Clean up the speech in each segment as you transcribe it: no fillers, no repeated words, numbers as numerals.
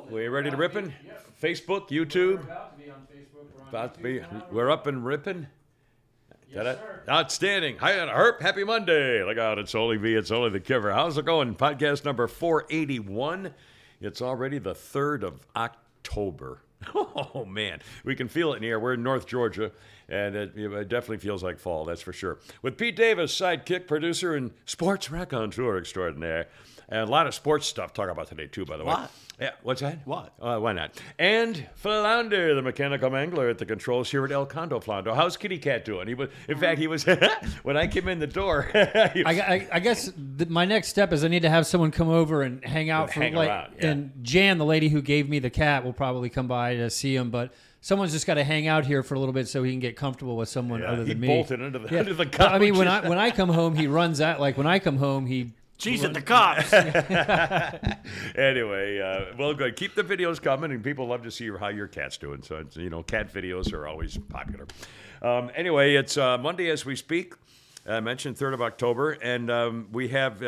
We ready to rippin'? Facebook, YouTube. We're about to be on Facebook. We're on About to YouTube be. now. We're up and ripping. Yes, sir. Outstanding. Hi, Herp. Happy Monday. Look out. It's only me. It's only the Kiver. How's it going? Podcast number 481. It's already the 3rd of October. Oh, man. We can feel it in the air. We're in North Georgia, and it definitely feels like fall, that's for sure. With Pete Davis, sidekick, producer, and sports raconteur extraordinaire. And a lot of sports stuff to talk about today, too, by the way. What? Yeah, what's that? What? Why not? And Flounder, the mechanical mangler at the controls here at El Condo Flounder. How's Kitty Cat doing? He was, in fact, he was when I came in the door. I guess my next step is I need to have someone come over and hang out Hang around, yeah. And Jan, the lady who gave me the cat, will probably come by to see him, but someone's just got to hang out here for a little bit so he can get comfortable with someone other he than me. bolted under the couch. I mean, when I come home, he runs out. Like when I come home, he. She's at the cops. Anyway, well, good. Keep the videos coming, and people love to see how your cat's doing. So, cat videos are always popular. Anyway, it's Monday as we speak. I mentioned 3rd of October, and we have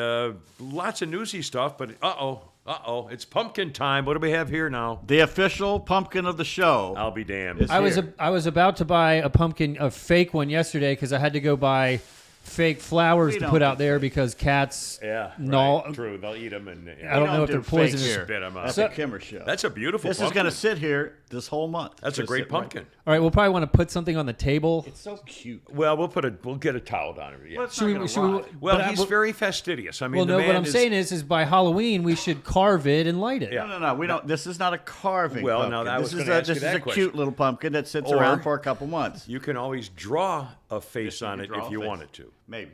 lots of newsy stuff, but it's pumpkin time. What do we have here now? The official pumpkin of the show. I'll be damned. Is I here. was about to buy a fake one yesterday because I had to go buy fake flowers to put out there because cats gnaw. Right. True. They'll eat them, and I don't know if they're poisonous. Here. Spit 'em out. That's a Kimmer show. That's a beautiful This pumpkin. is going to sit here this whole month. That's a great pumpkin. All right, we'll probably want to put something on the table. It's so cute. Well, we'll get a towel on it. Yeah. Well, it's Should not we- gonna should we- rot. Well, but he's very fastidious. I mean, Well, the no, man what I'm is, saying is by Halloween we should carve it and light it. Yeah. No. We don't. This is not a carving. Well, pumpkin. now that this was is gonna a ask you this that is a question. cute little pumpkin that sits Or- around for a couple months. you can always draw a face You on can it draw if a you face. wanted to. Maybe.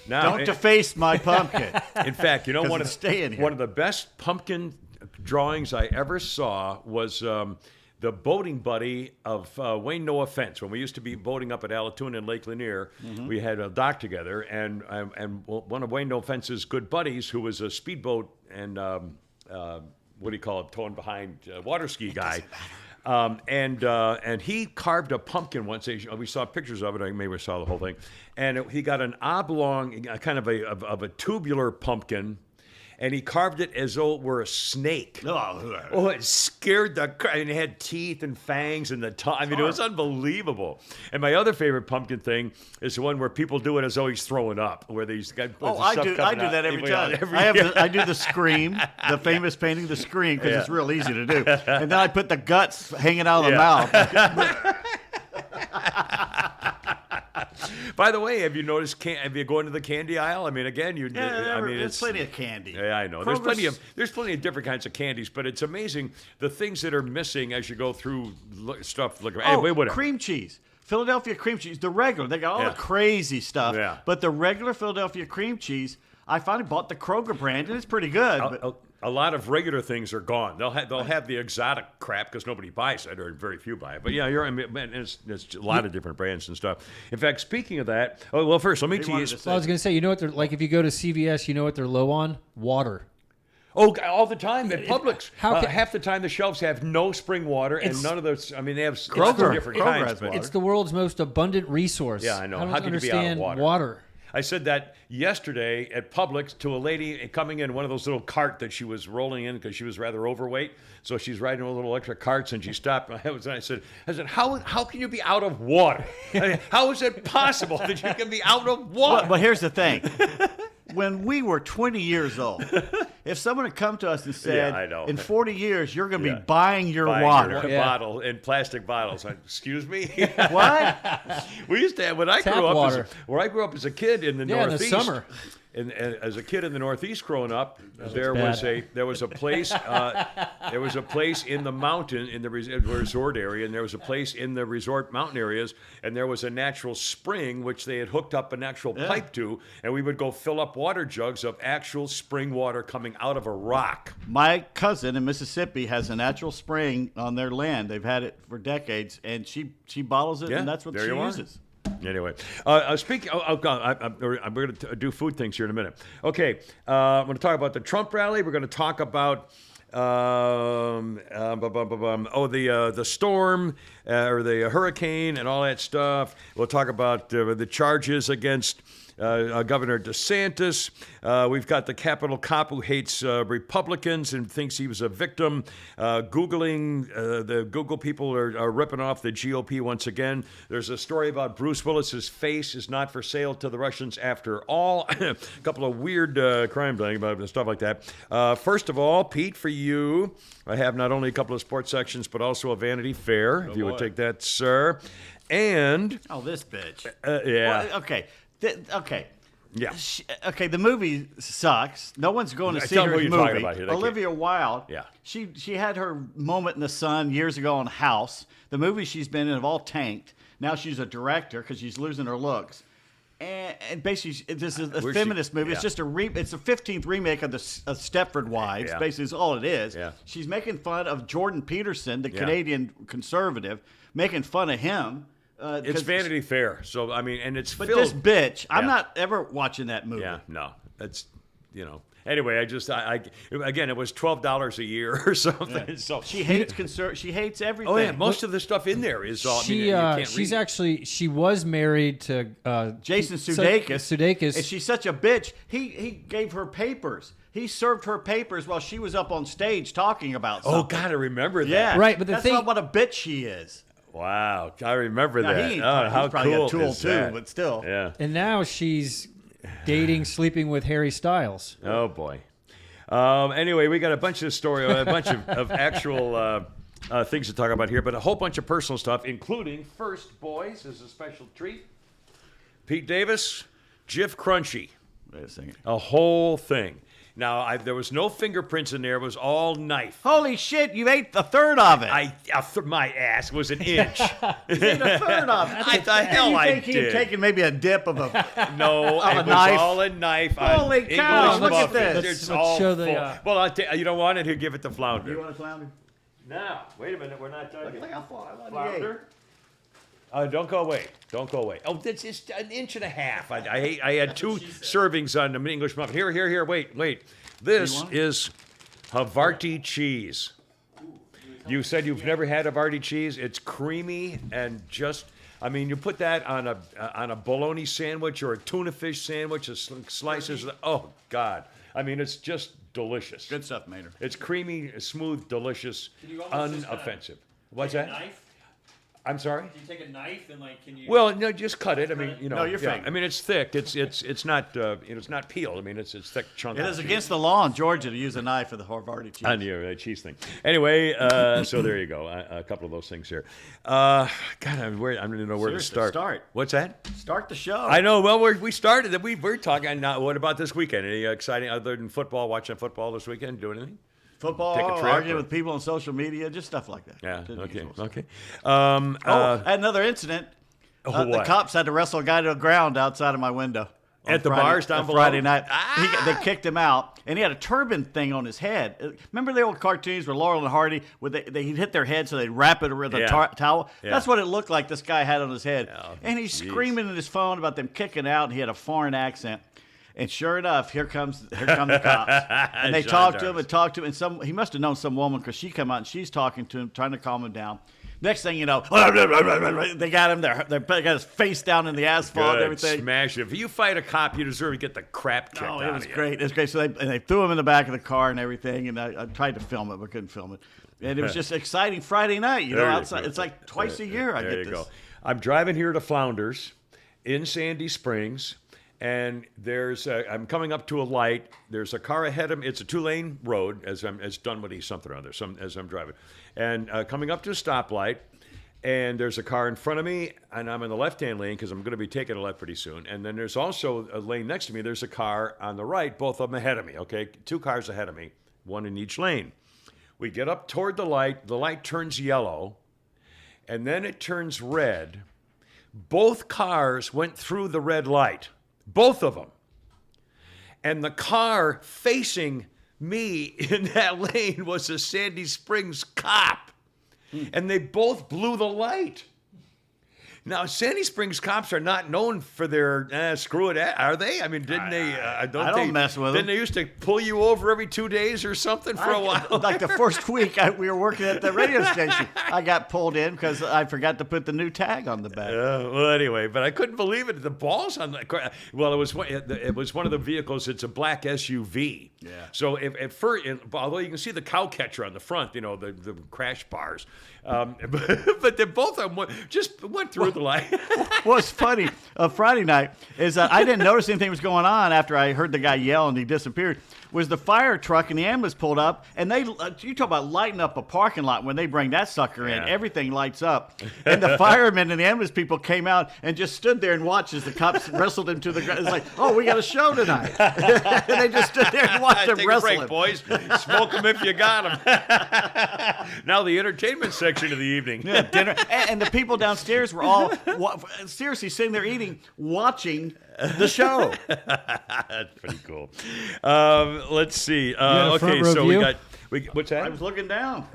Now, Don't deface my pumpkin. in fact, you know 'Cause one it's staying here. of the best pumpkin drawings I ever saw was the boating buddy of Wayne. No offense, when we used to be boating up at Allatoona and Lake Lanier, we had a dock together, and one of Wayne No Offense's good buddies, who was a speedboat and what do you call it, towing behind water ski guy. And he carved a pumpkin once. We saw pictures of it. I maybe saw the whole thing. And he got an oblong, kind of a tubular pumpkin, and he carved it as though it were a snake. Oh, it scared the crap. And it had teeth and fangs and the tongue. I mean, it was unbelievable. And my other favorite pumpkin thing is the one where people do it as though he's throwing up, where these guys. I do that every time. I do the scream, the famous painting, the scream, because it's real easy to do. And then I put the guts hanging out of the mouth. By the way, have you noticed? Have you gone to the candy aisle? I mean, again, There's plenty of candy. Yeah, I know. There's plenty of different kinds of candies, but it's amazing the things that are missing as you go through stuff. Anyway, whatever. Cream cheese. Philadelphia cream cheese, the regular. They got all the crazy stuff. Yeah. But the regular Philadelphia cream cheese, I finally bought the Kroger brand, and it's pretty good. A lot of regular things are gone. They'll have the exotic crap because nobody buys it, or very few buy it. But yeah, it's a lot of different brands and stuff. In fact, speaking of that, first let me tease. Well, I was going to say, you know what they're like if you go to CVS, you know what they're low on? Water. Oh, all the time at Publix. How half the time the shelves have no spring water, and none of those. I mean, they have Kroger. different Kroger kinds. has but- water. It's the world's most abundant resource. Yeah, I know. I don't How could you be out of understand water? I said that yesterday at Publix to a lady coming in one of those little cart that she was rolling in because she was rather overweight. So she's riding one of the little electric carts, and she stopped. And I said, how can you be out of water? I mean, how is it possible that you can be out of water? But here's the thing. When we were 20 years old, if someone had come to us and said, I know. in 40 years, you're going to be buying your water. Bottle in plastic bottles. Excuse me? What? We used to have, when I Tap grew up, water. where I grew up as a kid in the Yeah, in the Northeast. summer. And as a kid in the Northeast growing up, there bad. was a place in the mountain in the resort area, and there was a place in the resort mountain areas, and there was a natural spring which they had hooked up an actual pipe to, and we would go fill up water jugs of actual spring water coming out of a rock. My cousin in Mississippi has a natural spring on their land. They've had it for decades, and she bottles it, Yeah, and that's what there she you are. uses. Anyway, speaking. I'm going to do food things here in a minute. Okay, I'm going to talk about the Trump rally. We're going to talk about the storm or the hurricane and all that stuff. We'll talk about the charges against Governor DeSantis. We've got the Capitol cop who hates Republicans and thinks he was a victim. Googling, the Google people are ripping off the GOP once again. There's a story about Bruce Willis's face is not for sale to the Russians after all. A couple of weird crime things about stuff like that. First of all, Pete, for you, I have not only a couple of sports sections, but also a Vanity Fair, if you would take that, sir. And... Oh, this bitch. Yeah. Well, okay. Okay. Yeah. Okay, the movie sucks. No one's going to see Tell me her what you're movie. talking about here. Olivia Wilde, Yeah. she had her moment in the sun years ago on House. The movies she's been in have all tanked. Now she's a director because she's losing her looks. And basically, this is a feminist movie. Yeah. It's just it's a 15th remake of the Stepford Wives. Yeah. Basically, is all it is. Yeah. She's making fun of Jordan Peterson, the Canadian conservative, making fun of him. It's Vanity Fair, so I mean, and it's But filled. this bitch, I'm Yeah. not ever watching that movie. Yeah, no, that's Anyway, again, it was $12 a year or something. Yeah. So She hates She hates everything. oh yeah, most of the stuff in there is all. She you can't she's read. actually she was married to Jason Sudeikis. Sudeikis. And she's such a bitch. He gave her papers. He served her papers while she was up on stage talking about something. Oh God, I remember that. Yeah. Right, but the that's thing- not what a bitch she is. Wow, I remember Now, that. he ain't- Oh, he's how probably cool a tool is too, that? but still. Yeah. And now she's dating, sleeping with Harry Styles. Oh boy. Anyway, we got a bunch of actual things to talk about here, but a whole bunch of personal stuff, including first, boys, is a special treat. Pete Davis, Jif Crunchy, Wait a second. a whole thing. Now, there was no fingerprints in there; it was all knife. Holy shit! You ate a third of it. My ass was an inch. You ate a third of it. I thought, hell, you I think he had did. taken maybe a dip of a? No, Of it a was knife? all a knife. Holy on cow, English look at muffins. this. It's Let's all show the, full. Well, you don't want it? Here, give it to Flounder. You want a flounder? Now, wait a minute. We're not done. Look yet. how far. Flounder. Don't go away. Don't go away. Oh, that's just an inch and a half. I had two servings on the English muffin. Here. Wait. This is Havarti cheese. You said you've never had Havarti cheese. It's creamy and just. I mean, you put that on a bologna sandwich or a tuna fish sandwich, slices. Oh God! I mean, it's just delicious. Good stuff, Maynard. It's creamy, smooth, delicious, you almost just unoffensive. What's that? Knife? I'm sorry. Do you take a knife and can you? Well, no, just cut it. I mean, No, you're fine. I mean, it's thick. It's not it's not peeled. I mean, it's thick chunk. It is against the law in Georgia to use a knife for the Havarti cheese. on your cheese thing. Anyway, so there you go. A couple of those things here. God, I don't even know where to Seriously, start. What's that? Start the show. I know. Well, we started. We're talking now. What about this weekend? Any exciting other than football? Watching football this weekend? Do anything? Football, Take a trip, arguing or- with people on social media, just stuff like that. Yeah. The Okay. usual stuff. Okay. I had another incident. The what? cops had to wrestle a guy to the ground outside of my window. on At the Friday- bars down below? Friday night. They kicked him out, and he had a turban thing on his head. Remember the old cartoons where Laurel and Hardy, where he'd hit their head so they'd wrap it with a Yeah. towel? Yeah. That's what it looked like this guy had on his head. Oh, and he's geez. screaming in his phone about them kicking out, and he had a foreign accent. And sure enough, here come the cops. And they talked to him and talked to him. And he must have known some woman because she come out and she's talking to him, trying to calm him down. Next thing you know, they got him there. They got his face down in the asphalt and everything. Smash it. If you fight a cop, you deserve to get the crap kicked Oh, out it was of you. great. It was great. So they threw him in the back of the car and everything. And I tried to film it, but couldn't film it. And it was just exciting Friday night, There you outside. go. It's like twice a year I There get you this. go. I'm driving here to Flounders in Sandy Springs, and I'm coming up to a light. There's a car ahead of me. It's a 2-lane road as Dunwoody something or other. As I'm driving, and coming up to a stoplight. And there's a car in front of me, and I'm in the left-hand lane because I'm going to be taking a left pretty soon. And then there's also a lane next to me. There's a car on the right, both of them ahead of me, okay? 2 cars ahead of me, 1 in each lane. We get up toward the light turns yellow, and then it turns red. Both cars went through the red light, both of them. And the car facing me in that lane was a Sandy Springs cop. And they both blew the light. Now, Sandy Springs cops are not known for their screw it, are they? I mean, didn't they? I don't mess with them. Didn't they used to pull you over every 2 days or something for a while? Like the first week we were working at the radio station, I got pulled in because I forgot to put the new tag on the back. Well, anyway, but I couldn't believe it. The balls on the well, it was one of the vehicles. It's a black SUV. Yeah. So at first, although you can see the cow catcher on the front, the crash bars, but they both of them just went through the light. What's funny, Friday night is I didn't notice anything was going on after I heard the guy yell and he disappeared. Was the fire truck and the ambulance pulled up, and you talk about lighting up a parking lot when they bring that sucker in. Yeah. Everything lights up. And the firemen and the ambulance people came out and just stood there and watched as the cops wrestled him to the ground. It's like, oh, we got a show tonight. And they just stood there and watched him Take wrestle a break, him. boys. Smoke them if you got them. Now the entertainment section of the evening. Yeah, dinner. And the people downstairs were all seriously sitting there eating, watching the show. That's pretty cool. Let's see. had a front Okay, row so view? what's that? I was looking down.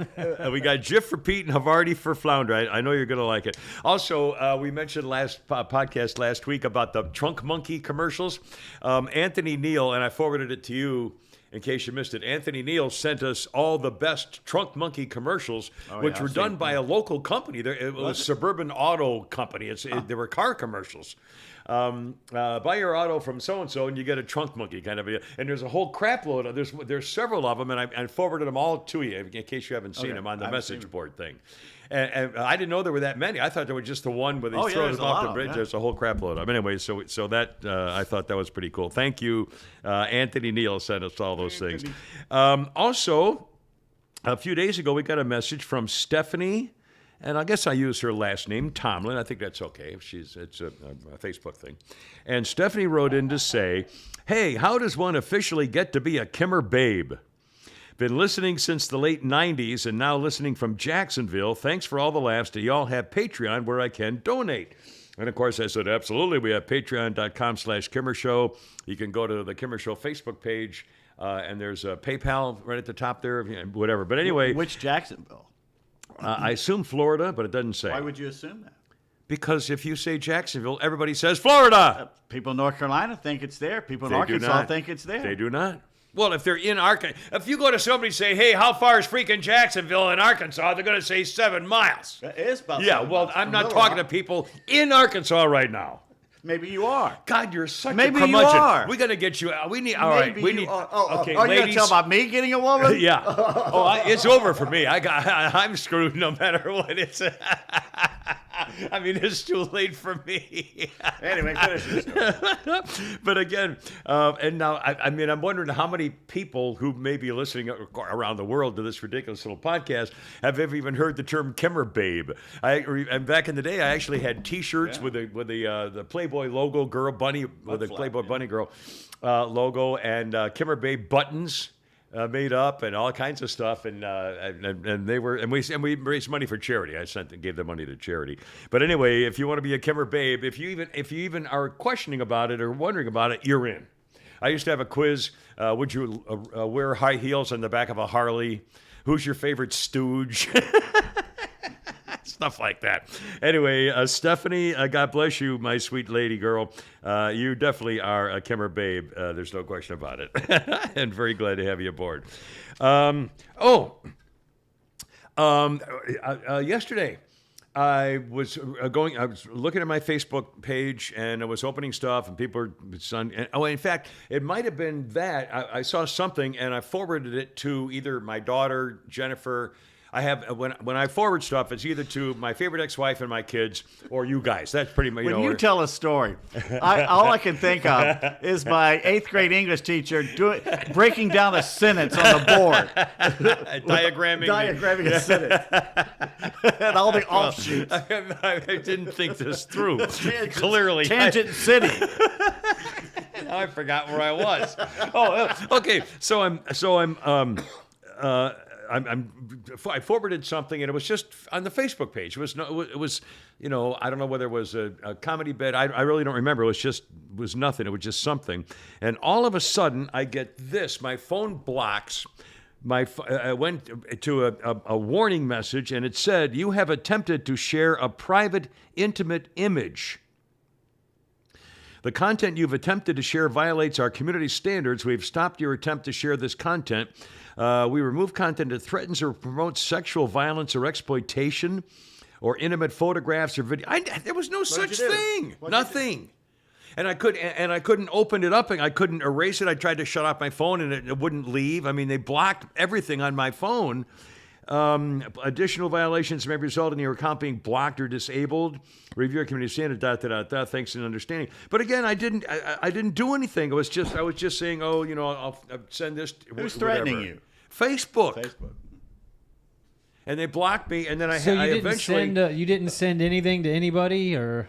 We got Jif for Pete and Havarti for Flounder. I know you're going to like it. Also, we mentioned last podcast last week about the Trunk Monkey commercials. Anthony Neal, and I forwarded it to you in case you missed it. Anthony Neal sent us all the best Trunk Monkey commercials, which were done by a local company. It was Suburban Auto Company. They were car commercials. Buy your auto from so-and-so and you get a Trunk Monkey kind of. And there's a whole crap load of, there's several of them, and I forwarded them all to you in case you haven't seen them on the message board thing. And I didn't know there were that many. I thought there was just the one where they throw them off the bridge. There's a whole crap load of them. Anyway, so that I thought that was pretty cool. Thank you. Anthony Neal sent us all those things. Also, a few days ago, we got a message from Stephanie. And I guess I use her last name, Tomlin. I think that's okay. It's a Facebook thing. And Stephanie wrote in to say, hey, how does one officially get to be a Kimmer babe? Been listening since the late 90s and now listening from Jacksonville. Thanks for all the laughs. Do y'all have Patreon where I can donate? And, of course, I said, absolutely. We have patreon.com/Kimmer Show. You can go to the Kimmer Show Facebook page, and there's a PayPal right at the top there, whatever. But anyway. Which Jacksonville? I assume Florida, but it doesn't say. Why would you assume that? Because if you say Jacksonville, everybody says Florida. People in North Carolina think it's there. People in Arkansas think it's there. They do not. Well, if they're in Arkansas, if you go to somebody and say, hey, how far is freaking Jacksonville in Arkansas? They're going to say 7 miles. It is about 7 Yeah, well, miles. I'm not talking to people in Arkansas right now. Maybe you are. God, you're such Maybe a curmudgeon. you are. We got to get you. We need. All right. We need. Okay, are you ladies. going to tell about me getting a woman? Yeah. It's over for me. I'm screwed no matter what. It's. I mean, it's too late for me. Anyway, finish this story. But again, and now, I mean, I'm wondering how many people who may be listening around the world to this ridiculous little podcast have ever even heard the term Kimmer babe. And back in the day, I actually had T-shirts with the Playboy logo, girl bunny, with the Playboy bunny girl logo, and Kimmer babe buttons. Made up and all kinds of stuff, and we raised money for charity. I gave the money to charity. But anyway, if you want to be a Kimmer babe, if you even are questioning about it or wondering about it, you're in. I used to have a quiz. Would you wear high heels on the back of a Harley? Who's your favorite stooge? Stuff like that. Anyway, Stephanie, God bless you, my sweet lady girl. You definitely are a Kimmer babe. There's no question about it. And very glad to have you aboard. Yesterday, I was looking at my Facebook page, and I was opening stuff, and people were in fact, it might have been that I saw something, and I forwarded it to either my daughter, Jennifer. I have when I forward stuff, it's either to my favorite ex-wife and my kids, or you guys. That's pretty much. When you tell a story, all I can think of is my 8th grade English teacher breaking down a sentence on the board, diagramming a sentence, and all the offshoots. I didn't think this through. Clearly, Tangent City. Now I forgot where I was. Okay. I forwarded something, and it was just on the Facebook page. It was I don't know whether it was a comedy bit. I really don't remember. It was nothing. It was just something. And all of a sudden, I get this. My phone blocks I went to a warning message, and it said, "You have attempted to share a private, intimate image. The content you've attempted to share violates our community standards. We've stopped your attempt to share this content. We remove content that threatens or promotes sexual violence or exploitation or intimate photographs or video." There was no such thing. Nothing. And I couldn't open it up, and I couldn't erase it. I tried to shut off my phone, and it wouldn't leave. I mean, they blocked everything on my phone. Additional violations may result in your account being blocked or disabled. Review your community standard. Thanks and understanding. But again, I didn't do anything. I was just saying, oh, I'll send this. Who's threatening you? Facebook. And they blocked me, and then I you didn't send anything to anybody, or?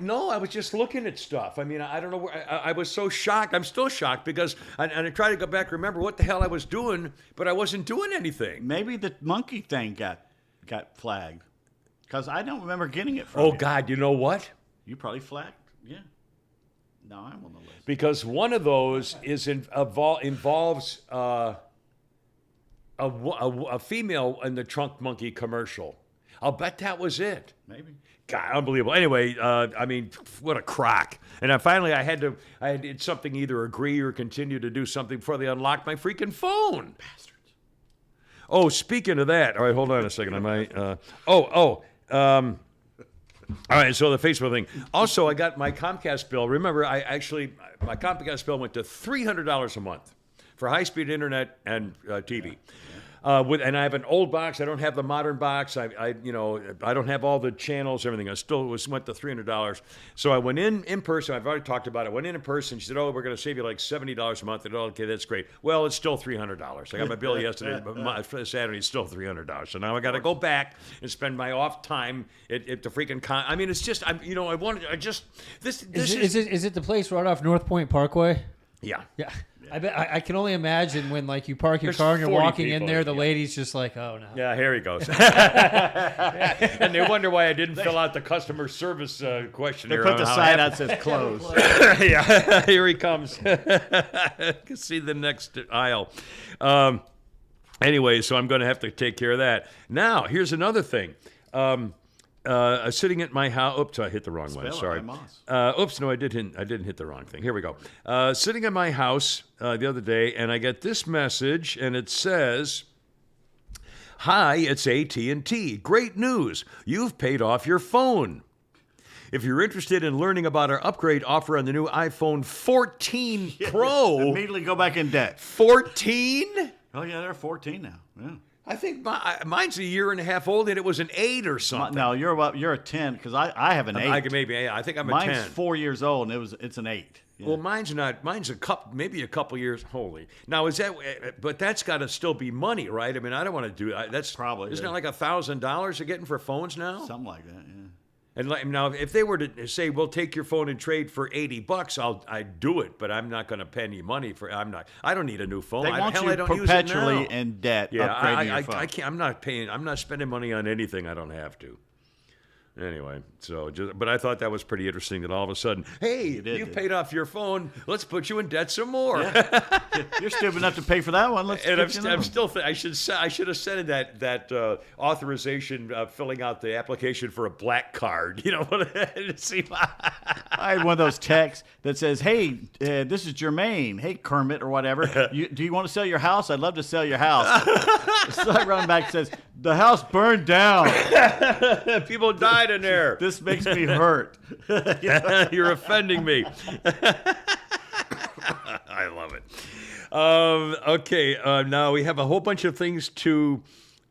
No, I was just looking at stuff. I mean, I don't know. I was so shocked. I'm still shocked because I try to go back and remember what the hell I was doing, but I wasn't doing anything. Maybe the monkey thing got flagged because I don't remember getting it from you. you. God, you know what? You probably flagged. Yeah. No, I'm on the list. Because one of those involves a female in the Trunk Monkey commercial. I'll bet that was it. Maybe. God, unbelievable. Anyway, I mean, what a crock. And I did something, either agree or continue to do something before they unlocked my freaking phone. Bastards. Oh, speaking of that, all right, hold on a second. All right, so the Facebook thing. Also, I got my Comcast bill. Remember, my Comcast bill went to $300 a month for high-speed internet and TV. And I have an old box. I don't have the modern box. I don't have all the channels, everything. I still went to $300. So I went in person. I've already talked about it. Went in person. She said, "Oh, we're going to save you like $70 a month." And okay, that's great. Well, it's still $300. I got my bill yesterday, but Saturday, it's still $300. So now I got to go back and spend my off time at the freaking I mean, it's just Is it the place right off North Point Parkway? Yeah. Yeah. I bet I can only imagine when you park your car and you're walking in there, the lady's just like, "Oh no." Yeah, here he goes. And they wonder why I didn't fill out the customer service questionnaire. They put the sign out that says closed. Yeah, here he comes. I can see the next aisle. Anyway, so I'm going to have to take care of that. Now, here's another thing. Sitting at my house. Oops, I hit the wrong one. Sorry. Oops, no, I didn't hit the wrong thing. Here we go. Sitting at my house the other day, and I get this message, and it says, "Hi, it's AT&T. Great news. You've paid off your phone. If you're interested in learning about our upgrade offer on the new iPhone 14 Pro." Immediately go back in debt. 14? Oh, yeah, they're 14 now. Yeah. I think mine's a year and a half old, and it was an 8 or something. No, you're a 10 because I have an 8. I think I'm a 10. Mine's 4 years old, and it's an 8. Yeah. Well, mine's not. Mine's maybe a couple years. Holy. Now is that? But that's got to still be money, right? I mean, I don't want to do. That's probably. Isn't it like $1,000 they're getting for phones now? Something like that. Yeah. And now, if they were to say, "We'll take your phone and trade for $80," I'd do it. But I'm not going to pay any money for. I don't need a new phone. They want I you don't perpetually use it now. in debt. Yeah, upgrading your phone. I can't. I'm not paying. I'm not spending money on anything I don't have to. Anyway, but I thought that was pretty interesting that all of a sudden, hey, you paid off your phone. Let's put you in debt some more. Yeah. You're stupid enough to pay for that one. I'm still. I should have said that authorization filling out the application for a black card. You know what? I had one of those texts that says, "Hey, this is Jermaine. Hey, Kermit or whatever. Do you want to sell your house? I'd love to sell your house." So I run back and says, "The house burned down. People died in there. This makes me hurt." You're offending me. I love it. Okay, now we have a whole bunch of things to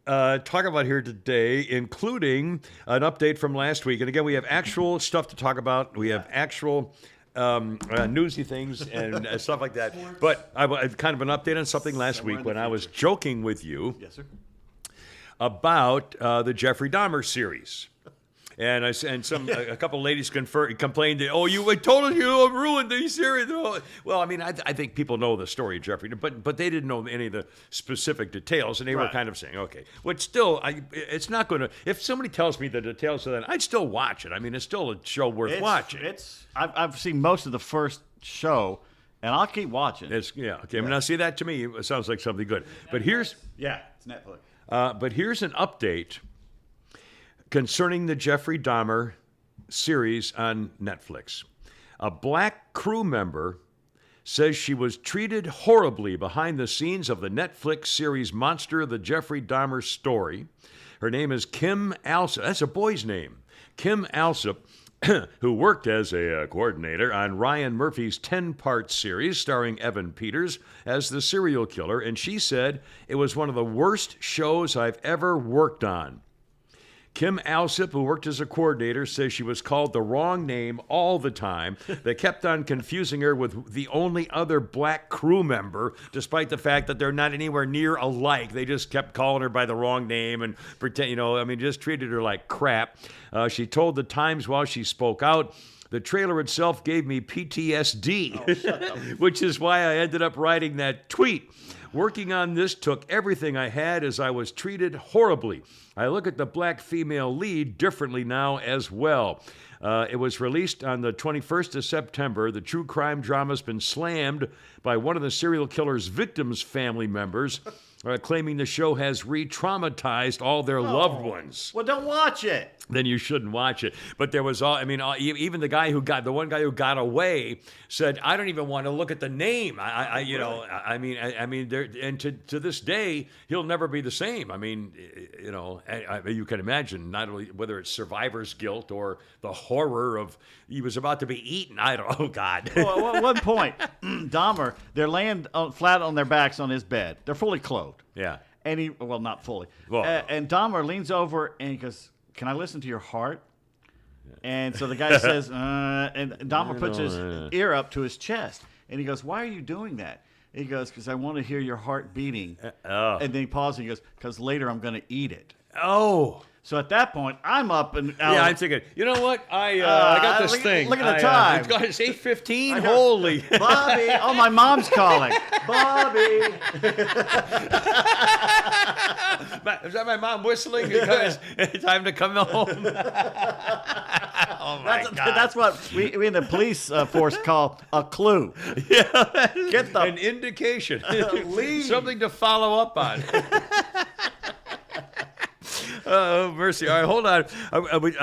talk about here today, including an update from last week. And again, we have actual stuff to talk about. We have actual newsy things and stuff like that. But I kind of an update on something last week when I was joking with you. Yes, sir. About the Jeffrey Dahmer series. And a couple of ladies complained that, I told us you ruined the series. Well, I mean, I think people know the story of Jeffrey, but they didn't know any of the specific details, and they were kind of saying, okay. But still, it's not going to, if somebody tells me the details of that, I'd still watch it. I mean, it's still a show worth watching. I've seen most of the first show, And I'll keep watching. Okay. Now, see, that to me it sounds like something good. But here's it's Netflix. But here's an update concerning the Jeffrey Dahmer series on Netflix. A black crew member says she was treated horribly behind the scenes of the Netflix series Monster, the Jeffrey Dahmer story. Her name is Kim Alsop. That's a boy's name. Kim Alsop, who worked as a coordinator on Ryan Murphy's 10-part series starring Evan Peters as the serial killer, and she said it was one of the worst shows I've ever worked on. Kim Alsop, who worked as a coordinator, says she was called the wrong name all the time. They kept on confusing her with the only other black crew member, despite the fact that they're not anywhere near alike. They just kept calling her by the wrong name and just treated her like crap. She told the Times while she spoke out, "The trailer itself gave me PTSD, which is why I ended up writing that tweet. Working on this took everything I had as I was treated horribly. I look at the black female lead differently now as well." It was released on the 21st of September. The true crime drama has been slammed by one of the serial killer's victims' family members, claiming the show has re-traumatized all their loved ones. Well, don't watch it. Then you shouldn't watch it. But there was even the one guy who got away said, "I don't even want to look at the name." To this day, he'll never be the ssame. You can imagine not only whether it's survivor's guilt or the horror of he was about to be eaten. Oh God. Well, at one point, Dahmer, they're laying flat on their backs on his bed. They're fully clothed. Yeah. And not fully. Well, and Dahmer leans over and he goes, "Can I listen to your heart?" And so the guy says, and Dahmer puts his ear up to his chest. And he goes, "Why are you doing that?" And he goes, "Because I want to hear your heart beating." And then he pauses and he goes, "Because later I'm going to eat it." Oh. So at that point, I'm up and out. Yeah, I'm thinking, you know what? I got this thing. Look at the time. It's 8:15. Holy. Bobby. Oh, my mom's calling. Bobby. Is that my mom whistling? Because it's time to come home. Oh, my God. That's what we in the police force call a clue. Yeah. Get an indication. Lead. Something to follow up on. Oh, mercy. All right, hold on.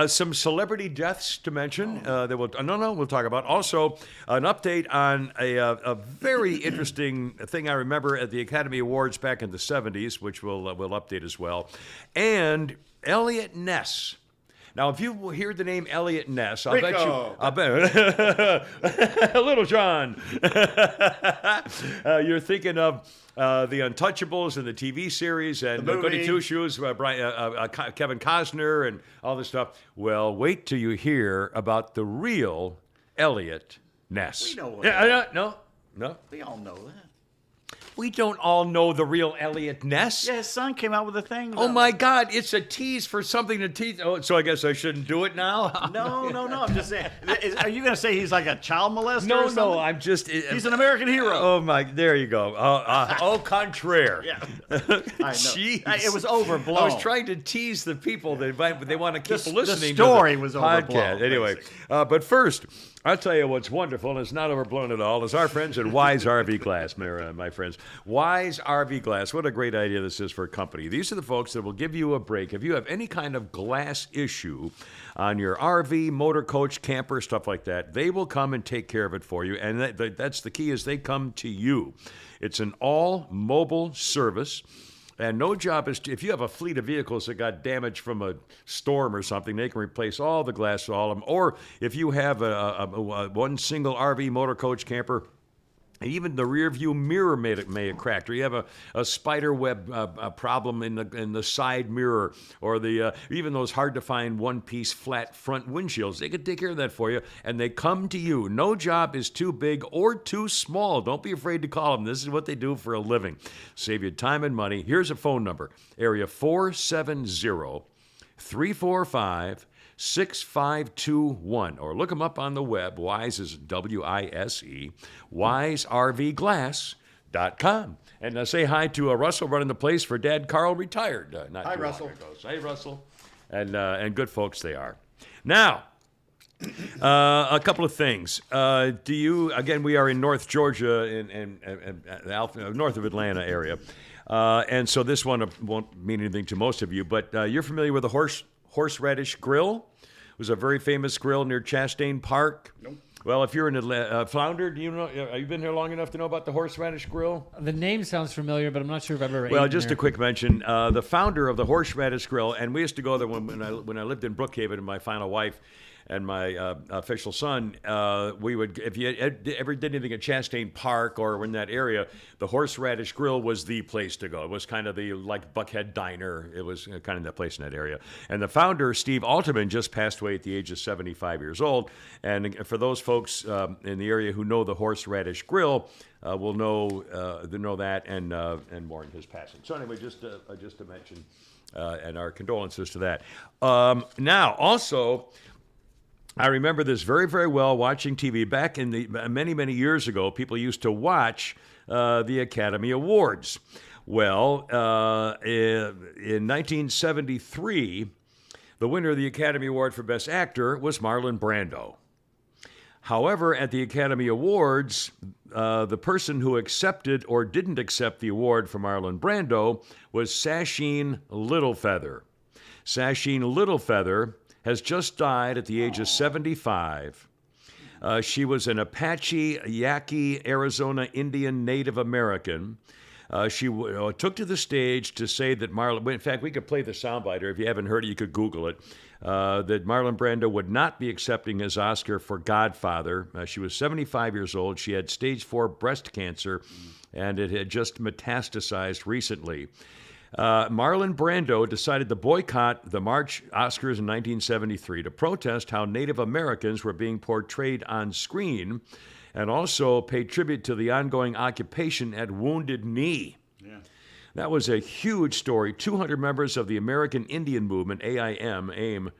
Some celebrity deaths to mention. We'll talk about. Also, an update on a very interesting thing I remember at the Academy Awards back in the 70s, which we'll update as well. And Elliot Ness. Now, if you hear the name Elliot Ness, I'll bet Little John. You're thinking of The Untouchables and the TV series and Goody Two Shoes, Kevin Costner and all this stuff. Well, wait till you hear about the real Elliot Ness. We know what No. We all know that. We don't all know the real Elliot Ness. Yeah, his son came out with a thing. Oh, my God. It's a tease for something to tease. Oh, so I guess I shouldn't do it now? No. I'm just saying. Are you going to say he's like a child molester or something? No. I'm just... He's an American hero. Oh, my... There you go. Au contraire. Yeah. I know. Jeez. It was overblown. I was trying to tease the people that they want to keep listening the story to the was podcast. Overblown. Anyway, but first... I'll tell you what's wonderful, and it's not overblown at all, is our friends at Wise RV Glass, my friends. Wise RV Glass, what a great idea this is for a company. These are the folks that will give you a break. If you have any kind of glass issue on your RV, motor coach, camper, stuff like that, they will come and take care of it for you, and that's the key is they come to you. It's an all-mobile service. And no job is, if you have a fleet of vehicles that got damaged from a storm or something, they can replace all the glass, all of them. Or if you have one single RV, motor coach, camper, even the rear view mirror may have cracked, or you have a spider web problem in the side mirror, or even those hard to find one piece flat front windshields. They can take care of that for you, and they come to you. No job is too big or too small. Don't be afraid to call them. This is what they do for a living. Save you time and money. Here's a phone number: area 470-345-6521, or look them up on the web. Wise is W-I-S-E, wiservglass.com. And say hi to Russell running the place for Dad Carl, retired. Hi, Russell. Hey, Russell. And good folks they are. Now, A couple of things. Again, we are in North Georgia and north of Atlanta area. And so this one won't mean anything to most of you, but you're familiar with the Horseradish Grill? It was a very famous grill near Chastain Park. Nope. Well, if you're in Atlanta, Flounder, do you know? Have you been here long enough to know about the Horseradish Grill? The name sounds familiar, but I'm not sure if I've ever. Well, eaten just there. a quick mention: the founder of the Horseradish Grill, and we used to go there when I lived in Brookhaven, and my final wife and my official son, we would, if you ever did anything at Chastain Park or in that area, the Horseradish Grill was the place to go. It was kind of the like Buckhead Diner. It was kind of that place in that area. And the founder, Steve Alterman, just passed away at the age of 75 years old. And for those folks in the area who know the Horseradish Grill, will know that and mourn his passing. So anyway, just to mention, and our condolences to that. Now, also, I remember this very, very well watching TV. Back in the many, many years ago, people used to watch the Academy Awards. Well, in 1973, the winner of the Academy Award for Best Actor was Marlon Brando. However, at the Academy Awards, the person who accepted or didn't accept the award for Marlon Brando was Sasheen Littlefeather. Sasheen Littlefeather has just died at the age of 75. She was an Apache, Yaqui, Arizona Indian Native American. She took to the stage to say that Marlon, in fact, we could play the soundbite, or if you haven't heard it, you could Google it, that Marlon Brando would not be accepting his Oscar for Godfather. She was 75 years old. She had stage 4 breast cancer, and it had just metastasized recently. Marlon Brando decided to boycott the March Oscars in 1973 to protest how Native Americans were being portrayed on screen, and also pay tribute to the ongoing occupation at Wounded Knee. Yeah. That was a huge story. 200 members of the American Indian Movement, AIM,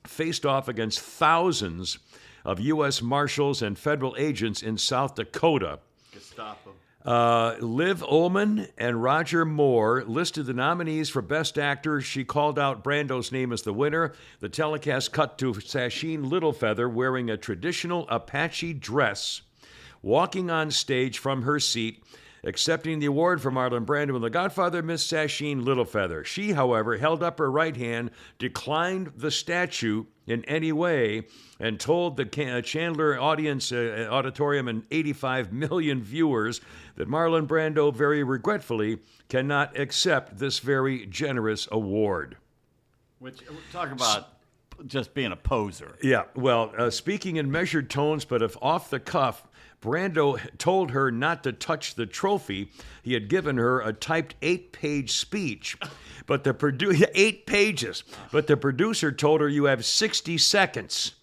faced off against thousands of U.S. Marshals and federal agents in South Dakota. Gestapo. Liv Ullmann and Roger Moore listed the nominees for Best Actor. She called out Brando's name as the winner. The telecast cut to Sasheen Littlefeather wearing a traditional Apache dress, walking on stage from her seat, accepting the award for Marlon Brando in The Godfather, Miss Sasheen Littlefeather. She, however, held up her right hand, declined the statue in any way, and told the Chandler auditorium and 85 million viewers that Marlon Brando very regretfully cannot accept this very generous award. Which, talk about just being a poser. Yeah, well, speaking in measured tones, but if off the cuff, Brando told her not to touch the trophy. He had given her a typed 8-page speech, but 8 pages. But the producer told her, "You have 60 seconds."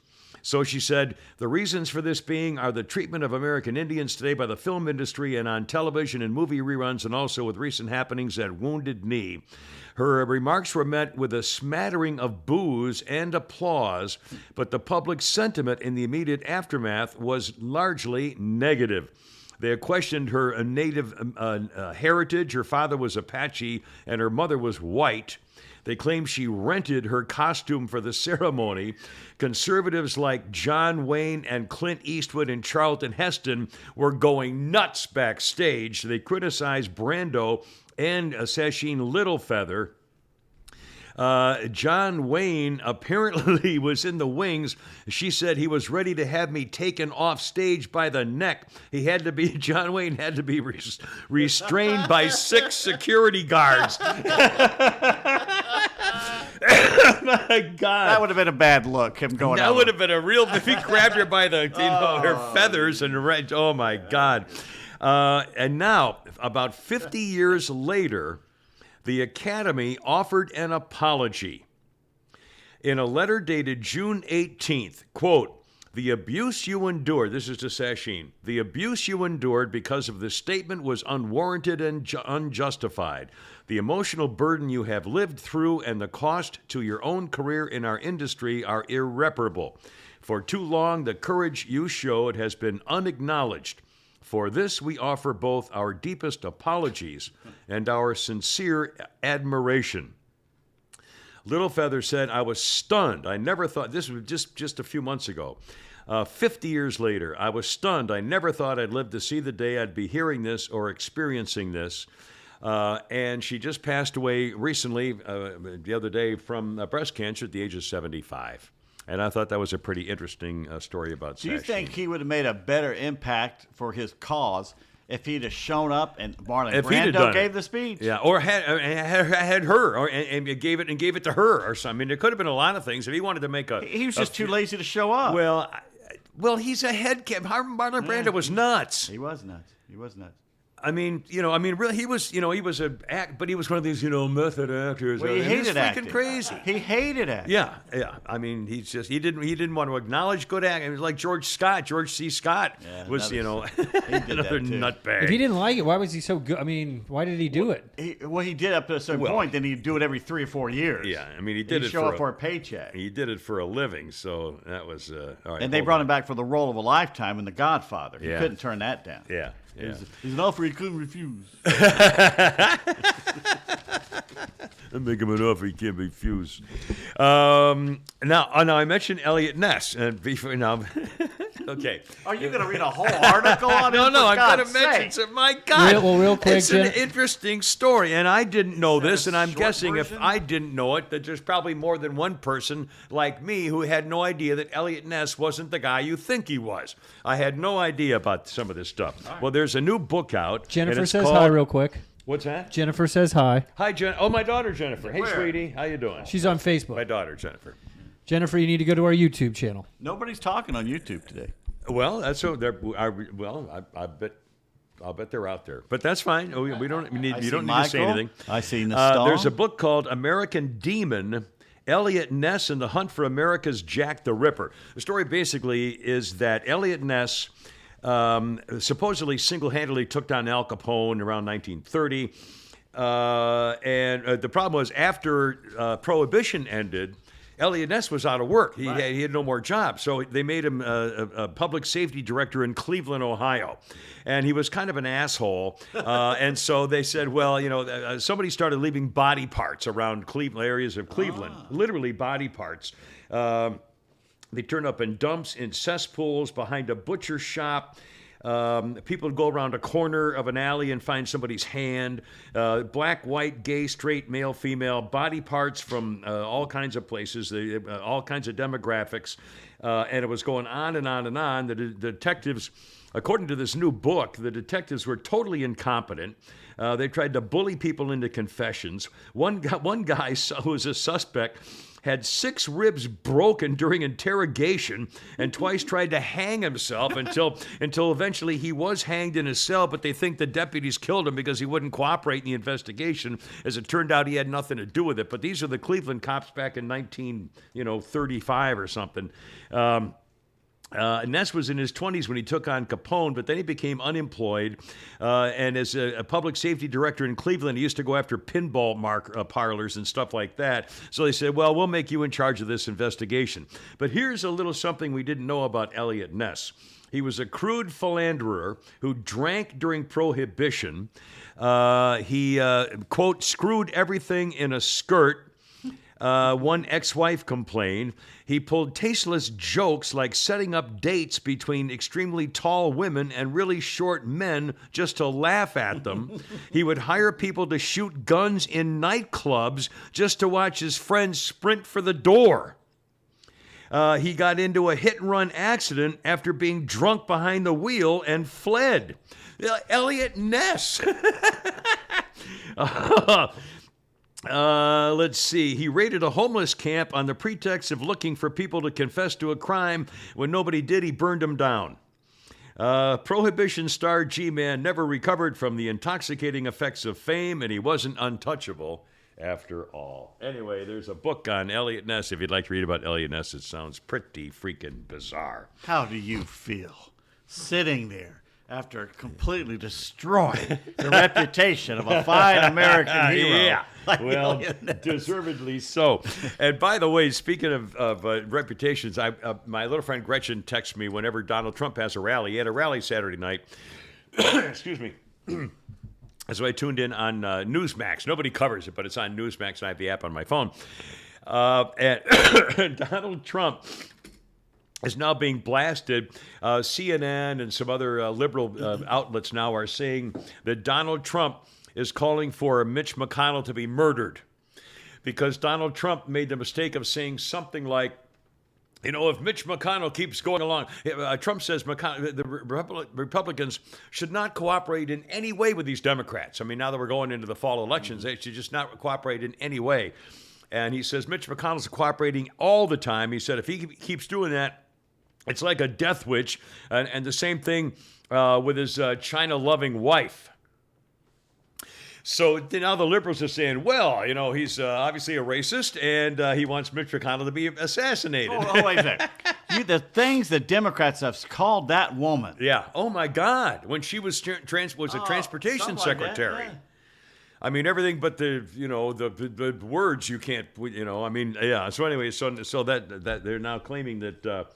So she said, "The reasons for this being are the treatment of American Indians today by the film industry and on television and movie reruns, and also with recent happenings at Wounded Knee." Her remarks were met with a smattering of boos and applause, but the public sentiment in the immediate aftermath was largely negative. They questioned her native heritage. Her father was Apache and her mother was white. They claimed she rented her costume for the ceremony. Conservatives like John Wayne and Clint Eastwood and Charlton Heston were going nuts backstage. They criticized Brando and Sasheen Littlefeather. John Wayne apparently was in the wings. She said he was ready to have me taken off stage by the neck. John Wayne had to be restrained by 6 security guards. My God. That would have been a bad look, him going out. That would have been a real, if he grabbed her by the, her feathers and oh my God. And now, about 50 years later, the Academy offered an apology. In a letter dated June 18th, quote, "The abuse you endured," this is to Sasheen, "the abuse you endured because of this statement was unwarranted and unjustified. The emotional burden you have lived through and the cost to your own career in our industry are irreparable. For too long, the courage you showed has been unacknowledged. For this, we offer both our deepest apologies and our sincere admiration. Little Feather said, I was stunned. I never thought, this was just a few months ago. 50 years later, I was stunned. I never thought I'd live to see the day I'd be hearing this or experiencing this. And she just passed away recently, the other day, from breast cancer at the age of 75. And I thought that was a pretty interesting story about Sasheen. Do you think he would have made a better impact for his cause if he'd have shown up and Marlon Brando gave the speech? Yeah, or had her, and gave it to her or something. I mean, there could have been a lot of things if he wanted to make a. He was just too lazy to show up. Well, he's a head cap. Marlon Brando was nuts. He was nuts. I mean, really, he was a act, but he was one of these, method actors. Well, he hated acting. Freaking crazy. He hated acting. Yeah. I mean, he didn't want to acknowledge good acting. It was like George C. Scott was, another nutbag. If he didn't like it, why was he so good? I mean, why did he do it? He did up to a certain point. Then he'd do it every 3 or 4 years. Yeah, I mean, he'd show up for a paycheck. He did it for a living, so that was all right. And they brought him back for the role of a lifetime in The Godfather. He couldn't turn that down. Yeah. Yeah. He's an offer he couldn't refuse. I make him an offer he can't refuse. Now I mentioned Elliot Ness, and now, okay. Are you going to read a whole article on it? No, I'm going to mention some. My God, real quick, it's an interesting story, and I didn't know this, and I'm guessing version? if I didn't know it, that there's probably more than one person like me who had no idea that Elliot Ness wasn't the guy you think he was. I had no idea about some of this stuff. Right. Well, there's a new book out. Jennifer says hi real quick. What's that? Jennifer says hi. Hi, Jen. Oh, my daughter, Jennifer. Hey, Where? sweetie. How you doing? She's on Facebook. My daughter, Jennifer. Jennifer, you need to go to our YouTube channel. Nobody's talking on YouTube today. Well, that's so. I bet they're out there, but that's fine. We don't need. You don't need to say anything. I see Ness. There's a book called American Demon. Elliot Ness and the Hunt for America's Jack the Ripper. The story basically is that Elliot Ness supposedly single-handedly took down Al Capone around 1930. And the problem was after Prohibition ended, Elliot Ness was out of work. He had no more jobs. So they made him a public safety director in Cleveland, Ohio. And he was kind of an asshole. And so they said, well, somebody started leaving body parts around Cleveland, areas of Cleveland, literally body parts. They turned up in dumps, in cesspools, behind a butcher shop. People would go around a corner of an alley and find somebody's hand. Black, white, gay, straight, male, female, body parts from all kinds of places, all kinds of demographics. And it was going on and on and on. The detectives, according to this new book, the detectives were totally incompetent. They tried to bully people into confessions. One guy who was a suspect had 6 ribs broken during interrogation and twice tried to hang himself until eventually he was hanged in his cell, but they think the deputies killed him because he wouldn't cooperate in the investigation. As it turned out, he had nothing to do with it. But these are the Cleveland cops back in 1935 or something. Ness was in his 20s when he took on Capone, but then he became unemployed. And as a public safety director in Cleveland, he used to go after pinball parlors and stuff like that. So they said, well, we'll make you in charge of this investigation. But here's a little something we didn't know about Elliot Ness. He was a crude philanderer who drank during Prohibition. He, quote, screwed everything in a skirt. One ex-wife complained. He pulled tasteless jokes like setting up dates between extremely tall women and really short men just to laugh at them. He would hire people to shoot guns in nightclubs just to watch his friends sprint for the door. He got into a hit-and-run accident after being drunk behind the wheel and fled. Elliot Ness. Let's see. He raided a homeless camp on the pretext of looking for people to confess to a crime. When nobody did, he burned them down. Prohibition star G-Man never recovered from the intoxicating effects of fame, and he wasn't untouchable after all. Anyway, there's a book on Elliot Ness. If you'd like to read about Elliot Ness, it sounds pretty freaking bizarre. How do you feel sitting there after completely destroying the reputation of a fine American hero? Yeah. Like well, deservedly so. And by the way, speaking of reputations, my little friend Gretchen texts me whenever Donald Trump has a rally. He had a rally Saturday night. Excuse me. So I tuned in on Newsmax. Nobody covers it, but it's on Newsmax, and I have the app on my phone. And Donald Trump is now being blasted. CNN and some other liberal outlets now are saying that Donald Trump is calling for Mitch McConnell to be murdered because Donald Trump made the mistake of saying something like, if Mitch McConnell keeps going along, Trump says the Republicans should not cooperate in any way with these Democrats. I mean, now that we're going into the fall elections, they should just not cooperate in any way. And he says Mitch McConnell's cooperating all the time. He said if he keeps doing that, it's like a death wish. And the same thing with his China-loving wife. So now the liberals are saying, well, he's obviously a racist, and he wants Mitch McConnell to be assassinated. Oh, wait a second. The things the Democrats have called that woman. Yeah. Oh, my God. When she was a transportation secretary. Like that, yeah. I mean, everything but the words you can't, I mean, yeah. So anyway, so that they're now claiming that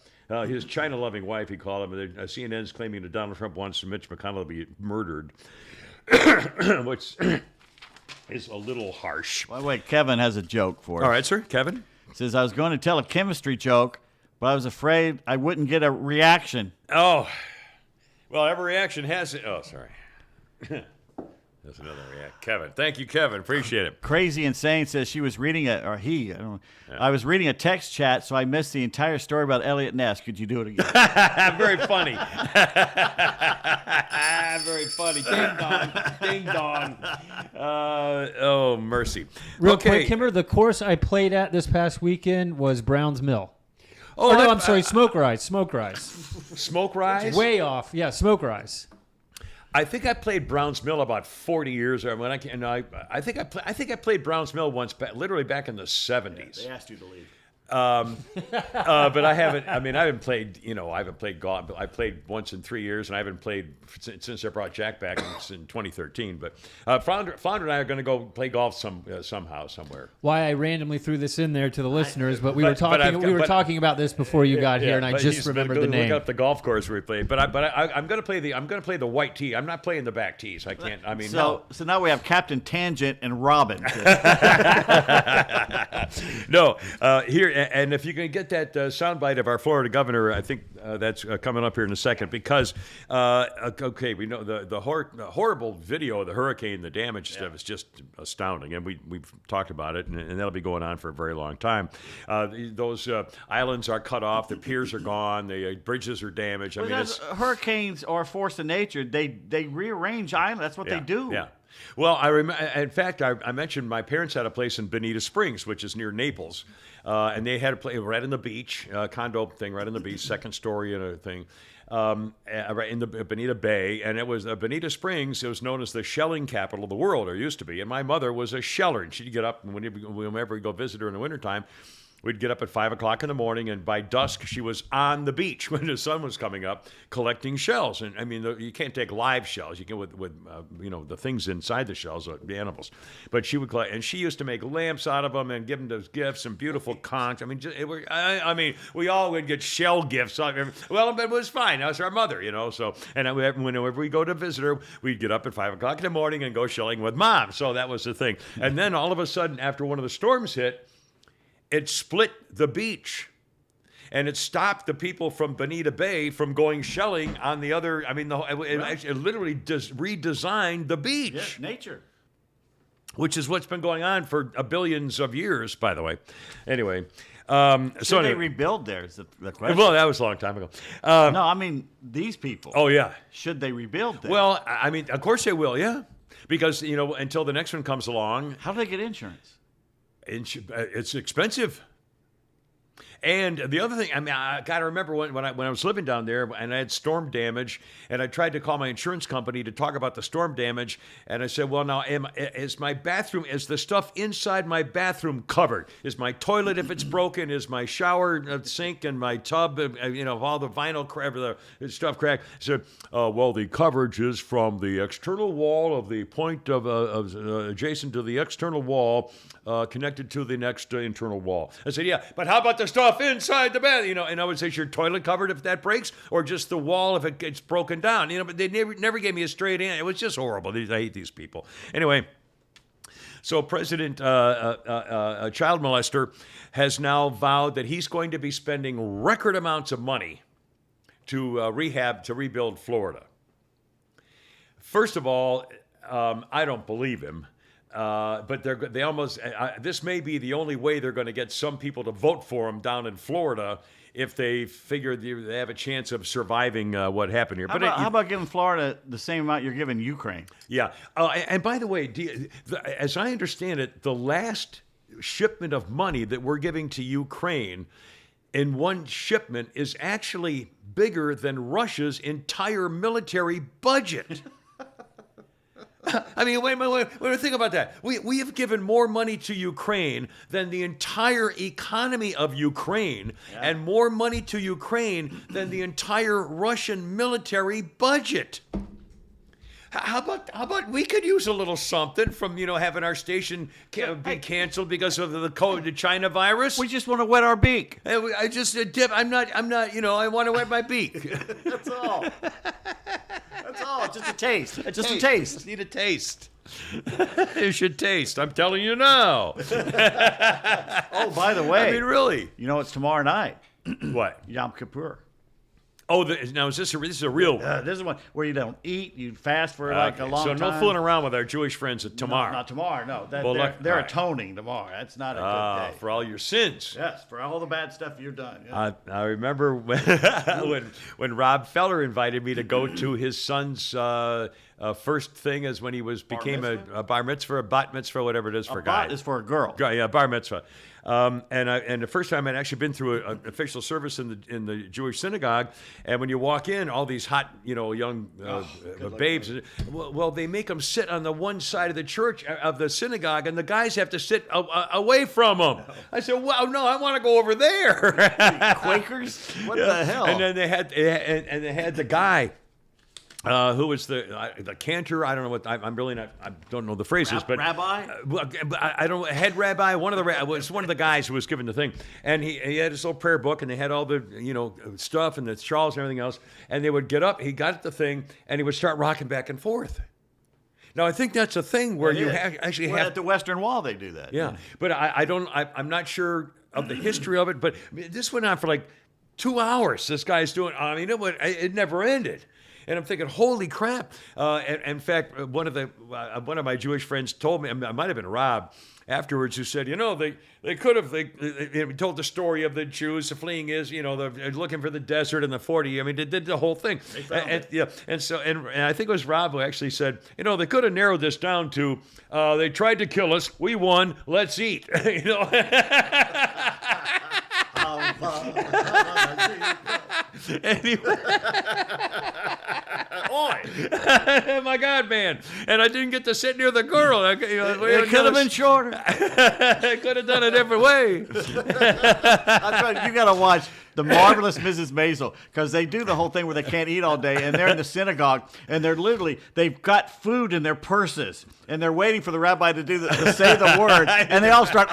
his China-loving wife, he called him, CNN's claiming that Donald Trump wants Mitch McConnell to be murdered. Which is a little harsh. Well, wait, Kevin has a joke for us. All right, sir. Kevin? He says, I was going to tell a chemistry joke, but I was afraid I wouldn't get a reaction. Oh. Well, every reaction has it. Oh, sorry. That's another reaction. Kevin. Thank you, Kevin. Appreciate it. Crazy Insane says she was reading I don't know. Yeah. I was reading a text chat, so I missed the entire story about Elliot Ness. Could you do it again? Very funny. Very funny. Ding dong. Ding dong. Oh, mercy. Real quick, Kimber, the course I played at this past weekend was Brown's Mill. Oh, no, I'm sorry, Smoke Rise. Smoke Rise. Smoke Rise? Way off. Yeah, Smoke Rise. I think I played Brown's Mill about 40 years ago. I think I played Brown's Mill once, literally back in the 70s. They asked you to leave. But I haven't. I mean, I haven't played. I haven't played golf. But I played once in 3 years, and I haven't played since I brought Jack back in 2013. But Flounder and I are going to go play golf somehow, somewhere. Why I randomly threw this in there to the listeners, but we were talking about this before you got here, and I just remembered the name. Look up the golf course we played. But I'm going to play the white tee. I'm not playing the back tees. I can't. I mean, so now we have Captain Tangent and Robin. No, here. And if you can get that soundbite of our Florida governor, I think that's coming up here in a second. Because, we know the horrible video of the hurricane, the damage stuff is just astounding. And we've talked about it, and that'll be going on for a very long time. Those islands are cut off. The piers are gone. The bridges are damaged. I mean, hurricanes are a force of nature. They rearrange islands. That's what they do. Yeah. Well, I remember. In fact, I mentioned my parents had a place in Bonita Springs, which is near Naples, and they had a place right on the beach, condo thing right on the beach, second story and a thing, right in the Bonita Bay, and it was Bonita Springs. It was known as the shelling capital of the world, or used to be. And my mother was a sheller, and she'd get up, and whenever we go visit her in the wintertime, we'd get up at 5 o'clock in the morning, and by dusk, she was on the beach when the sun was coming up collecting shells. And I mean, you can't take live shells. You can with the things inside the shells, the animals. But she would collect, and she used to make lamps out of them and give them as gifts and beautiful conchs. I mean, we all would get shell gifts. Well, it was fine. That was our mother, So, and whenever we go to visit her, we'd get up at 5 o'clock in the morning and go shelling with Mom. So that was the thing. And then all of a sudden, after one of the storms hit, it split the beach, and it stopped the people from Bonita Bay from going shelling on the other. I mean, it literally redesigned the beach. Yeah, nature. Which is what's been going on for billions of years, by the way. Anyway. Should they rebuild there is the question. Well, that was a long time ago. No, I mean, these people. Oh, yeah. Should they rebuild there? Well, I mean, of course they will, yeah. Because, until the next one comes along. How do they get insurance? It's expensive. And the other thing, I mean, I got to remember when I was living down there and I had storm damage, and I tried to call my insurance company to talk about the storm damage, and I said, well, now, is the stuff inside my bathroom covered? Is my toilet, if it's broken, is my shower sink and my tub, all the vinyl stuff cracked? I said, well, the coverage is from the external wall of the point of adjacent to the external wall, connected to the next internal wall. I said, yeah, but how about the stuff inside the bath? And I would say, is your toilet covered if that breaks, or just the wall if it gets broken down? But they never gave me a straight answer. It was just horrible. I hate these people. Anyway, So President, child molester, has now vowed that he's going to be spending record amounts of money to rebuild Florida. First of all, I don't believe him. But they almost. This may be the only way they're going to get some people to vote for him down in Florida if they figure they have a chance of surviving what happened here. How about giving Florida the same amount you're giving Ukraine? Yeah. And by the way, as I understand it, the last shipment of money that we're giving to Ukraine in one shipment is actually bigger than Russia's entire military budget. I mean, wait, think about that. We have given more money to Ukraine than the entire economy of Ukraine, and more money to Ukraine than the entire Russian military budget. How about we could use a little something from having our station be canceled because of the China virus? We just want to wet our beak. I just dip. I'm not. I want to wet my beak. That's all. That's all. Just a taste. Just a taste. Just need a taste. You should taste. I'm telling you now. Oh, by the way. I mean, really. It's tomorrow night. What? Yom Kippur. Oh, now is this a real one? This is one where you don't eat, you fast for like a long time. So no fooling around with our Jewish friends tomorrow. No, not tomorrow, no. They're right. atoning tomorrow. That's not a good day. For all your sins. Yes, for all the bad stuff you've done. Yes. I remember when Rob Feller invited me to go to his son's first thing as when he became a bar mitzvah, a bat mitzvah, whatever it is for a guy. Bat is for a girl. Yeah, bar mitzvah. And the first time I'd actually been through an official service in the Jewish synagogue, and when you walk in, all these hot, young babes, well, they make them sit on the one side of the church of the synagogue, and the guys have to sit away from them. No. I said, "Wow, no, I want to go over there." Quakers? What the hell? And then they had the guy. Who was the cantor? I don't know what I'm really not. I don't know the phrases, but rabbi. I don't head rabbi. One of the guys who was given the thing, and he had his little prayer book, and they had all the stuff and the shawls and everything else. And they would get up. He got the thing, and he would start rocking back and forth. Now I think that's a thing where you actually have at the Western Wall they do that. Yeah, but I'm not sure of the history of it. But this went on for like 2 hours. This guy's doing. I mean, it never ended. And I'm thinking, holy crap! In fact, one of my Jewish friends told me, it might have been Rob, afterwards, who said, they could have. They told the story of the Jews fleeing they're looking for the desert in the 40. I mean, they did the whole thing. And I think it was Rob who actually said, they could have narrowed this down to, they tried to kill us, we won, let's eat. Anyway. My God, man. And I didn't get to sit near the girl. It could have been shorter. I could have done a different way. That's right. You got to watch The Marvelous Mrs. Maisel, because they do the whole thing where they can't eat all day, and they're in the synagogue, and they've got food in their purses, and they're waiting for the rabbi to say the word, and they all start.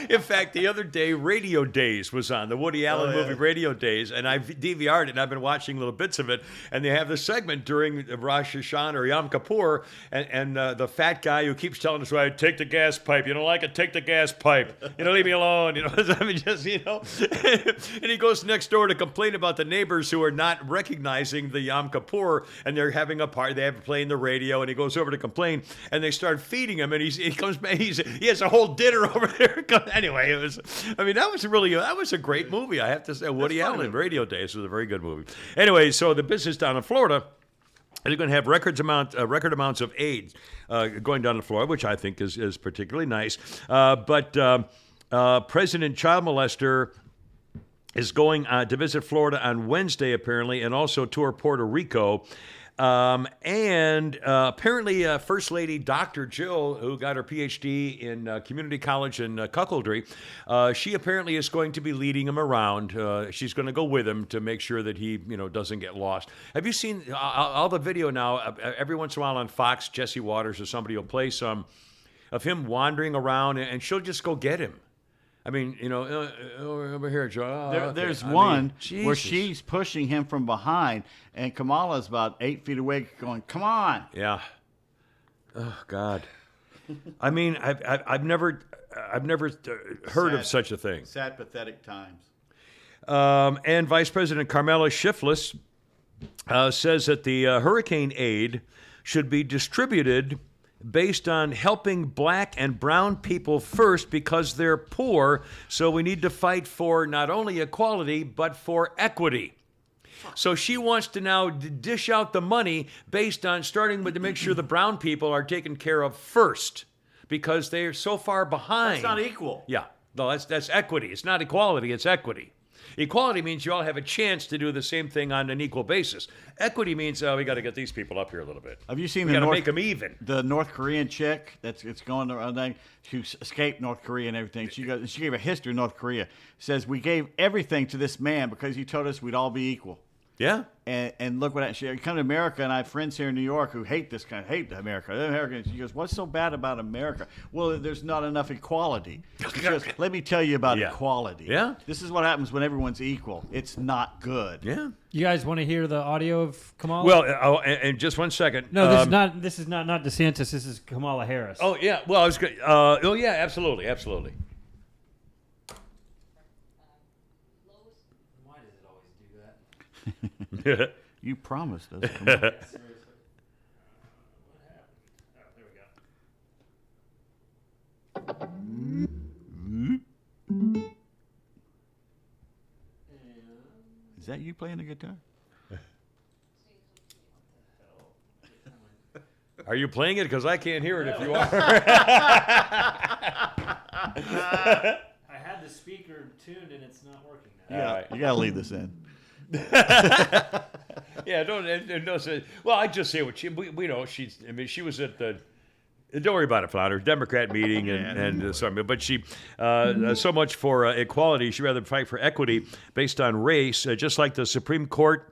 In fact, the other day, Radio Days was on, the Woody Allen movie Radio Days, and I've DVR'd it, and I've been watching little bits of it, and they have this segment during Rosh Hashanah or Yom Kippur, and the fat guy who keeps telling us, right, take the gas pipe, you don't like it, take the gas pipe, leave me alone, I mean, just, and he goes next door to complain about the neighbors who are not recognizing the Yom Kippur, and they're having a party, they have playing the radio, and he goes over to complain, and they start feeding him, and he comes back, he has a whole dinner over there. Anyway, that was a great movie, I have to say. Woody Allen, Radio Days was a very good movie. Anyway, so the business down in Florida, they're going to have record amounts of aid going down to Florida, which I think is particularly nice. But President Child Molester is going to visit Florida on Wednesday, apparently, and also tour Puerto Rico. And apparently First Lady Dr. Jill, who got her PhD in community college and cuckoldry, she apparently is going to be leading him around. She's going to go with him to make sure that he, doesn't get lost. Have you seen all the video now? Every once in a while on Fox, Jesse Waters or somebody will play some of him wandering around, and she'll just go get him. I mean, over here, Joe. There's one where she's pushing him from behind, and Kamala's about 8 feet away going, come on. Yeah. Oh, God. I mean, I've never heard of such a thing. Sad, pathetic times. And Vice President Carmela Shifless says that the hurricane aid should be distributed based on helping black and brown people first because they're poor. So we need to fight for not only equality, but for equity. So she wants to now dish out the money based on starting with to make sure the brown people are taken care of first because they're so far behind. That's not equal. Yeah. No, that's equity. It's not equality, it's equity. Equality means you all have a chance to do the same thing on an equal basis. Equity means we got to get these people up here a little bit. Have you seen we got to make them even? The North Korean chick it's going around. She escaped North Korea and everything. She gave a history of North Korea. Says we gave everything to this man because he told us we'd all be equal. Yeah. And look what she come to America, and I have friends here in New York who hate America. They're Americans. She goes, "What's so bad about America?" Well, there's not enough equality. She goes, "Let me tell you about equality. Yeah. This is what happens when everyone's equal. It's not good." Yeah. You guys want to hear the audio of Kamala? Well, and just one second. No, this is not DeSantis. This is Kamala Harris. Oh yeah. Well, I was good. Oh yeah. Absolutely. Absolutely. Why does it always do that? You promised us. Come on. What happened? Oh, there we go. Is that you playing the guitar? Are you playing it? Because I can't hear it if you are. I had the speaker tuned and it's not working now. Yeah, you gotta leave this in. Yeah, don't say. Well, I just say what we know. She was at the. Don't worry about it, Flounder. Democrat meeting and something. But she, so much for equality. She'd rather fight for equity based on race, just like the Supreme Court,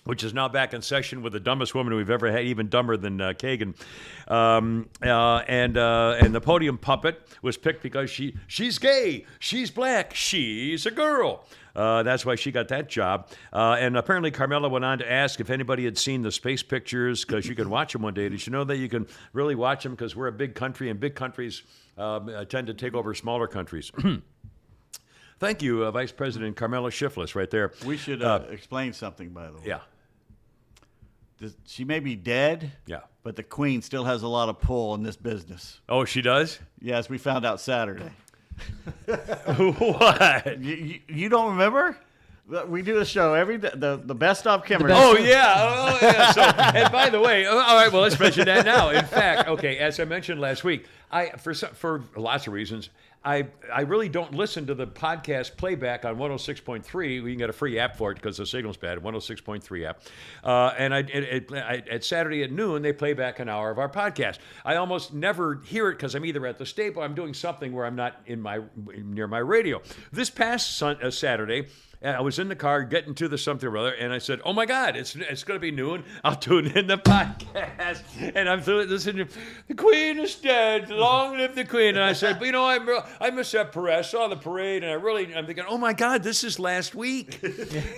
which is now back in session with the dumbest woman we've ever had, even dumber than Kagan. And the podium puppet was picked because she's gay, she's black, she's a girl. That's why she got that job. And apparently Carmela went on to ask if anybody had seen the space pictures, because you can watch them one day. Did you know that you can really watch them because we're a big country, and big countries tend to take over smaller countries? Thank you, Vice President Carmela Shifless, right there. We should explain something, by the way. Yeah. She may be dead, Yeah. but the Queen still has a lot of pull in this business. Oh, she does? Yes, we found out Saturday. What? You don't remember? We do a show every day, the best of Kimmer. Oh yeah. So, and by the way, all right. Well, let's mention that now. In fact, okay, as I mentioned last week, for lots of reasons, I really don't listen to the podcast playback on 106.3. We can get a free app for it because the signal's bad. 106.3 app. And at Saturday at noon, they play back an hour of our podcast. I almost never hear it because I'm either at the Staple, I'm doing something where I'm not near my radio. This past Saturday, I was in the car getting to the something or other, and I said, "Oh my God, it's going to be noon. I'll tune in the podcast." And I'm listening. The Queen is dead. Long live the Queen. And I said, "But I miss that parade. I saw the parade, and I'm thinking, oh my God, this is last week."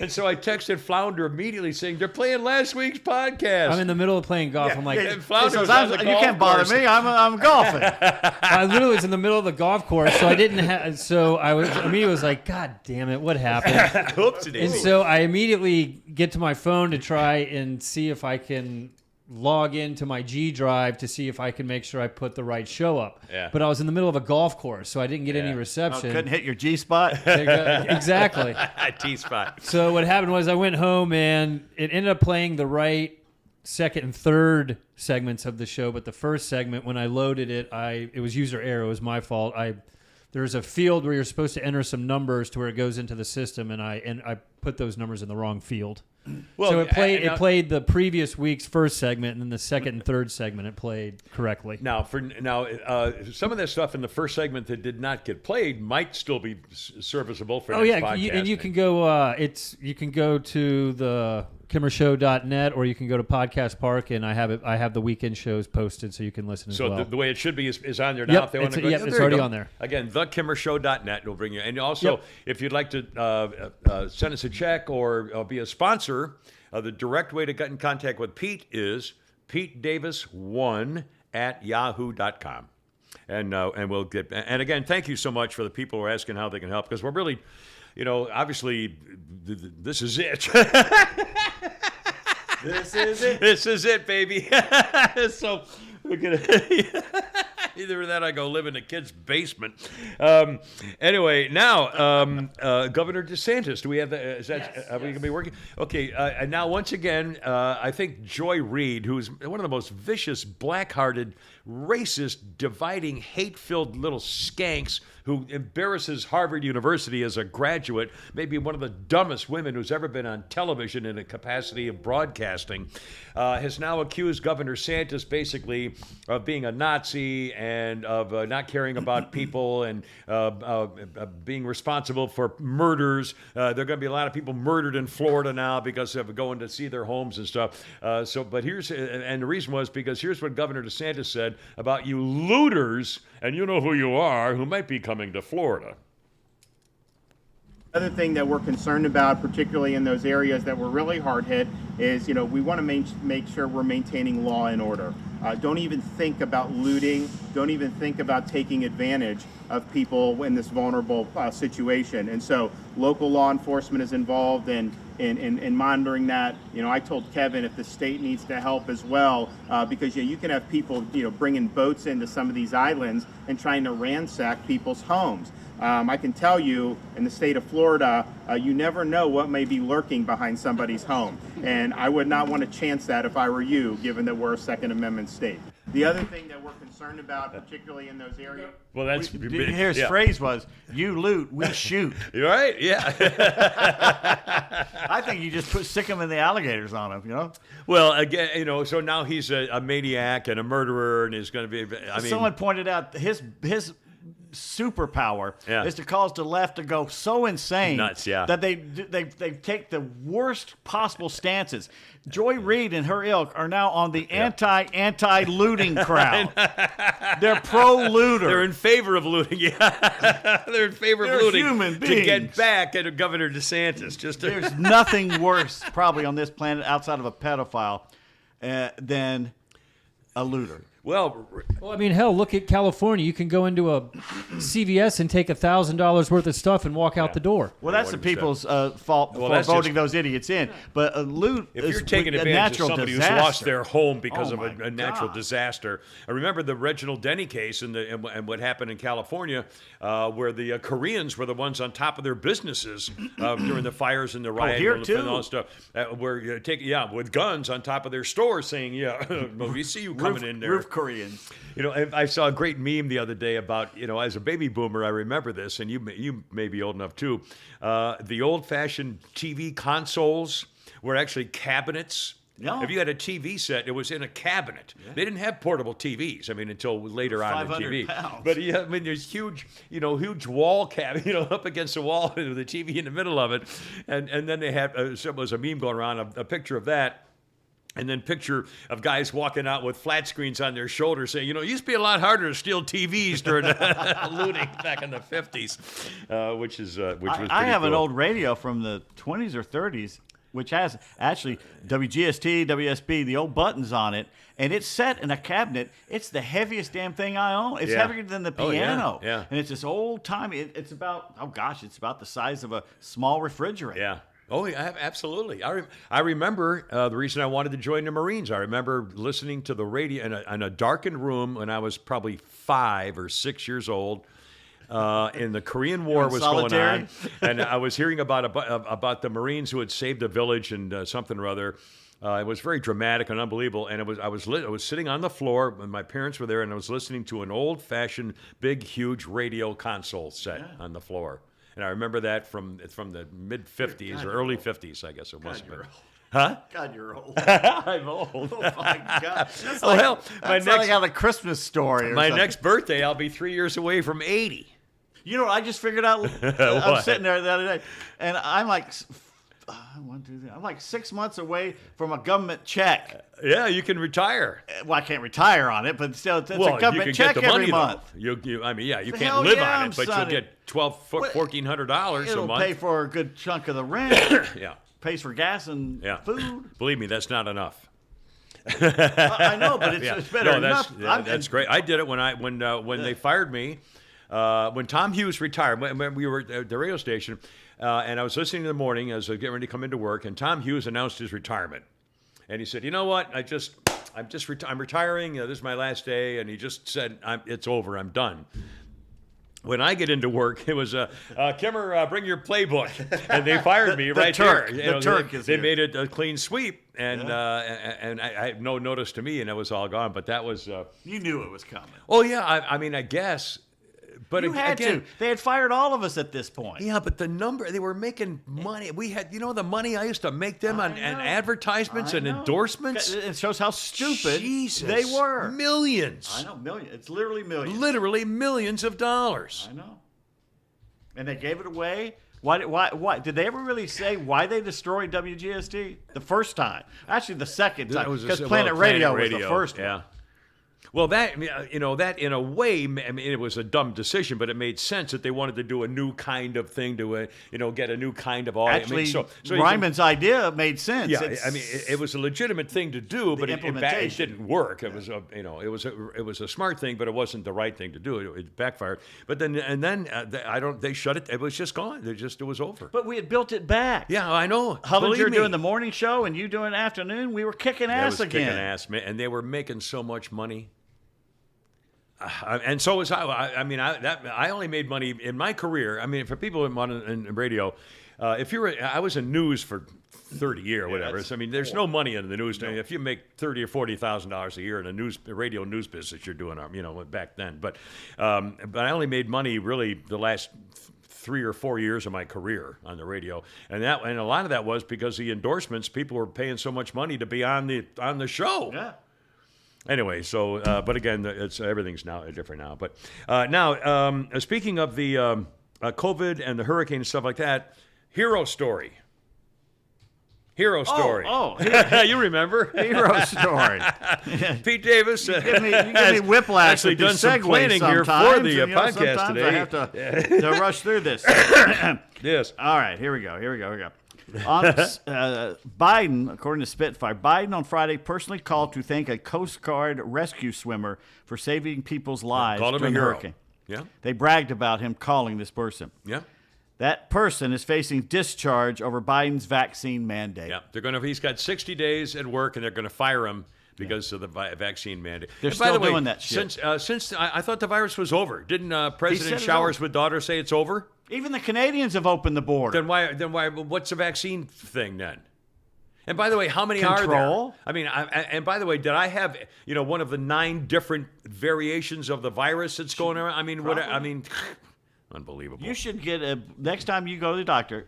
And so I texted Flounder immediately saying, "They're playing last week's podcast." I'm in the middle of playing golf. I'm like, and Flounder was says, on the "You golf can't bother course. me. I'm golfing." I literally was in the middle of the golf course, so I didn't have. So I was like, "God damn it, what happened?" Oopsie-daisy. And so I immediately get to my phone to try and see if I can log into my G Drive to see if I can make sure I put the right show up. Yeah. But I was in the middle of a golf course, so I didn't get any reception. Couldn't hit your G spot. There you go. Exactly. T-spot. So what happened was I went home and it ended up playing the right second and third segments of the show, but the first segment, when I loaded it, it was user error. It was my fault. There's a field where you're supposed to enter some numbers to where it goes into the system, and I put those numbers in the wrong field. Well, so it played the previous week's first segment, and then the second and third segment it played correctly. Now, some of that stuff in the first segment that did not get played might still be serviceable for next podcast. And you can go. You can go to the kimmershow.net, or you can go to Podcast Park, and I have the weekend shows posted, so you can listen as well. So the way it should be is on there now. Yep, if they want to go, it's already on there. Again, thekimmershow.net will bring you. And also, if you'd like to send us a check or be a sponsor, the direct way to get in contact with Pete is PeteDavis1 @yahoo.com. And we'll get. And again, thank you so much for the people who are asking how they can help, because we're really, obviously, this is it. This is it. This is it, baby. So we're gonna either that, or I go live in a kid's basement. Anyway, now Governor DeSantis. Do we have the? Is that? Yes, Are we gonna be working? Okay. And now once again, I think Joy Reid, who's one of the most vicious, black-hearted, racist, dividing, hate-filled little skanks who embarrasses Harvard University as a graduate, maybe one of the dumbest women who's ever been on television in a capacity of broadcasting, has now accused Governor DeSantis basically of being a Nazi and of not caring about people and being responsible for murders. There are going to be a lot of people murdered in Florida now because of going to see their homes and stuff. But here's, and the reason was because here's what Governor DeSantis said about you looters, and you know who you are, who might be coming to Florida. Other thing that we're concerned about, particularly in those areas that were really hard hit, is we want to make sure we're maintaining law and order. Don't even think about looting. Don't even think about taking advantage of people in this vulnerable situation. And so local law enforcement is involved in monitoring that. I told Kevin if the state needs to help as well, because you can have people bringing boats into some of these islands and trying to ransack people's homes. I can tell you, in the state of Florida, you never know what may be lurking behind somebody's home. And I would not want to chance that if I were you, given that we're a Second Amendment state. The other thing that we're concerned about, particularly in those areas... Well, that's... His phrase was, you loot, we shoot. You're right, yeah. I think you just stick him in the alligators on him, Well, again, so now he's a maniac and a murderer, and he's going to be... Someone pointed out his superpower is to cause the left to go so insane that they take the worst possible stances. Joy Reid and her ilk are now on the anti-looting crowd. They're pro-looter. They're in favor of looting. Yeah, they're in favor of looting human beings. to get back at Governor DeSantis. There's nothing worse probably on this planet outside of a pedophile than a looter. Well, I mean, hell, look at California. You can go into a CVS and take $1,000 worth of stuff and walk out the door. Well, that's the people's fault for voting those idiots in. But a loot if is you're taking a advantage natural of somebody disaster. who's lost their home because of a natural God. disaster. I remember the Reginald Denny case and what happened in California, where the Koreans were the ones on top of their businesses during the fires and the riot here and too. all that stuff. With guns on top of their stores, saying, well, we see you coming in there. Roof Koreans. I saw a great meme the other day about, as a baby boomer, I remember this, and you may be old enough too. The old-fashioned TV consoles were actually cabinets. No. If you had a TV set, it was in a cabinet. Yeah. They didn't have portable TVs. Until later on in TV. Pounds. But there's huge wall cabinet, up against the wall with the TV in the middle of it, and then they had there was a meme going around, a picture of that. And then picture of guys walking out with flat screens on their shoulders saying, it used to be a lot harder to steal TVs during looting back in the 50s, which was pretty I have cool. an old radio from the 20s or 30s, which has actually WGST, WSB, the old buttons on it, and it's set in a cabinet. It's the heaviest damn thing I own. It's heavier than the piano. Yeah. And it's this old time. It's about, it's about the size of a small refrigerator. Yeah. Oh, yeah, absolutely. I remember the reason I wanted to join the Marines. I remember listening to the radio in a darkened room when I was probably 5 or 6 years old. And the Korean War was going on, and I was hearing about the Marines who had saved a village and something or other. It was very dramatic and unbelievable. And I was sitting on the floor when my parents were there, and I was listening to an old-fashioned, big, huge radio console set on the floor. And I remember that from the mid-50s or early 50s, I guess it was. Huh? God, you're old. I'm old. Oh, my God. That's like how the Christmas story my next birthday, I'll be 3 years away from 80. You know what I just figured out? I'm sitting there the other day, and I'm like... 6 months away from a government check. Yeah, you can retire. Well, I can't retire on it, but still, it's a government you can check get the money, every month. You can't live on it, but you'll get $1,400 a month. It'll pay for a good chunk of the rent. Yeah. Pays for gas and food. Believe me, that's not enough. I know, but it's better No, enough. that's great. I did it when they fired me. When Tom Hughes retired, when we were at the radio station, and I was listening in the morning as I was getting ready to come into work, and Tom Hughes announced his retirement. And he said, "You know what? I'm retiring. This is my last day." And he just said, "It's over. I'm done." When I get into work, it was Kimmer, bring your playbook, and they fired me right Turk. there. The Turk they is here. made it a clean sweep, and I had no notice to me, and it was all gone. But that was You knew it was coming. oh yeah, I mean I guess, but You had again, to. They had fired all of us at this point. yeah, but the number they were making money. We had the money I used to make them on advertisements and endorsements. It shows how stupid Jesus, they were. millions. I know, millions. It's literally millions. Literally millions of dollars. I know. And they gave it away. Why? Did they ever really say why they destroyed WGST? The first time. Actually, the second time. Because Planet Radio was the first one. Well, that that in a way, I mean, it was a dumb decision, but it made sense that they wanted to do a new kind of thing to, get a new kind of audience. Actually, so Ryman's idea made sense. Yeah, I mean, it was a legitimate thing to do, but it didn't work. It was it was a smart thing, but it wasn't the right thing to do. It backfired. But then they shut it. It was just gone. It was over. But we had built it back. Yeah, I know. Hullinger doing the morning show and you doing afternoon. We were kicking ass again. Kicking ass, man, and they were making so much money. And so was I. I mean, I only made money in my career. I mean, for people in radio, I was in news for 30 years or whatever. So, I mean, there's no money in the news. No. If you make $30,000 or $40,000 a year in a radio news business, you're doing, back then. But I only made money really the last 3 or 4 years of my career on the radio, and a lot of that was because the endorsements. People were paying so much money to be on the show. Yeah. Anyway, so but again, everything's now different now. But now, speaking of the COVID and the hurricane and stuff like that, Hero Story. Oh, you remember? Hero Story. Pete Davis. You give me whiplash. Actually with done some planning here for the podcast today. I have to rush through this. Yes. All right, here we go. On Biden, according to Spitfire, Biden on Friday personally called to thank a Coast Guard rescue swimmer for saving people's lives Called him during a the hero. hurricane. Yeah. They bragged about him calling this person. Yeah. That person is facing discharge over Biden's vaccine mandate. Yeah. He's got 60 days at work, and they're going to fire him because of the vaccine mandate. They're and by still the way, doing that shit. Since I thought the virus was over. Didn't President Showers with daughter say it's over? Even the Canadians have opened the border. Then why? What's the vaccine thing then? And by the way, how many Control? are there? I mean, and by the way, did I have one of the 9 different variations of the virus that's going around? I mean, unbelievable. You should get next time you go to the doctor,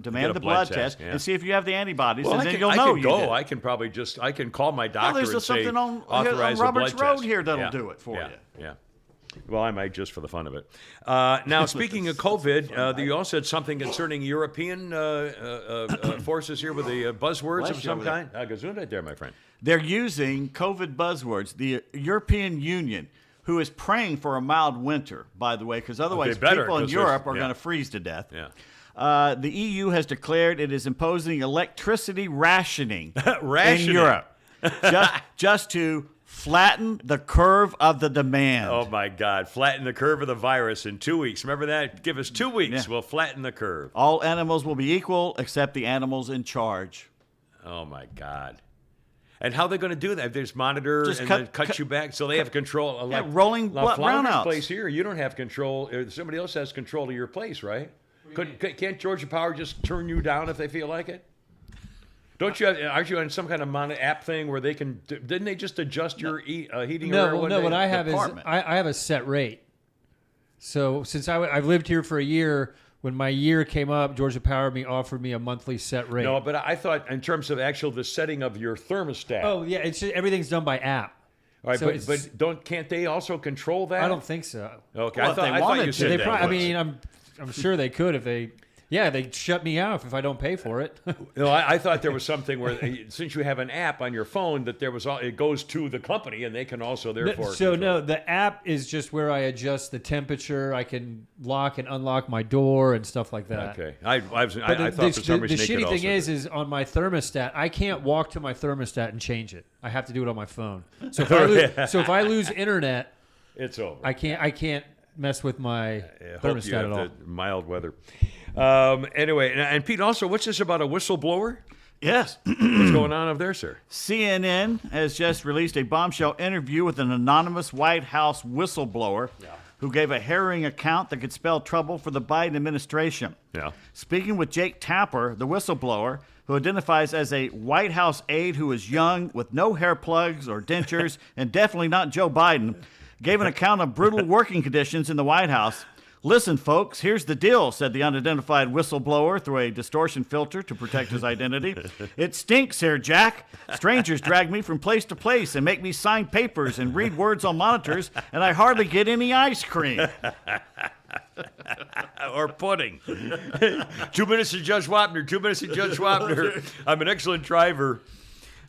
demand the blood test yeah. and see if you have the antibodies, Well, and then you'll know you did. I can probably I can call my doctor there's and say something on authorize Roberts a blood Road test. here that'll do it for you. Yeah. Well, I might just for the fun of it. Now, speaking of COVID, you also had something concerning European forces here with the buzzwords Bless of you some over kind. Gesundheit there, my friend. They're using COVID buzzwords. The European Union, who is praying for a mild winter, by the way, because otherwise people in Europe are going to freeze to death. Yeah. The EU has declared it is imposing electricity rationing, Rationing. in Europe, just to flatten the curve of the demand. Oh, my God. Flatten the curve of the virus in 2 weeks. Remember that? Give us 2 weeks. Yeah. We'll flatten the curve. All animals will be equal except the animals in charge. Oh, my God. And how are they going to do that? They just monitor Just and cut- then cut you back, so they have control. Yeah, rolling Flounder's brownouts. place here, you don't have control. Somebody else has control of your place, right? Can't Georgia Power just turn you down if they feel like it? Don't you? Aren't you on some kind of app thing where they can? Didn't they just adjust your heating? No, or what I have department. is I have a set rate. So since I've lived here for a year, when my year came up, Georgia Power offered me a monthly set rate. No, but I thought in terms of the setting of your thermostat. Oh yeah, it's just, everything's done by app. All right, so but can't they also control that? I don't think so. Okay, Well, I if they thought wanted you to, said They that. probably, I mean, I'm sure they could if they. Yeah, they shut me out if I don't pay for it. No, I thought there was something where since you have an app on your phone that there was it goes to the company and they can also therefore. So control. no, the app is just where I adjust the temperature. I can lock and unlock my door and stuff like that. Okay, I thought But for some reason the they could shitty also thing is on my thermostat, I can't walk to my thermostat and change it. I have to do it on my phone. So if I lose internet, it's over. I can't mess with my I hope you thermostat have at all. the mild weather. Anyway, and Pete, also, what's this about a whistleblower? Yes. What's going on up there, sir? CNN has just released a bombshell interview with an anonymous White House whistleblower who gave a harrowing account that could spell trouble for the Biden administration. Yeah. Speaking with Jake Tapper, the whistleblower, who identifies as a White House aide who is young, with no hair plugs or dentures, and definitely not Joe Biden, gave an account of brutal working conditions in the White House. Listen, folks, here's the deal, said the unidentified whistleblower through a distortion filter to protect his identity. It stinks here, Jack. Strangers drag me from place to place and make me sign papers and read words on monitors, and I hardly get any ice cream. Or pudding. 2 minutes to Judge Wapner. 2 minutes to Judge Wapner. I'm an excellent driver.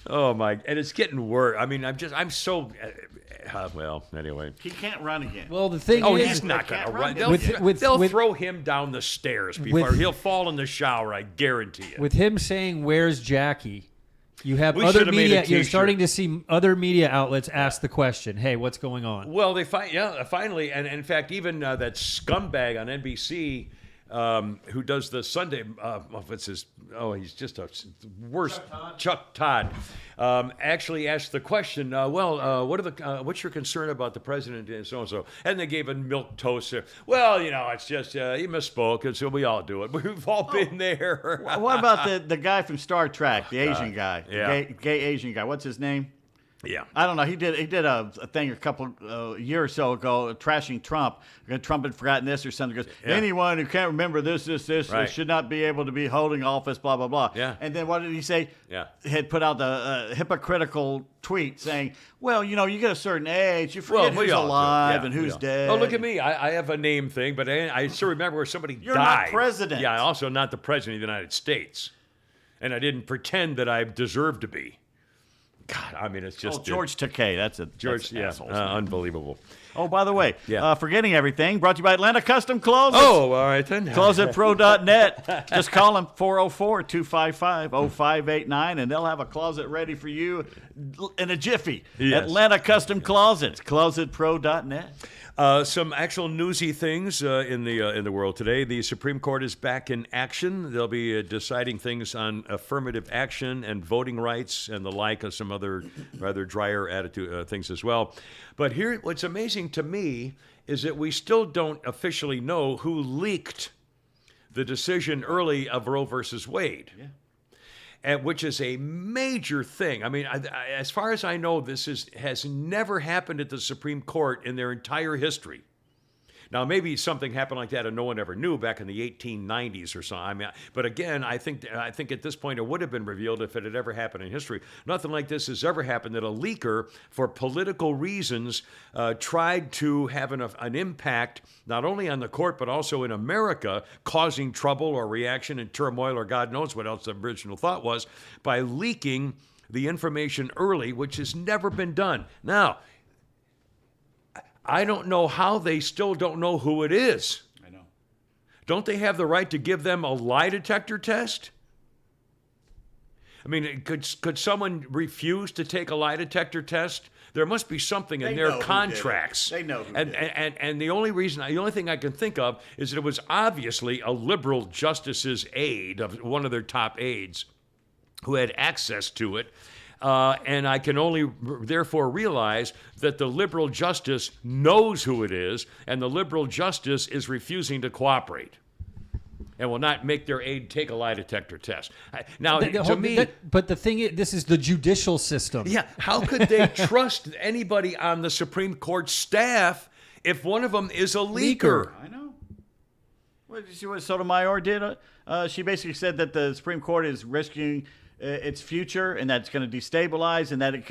Oh my! And it's getting worse. I mean, I'm so. Well, anyway. He can't run again. Well, the thing Oh, is, he's not going to run. With- They'll with- throw him down the stairs before with- he'll fall in the shower. I guarantee it. with him saying, "Where's Jackie?" You have We other should've made a media. You're t-shirt. starting to see other media outlets ask the question, "Hey, what's going on?" Well, they finally, and in fact, even that scumbag on NBC who does the Sunday, what's his? Oh, he's just a worst. Chuck Todd actually asked the question. What's your concern about the president and so and so? And they gave a milk toast. Well, it's just he misspoke, and so we all do it. We've all been there. What about the guy from Star Trek, the Asian guy, Yeah. gay Asian guy? What's his name? Yeah. I don't know. He did a thing a year or so ago, trashing Trump. Trump had forgotten this or something. He goes, Yeah. anyone who can't remember this, Right. should not be able to be holding office, blah, blah, blah. Yeah. And then what did he say? Yeah. He had put out the hypocritical tweet saying, well, you get a certain age, you forget we who's all do. alive Yeah, and we who's all. dead. Oh, look at me. I have a name thing, but I still remember where somebody You're died. not president. Yeah, also not the president of the United States. And I didn't pretend that I deserved to be. God, I mean, it's just... George Takei. That's George, yeah, assholes. unbelievable. Oh, by the way, Yeah. Forgetting Everything, brought to you by Atlanta Custom Closets. Oh, all right then. ClosetPro.net. Just call them 404-255-0589, and they'll have a closet ready for you in a jiffy. Yes. Atlanta Custom Closets. ClosetPro.net. Some actual newsy things in the world today. The Supreme Court is back in action. They'll be deciding things on affirmative action and voting rights and the like, of some other rather drier attitude things as well. But here, what's amazing to me is that we still don't officially know who leaked the decision early of Roe versus Wade. Yeah. And which is a major thing. I mean, as far as I know, this has never happened at the Supreme Court in their entire history. Now, maybe something happened like that and no one ever knew back in the 1890s or something. I mean, but again, I think at this point it would have been revealed if it had ever happened in history. Nothing like this has ever happened, that a leaker, for political reasons, tried to have an impact not only on the court but also in America, causing trouble or reaction and turmoil or God knows what else the original thought was, by leaking the information early, which has never been done. Now, I don't know how they still don't know who it is. I know. Don't they have the right to give them a lie detector test? I mean, could someone refuse to take a lie detector test? There must be something in They their know who did it. contracts. They know who and, did it. and the only thing I can think of is that it was obviously a liberal justice's aide, of one of their top aides, who had access to it. And I can only therefore realize that the liberal justice knows who it is, and the liberal justice is refusing to cooperate and will not make their aide take a lie detector test. Now, But the thing is, this is the judicial system. yeah, how could they trust anybody on the Supreme Court staff if one of them is a leaker? I know. What did you see what Sotomayor did? She basically said that the Supreme Court is risking its future, and that it's going to destabilize, and that it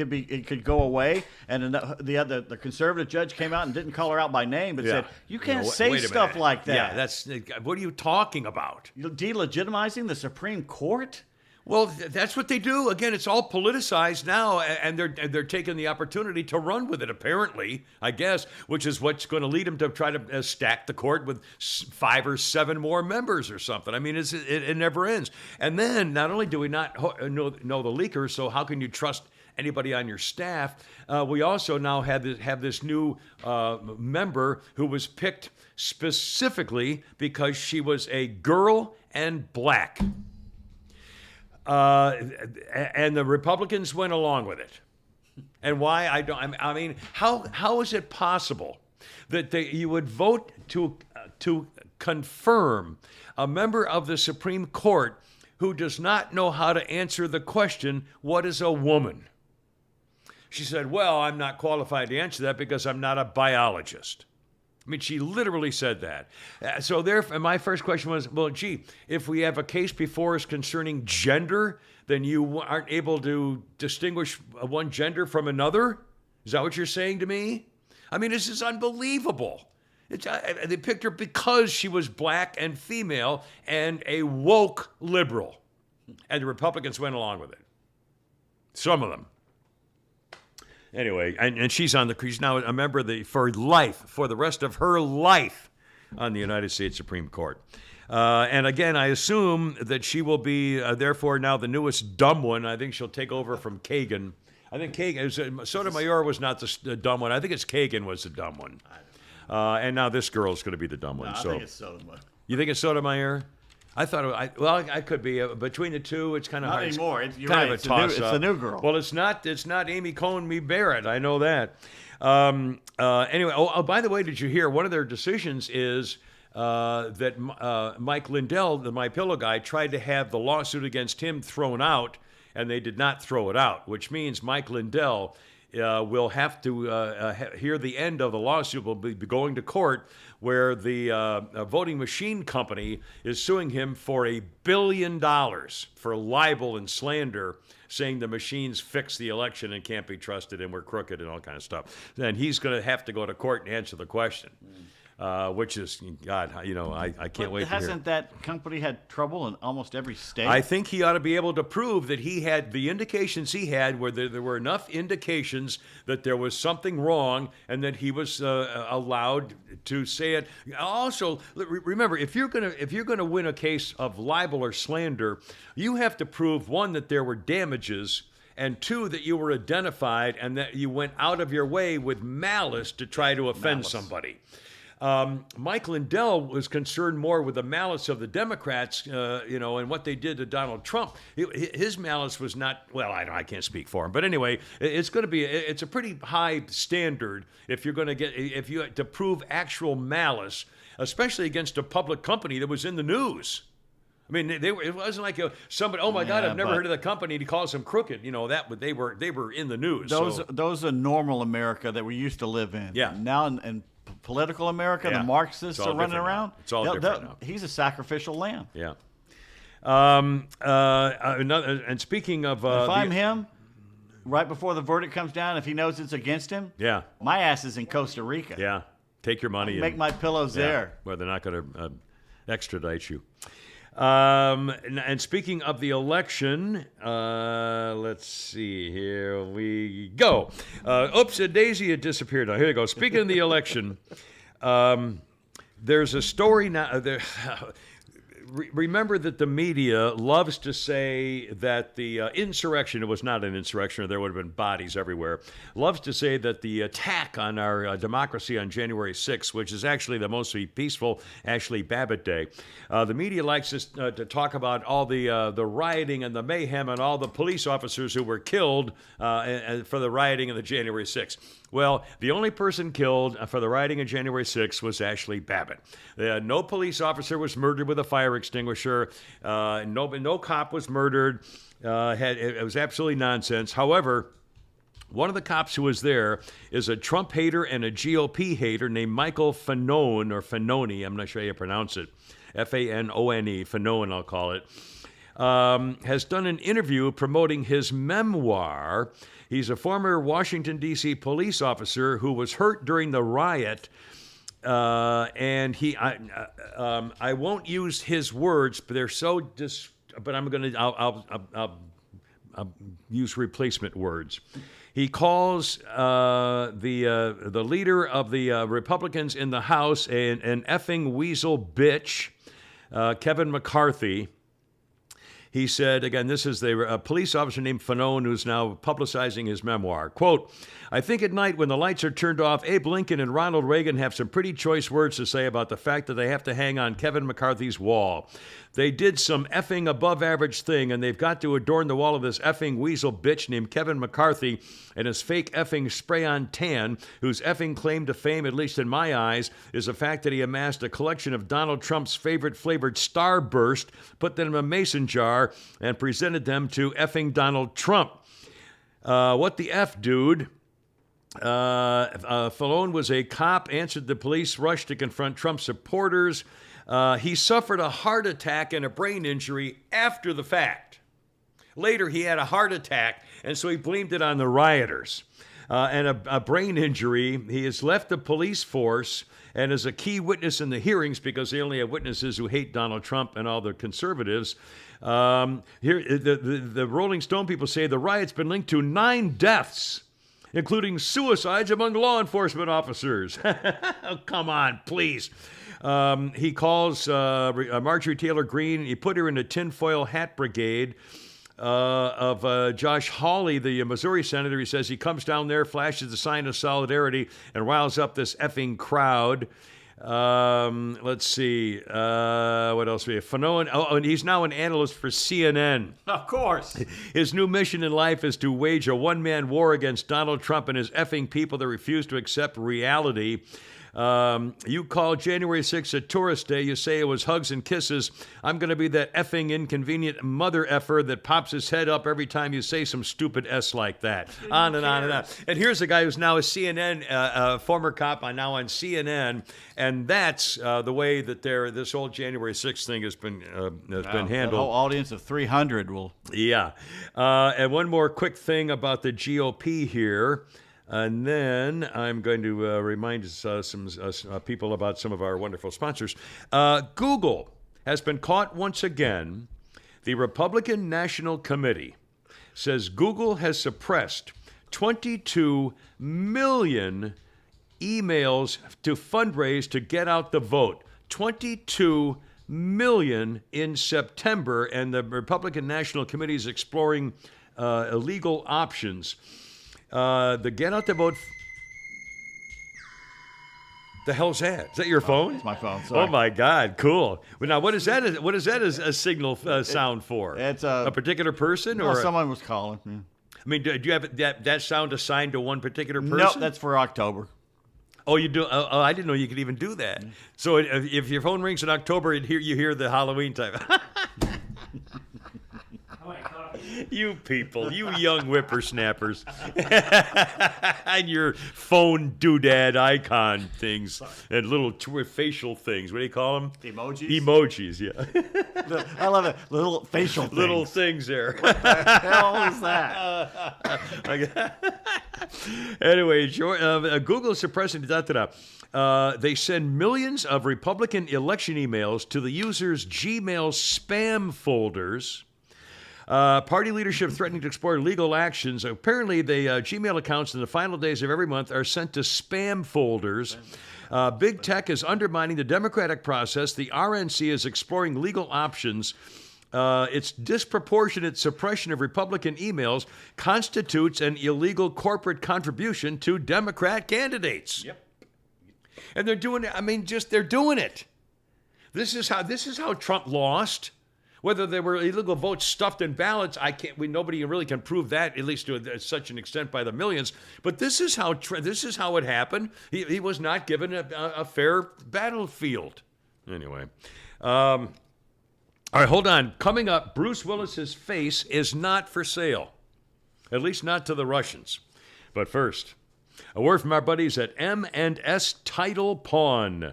could go away. And the conservative judge came out and didn't call her out by name, but said, "You can't say wait a stuff minute. like that." Yeah, what are you talking about? You're delegitimizing the Supreme Court. Well, that's what they do. Again, it's all politicized now, and they're taking the opportunity to run with it, apparently, I guess, which is what's going to lead them to try to stack the court with 5 or 7 more members or something. I mean, it never ends. And then, not only do we not know the leakers, so how can you trust anybody on your staff? We also now have this new member who was picked specifically because she was a girl and black. And the Republicans went along with it. And why? I mean, how is it possible that you would vote to confirm a member of the Supreme Court who does not know how to answer the question, what is a woman? She said, well, I'm not qualified to answer that because I'm not a biologist. I mean, she literally said that. So therefore, my first question was, well, gee, if we have a case before us concerning gender, then you aren't able to distinguish one gender from another? Is that what you're saying to me? I mean, this is unbelievable. They picked her because she was black and female and a woke liberal. And the Republicans went along with it. Some of them. Anyway, and she's now a member of for the rest of her life on the United States Supreme Court. And again, I assume that she will be, therefore, now the newest dumb one. I think she'll take over from Kagan. I think Sotomayor was not the dumb one. I think it's Kagan was the dumb one. And now this girl's going to be the dumb one. I think it's Sotomayor. You think it's Sotomayor? I thought I could be between the two. It's kind of not hard. Anymore. You're kind of a toss-up. It's the new girl. Well, it's not Amy Coney Barrett. I know that. Anyway, by the way, did you hear one of their decisions is that Mike Lindell, the My Pillow guy, tried to have the lawsuit against him thrown out, and they did not throw it out, which means Mike Lindell will have to hear the end of the lawsuit. Will be going to court where the voting machine company is suing him for $1 billion for libel and slander, saying the machines fixed the election and can't be trusted and we're crooked and all kind of stuff. Then he's going to have to go to court and answer the question. Which is, God, I can't wait to hear. Hasn't that company had trouble in almost every state? I think he ought to be able to prove that he had the indications he had, where there were enough indications that there was something wrong and that he was allowed to say it. Also, remember, if you're gonna win a case of libel or slander, you have to prove, one, that there were damages, and 2, that you were identified and that you went out of your way with malice to try to offend somebody. Mike Lindell was concerned more with the malice of the Democrats, and what they did to Donald Trump. His malice was not, well, I can't speak for him, but anyway, it's a pretty high standard if you had to prove actual malice, especially against a public company that was in the news. I mean, it wasn't like somebody. Oh my God, I've never heard of the company. And he calls them crooked. They were in the news. Those are normal America that we used to live in. Yeah. Now in political America, the Marxists are running around. It's all different now. He's a sacrificial lamb. Yeah. And speaking of, if I'm him, right before the verdict comes down, if he knows it's against him, my ass is in Costa Rica. Yeah. Take your money. Make my pillows there. Well, they're not going to extradite you. And speaking of the election, let's see. Here we go. Oops, Daisy had disappeared. Now, here we go. Speaking of the election, there's a story now. Remember that the media loves to say that the insurrection, it was not an insurrection, or there would have been bodies everywhere, loves to say that the attack on our democracy on January 6th, which is actually the mostly peaceful Ashley Babbitt Day, the media likes to talk about all the rioting and the mayhem and all the police officers who were killed for the rioting of the January 6th. Well, the only person killed for the rioting of January 6th was Ashley Babbitt. No police officer was murdered with a fire extinguisher. No cop was murdered. It was absolutely nonsense. However, one of the cops who was there is a Trump hater and a GOP hater named Michael Fanone, or Fanoni. I'm not sure how you pronounce it. Fanone, Fanone, I'll call it. has done an interview promoting his memoir. He's a former Washington, D.C. police officer who was hurt during the riot. And I won't use his words, but they're so but I'll use replacement words. He calls the leader of the Republicans in the House an effing weasel bitch, Kevin McCarthy. He said, again, this is a police officer named Fanone who's now publicizing his memoir. Quote, I think at night when the lights are turned off, Abe Lincoln and Ronald Reagan have some pretty choice words to say about the fact that they have to hang on Kevin McCarthy's wall. They did some effing above average thing, and they've got to adorn the wall of this effing weasel bitch named Kevin McCarthy and his fake effing spray-on tan, whose effing claim to fame, at least in my eyes, is the fact that he amassed a collection of Donald Trump's favorite flavored Starburst, put them in a mason jar, and presented them to effing Donald Trump. What the F, dude? Falone was a cop, answered the police rush to confront Trump supporters. He suffered a heart attack and a brain injury after the fact. Later, he had a heart attack, and so he blamed it on the rioters. And a brain injury. He has left the police force and is a key witness in the hearings because they only have witnesses who hate Donald Trump and all the conservatives. Here, the Rolling Stone people say the riot's been linked to 9 deaths, including suicides among law enforcement officers. Oh, come on, please. He calls Marjorie Taylor Greene, he put her in a tinfoil hat brigade of Josh Hawley, the Missouri senator. He says he comes down there, flashes the sign of solidarity, and riles up this effing crowd. Let's see. What else we have? Fanone. Oh, and he's now an analyst for CNN. Of course. His new mission in life is to wage a one-man war against Donald Trump and his effing people that refuse to accept reality. You call January 6th a tourist day. You say it was hugs and kisses. I'm going to be that effing inconvenient mother effer that pops his head up every time you say some stupid S like that. On and on and on. And here's a guy who's now a CNN, former cop, now on CNN. And that's the way that this whole January 6th thing has been handled. The whole audience of 300 will. Yeah. And one more quick thing about the GOP here. And then I'm going to remind some people about some of our wonderful sponsors. Google has been caught once again. The Republican National Committee says Google has suppressed 22 million emails to fundraise to get out the vote. 22 million in September, and the Republican National Committee is exploring illegal options. The get out the vote. The hell's that? Is that your phone? It's my phone. Sorry. Oh my God! Cool. Well, now, what is that? What is that as a signal sound for? It's a particular person, no, or someone was calling. Yeah. I mean, do you have that sound assigned to one particular person? No, that's for October. Oh, you do? Oh, I didn't know you could even do that. So if your phone rings in October, you hear the Halloween time. You people, you young whippersnappers, and your phone doodad icon things and little facial things. What do you call them? Emojis? Emojis, yeah. I love it. Little facial things. Little things there. What the hell is that? Anyway, Google is suppressing they send millions of Republican election emails to the users' Gmail spam folders. Party leadership threatening to explore legal actions. Apparently, the Gmail accounts in the final days of every month are sent to spam folders. Big tech is undermining the democratic process. The RNC is exploring legal options. Its disproportionate suppression of Republican emails constitutes an illegal corporate contribution to Democrat candidates. Yep. And they're doing it. I mean, they're doing it. This is how Trump lost. Whether there were illegal votes stuffed in ballots, nobody really can prove that, at least to such an extent by the millions. But this is how it happened. He was not given a fair battlefield. Anyway, all right, hold on. Coming up, Bruce Willis's face is not for sale, at least not to the Russians. But first, a word from our buddies at M&S Title Pawn.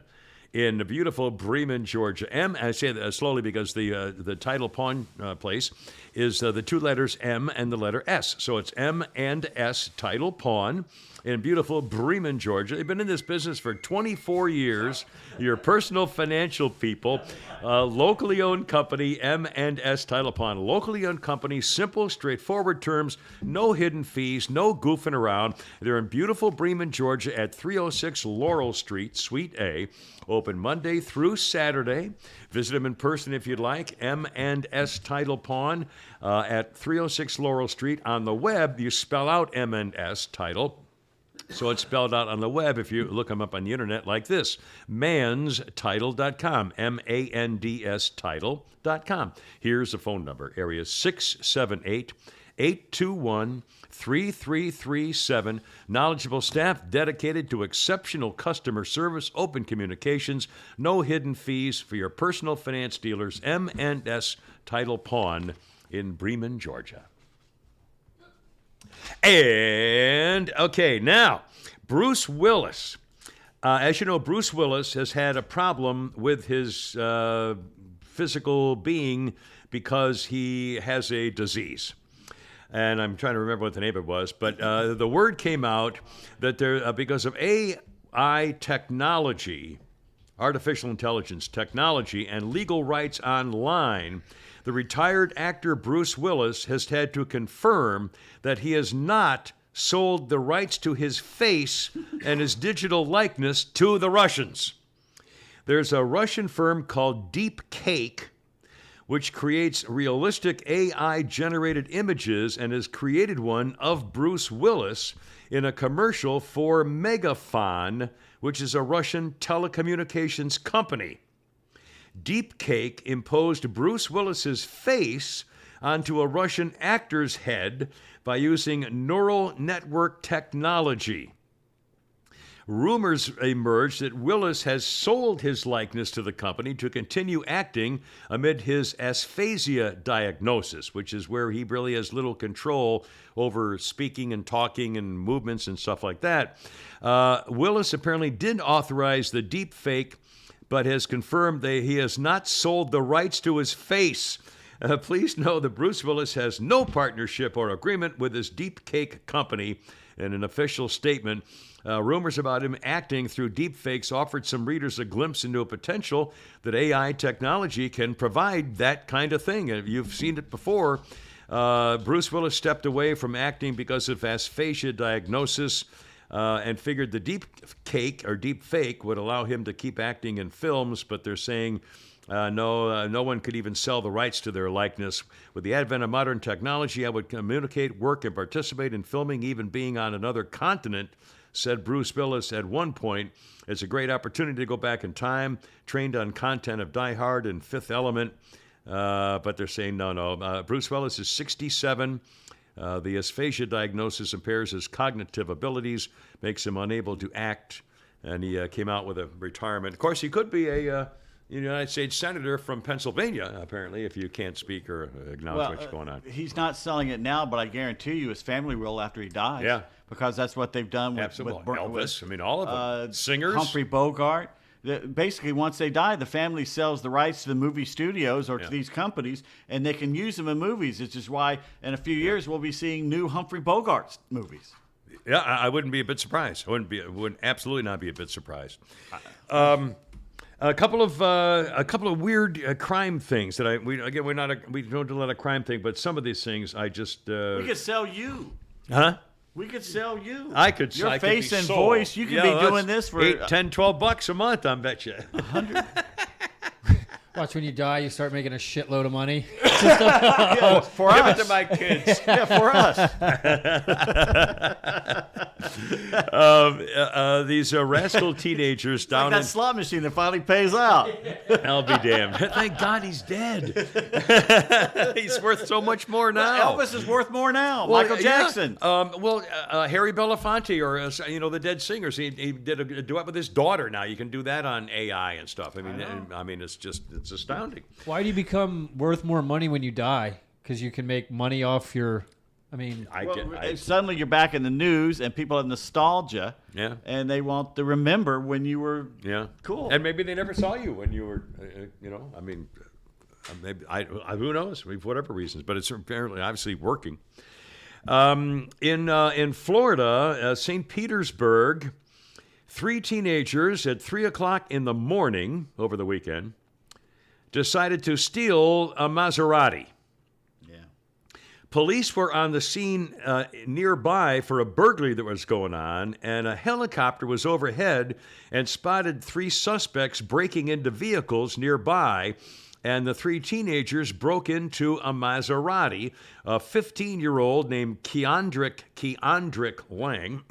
in the beautiful Bremen, Georgia. I say that slowly because the title pawn place is the two letters M and the letter S. So it's M&S Title Pawn in beautiful Bremen, Georgia. They've been in this business for 24 years. Your personal financial people, locally owned company, M&S Title Pawn. Locally owned company, simple, straightforward terms, no hidden fees, no goofing around. They're in beautiful Bremen, Georgia at 306 Laurel Street, Suite A. Open Monday through Saturday. Visit them in person if you'd like. M&S Title Pawn at 306 Laurel Street. On the web, you spell out M&S Title. So it's spelled out on the web if you look them up on the internet like this, manstitle.com, M-A-N-D-S title.com. Here's the phone number, area 678-821-3337. Knowledgeable staff dedicated to exceptional customer service, open communications, no hidden fees for your personal finance dealers, M&S Title Pawn in Bremen, Georgia. And, okay, now, Bruce Willis. As you know, Bruce Willis has had a problem with his physical being because he has a disease. And I'm trying to remember what the name of it was, but the word came out that there, because of AI technology, artificial intelligence technology, and legal rights online, the retired actor Bruce Willis has had to confirm that he has not sold the rights to his face and his digital likeness to the Russians. There's a Russian firm called Deepcake, which creates realistic AI-generated images and has created one of Bruce Willis in a commercial for Megafon, which is a Russian telecommunications company. Deepcake imposed Bruce Willis's face onto a Russian actor's head by using neural network technology. Rumors emerged that Willis has sold his likeness to the company to continue acting amid his aphasia diagnosis, which is where he really has little control over speaking and talking and movements and stuff like that. Willis apparently did authorize the deep fake, but has confirmed that he has not sold the rights to his face. Please know that Bruce Willis has no partnership or agreement with his Deepcake company. In an official statement, rumors about him acting through deepfakes offered some readers a glimpse into a potential that AI technology can provide that kind of thing. You've seen it before. Bruce Willis stepped away from acting because of aphasia diagnosis, and figured the deep fake would allow him to keep acting in films, but they're saying no one could even sell the rights to their likeness. With the advent of modern technology, I would communicate, work, and participate in filming, even being on another continent, said Bruce Willis at one point. It's a great opportunity to go back in time, trained on content of Die Hard and Fifth Element, but they're saying no. Bruce Willis is 67. The aphasia diagnosis impairs his cognitive abilities, makes him unable to act, and he came out with a retirement. Of course, he could be a United States Senator from Pennsylvania, apparently, if you can't speak or acknowledge what's going on. He's not selling it now, but I guarantee you his family will after he dies. Yeah. Because that's what they've done with Elvis. All of them. Singers. Humphrey Bogart. Basically, once they die, the family sells the rights to the movie studios or to these companies, and they can use them in movies, which is why in a few years we'll be seeing new Humphrey Bogart movies. Yeah, I wouldn't be a bit surprised. I would absolutely not be a bit surprised. A couple of weird crime things that we don't do a lot of crime thing, but some of these things I just we could sell you. Huh? We could sell you. I could. Your I face could be and sold. voice. You could be doing this for $8, $10, $12 a month. I bet you. 100. Watch when you die, you start making a shitload of money. Yeah, for Give us. it to my kids. Yeah, for us. These rascal teenagers down Like that in. slot machine that finally pays out. I'll be damned. Thank God he's dead. He's worth so much more now. Elvis is worth more now. Well, Michael Jackson. Yeah. Harry Belafonte, or the dead singers. He did a duet with his daughter. Now you can do that on AI and stuff. I mean, it's astounding. Why do you become worth more money when you die? Because you can make money off your I mean, Suddenly you're back in the news, and people have nostalgia. Yeah. And they want to remember when you were cool. And maybe they never saw you when you were, maybe who knows? For whatever reasons, but it's apparently obviously working. In Florida, St. Petersburg, 3 teenagers at 3:00 in the morning over the weekend decided to steal a Maserati. Police were on the scene nearby for a burglary that was going on, and a helicopter was overhead and spotted 3 suspects breaking into vehicles nearby, and the 3 teenagers broke into a Maserati. A 15-year-old named Keandrick Wang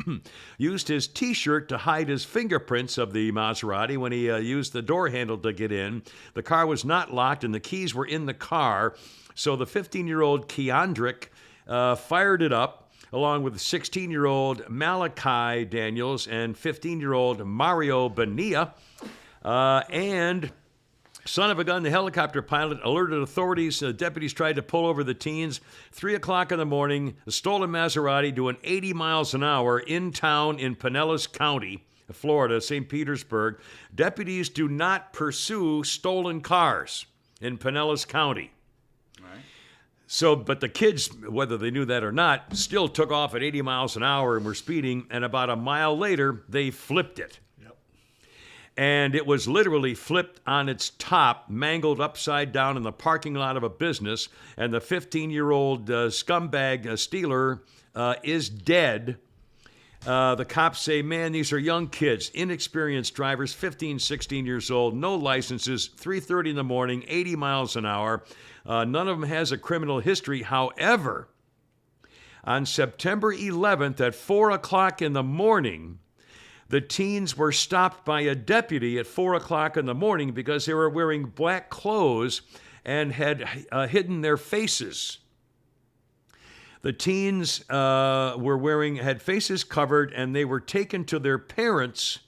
used his T-shirt to hide his fingerprints of the Maserati when he used the door handle to get in. The car was not locked, and the keys were in the car. So the 15-year-old Keandrick fired it up, along with 16-year-old Malachi Daniels and 15-year-old Mario Bonilla. And son of a gun, the helicopter pilot alerted authorities. Deputies tried to pull over the teens. 3:00 in the morning, the stolen Maserati doing 80 miles an hour in town in Pinellas County, Florida, St. Petersburg. Deputies do not pursue stolen cars in Pinellas County. So, but the kids, whether they knew that or not, still took off at 80 miles an hour and were speeding, and about a mile later, they flipped it. Yep. And it was literally flipped on its top, mangled upside down in the parking lot of a business, and the 15-year-old scumbag stealer is dead. The cops say, man, these are young kids, inexperienced drivers, 15, 16 years old, no licenses, 3:30 in the morning, 80 miles an hour. None of them has a criminal history. However, on September 11th at 4:00 in the morning, the teens were stopped by a deputy at 4:00 in the morning because they were wearing black clothes and had hidden their faces. The teens had faces covered, and they were taken to their parents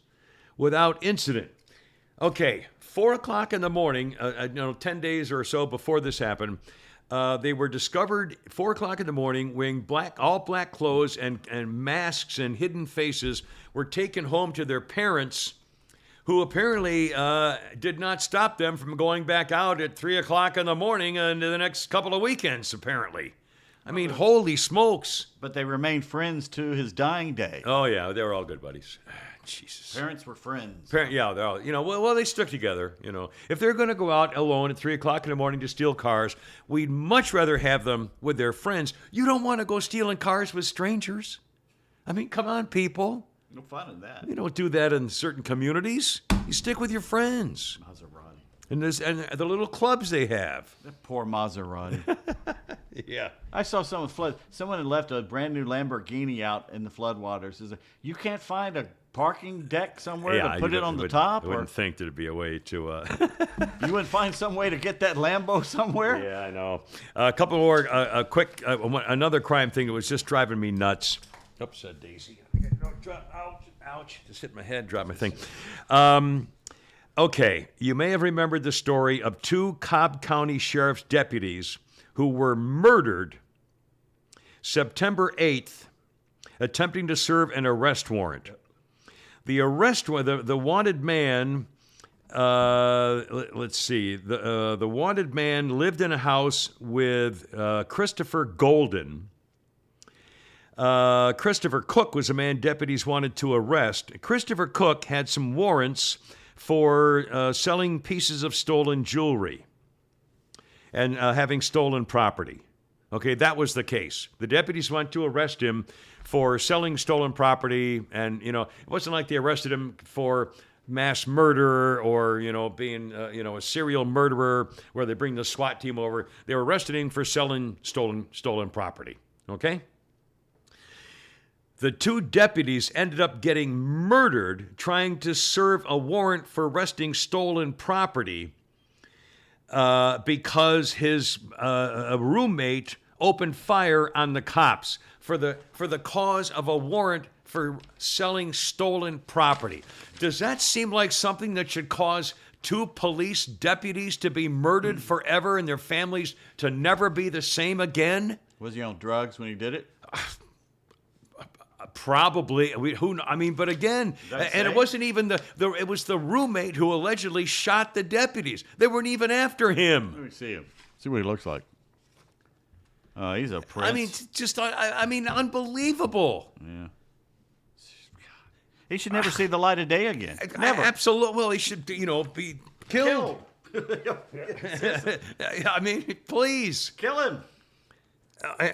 without incident. Okay, 4:00 in the morning, 10 days or so before this happened, they were discovered 4:00 in the morning wearing all black clothes and masks and hidden faces, were taken home to their parents, who apparently did not stop them from going back out at 3:00 in the morning and the next couple of weekends, apparently. I mean, holy smokes. But they remained friends to his dying day. Oh, yeah, they were all good buddies. Jesus. Parents were friends. Yeah, they're all, well, they stuck together, If they're going to go out alone at 3:00 in the morning to steal cars, we'd much rather have them with their friends. You don't want to go stealing cars with strangers. I mean, come on, people. No fun in that. You don't do that in certain communities. You stick with your friends. Maserati. And the little clubs they have. That poor Maserati. Yeah. I saw someone had left a brand new Lamborghini out in the floodwaters. You can't find a parking deck somewhere to put it on the top? I wouldn't think there'd be a way to... You wouldn't find some way to get that Lambo somewhere? Yeah, I know. A couple more, another crime thing that was just driving me nuts. Oops, Daisy. Ouch. Just hit my head, dropped my thing. Okay, you may have remembered the story of 2 Cobb County Sheriff's deputies who were murdered September 8th, attempting to serve an arrest warrant. The wanted man, let's see, the wanted man lived in a house with Christopher Golden. Christopher Cook was a man deputies wanted to arrest. Christopher Cook had some warrants for selling pieces of stolen jewelry and having stolen property. Okay, that was the case. The deputies went to arrest him for selling stolen property, and, it wasn't like they arrested him for mass murder or, being, a serial murderer where they bring the SWAT team over. They were arresting him for selling stolen property, okay? The 2 deputies ended up getting murdered trying to serve a warrant for arresting stolen property because his roommate opened fire on the cops for the cause of a warrant for selling stolen property. Does that seem like something that should cause 2 police deputies to be murdered forever and their families to never be the same again? Was he on drugs when he did it? Probably. I mean, but again, Does that and say? it wasn't even it was the roommate who allegedly shot the deputies. They weren't even after him. Let me see him. See what he looks like. Oh, he's a prince. I mean, just, I mean, unbelievable. Yeah. He should never see the light of day again. Never. Absolutely. Well, he should, be killed. I mean, please. Kill him.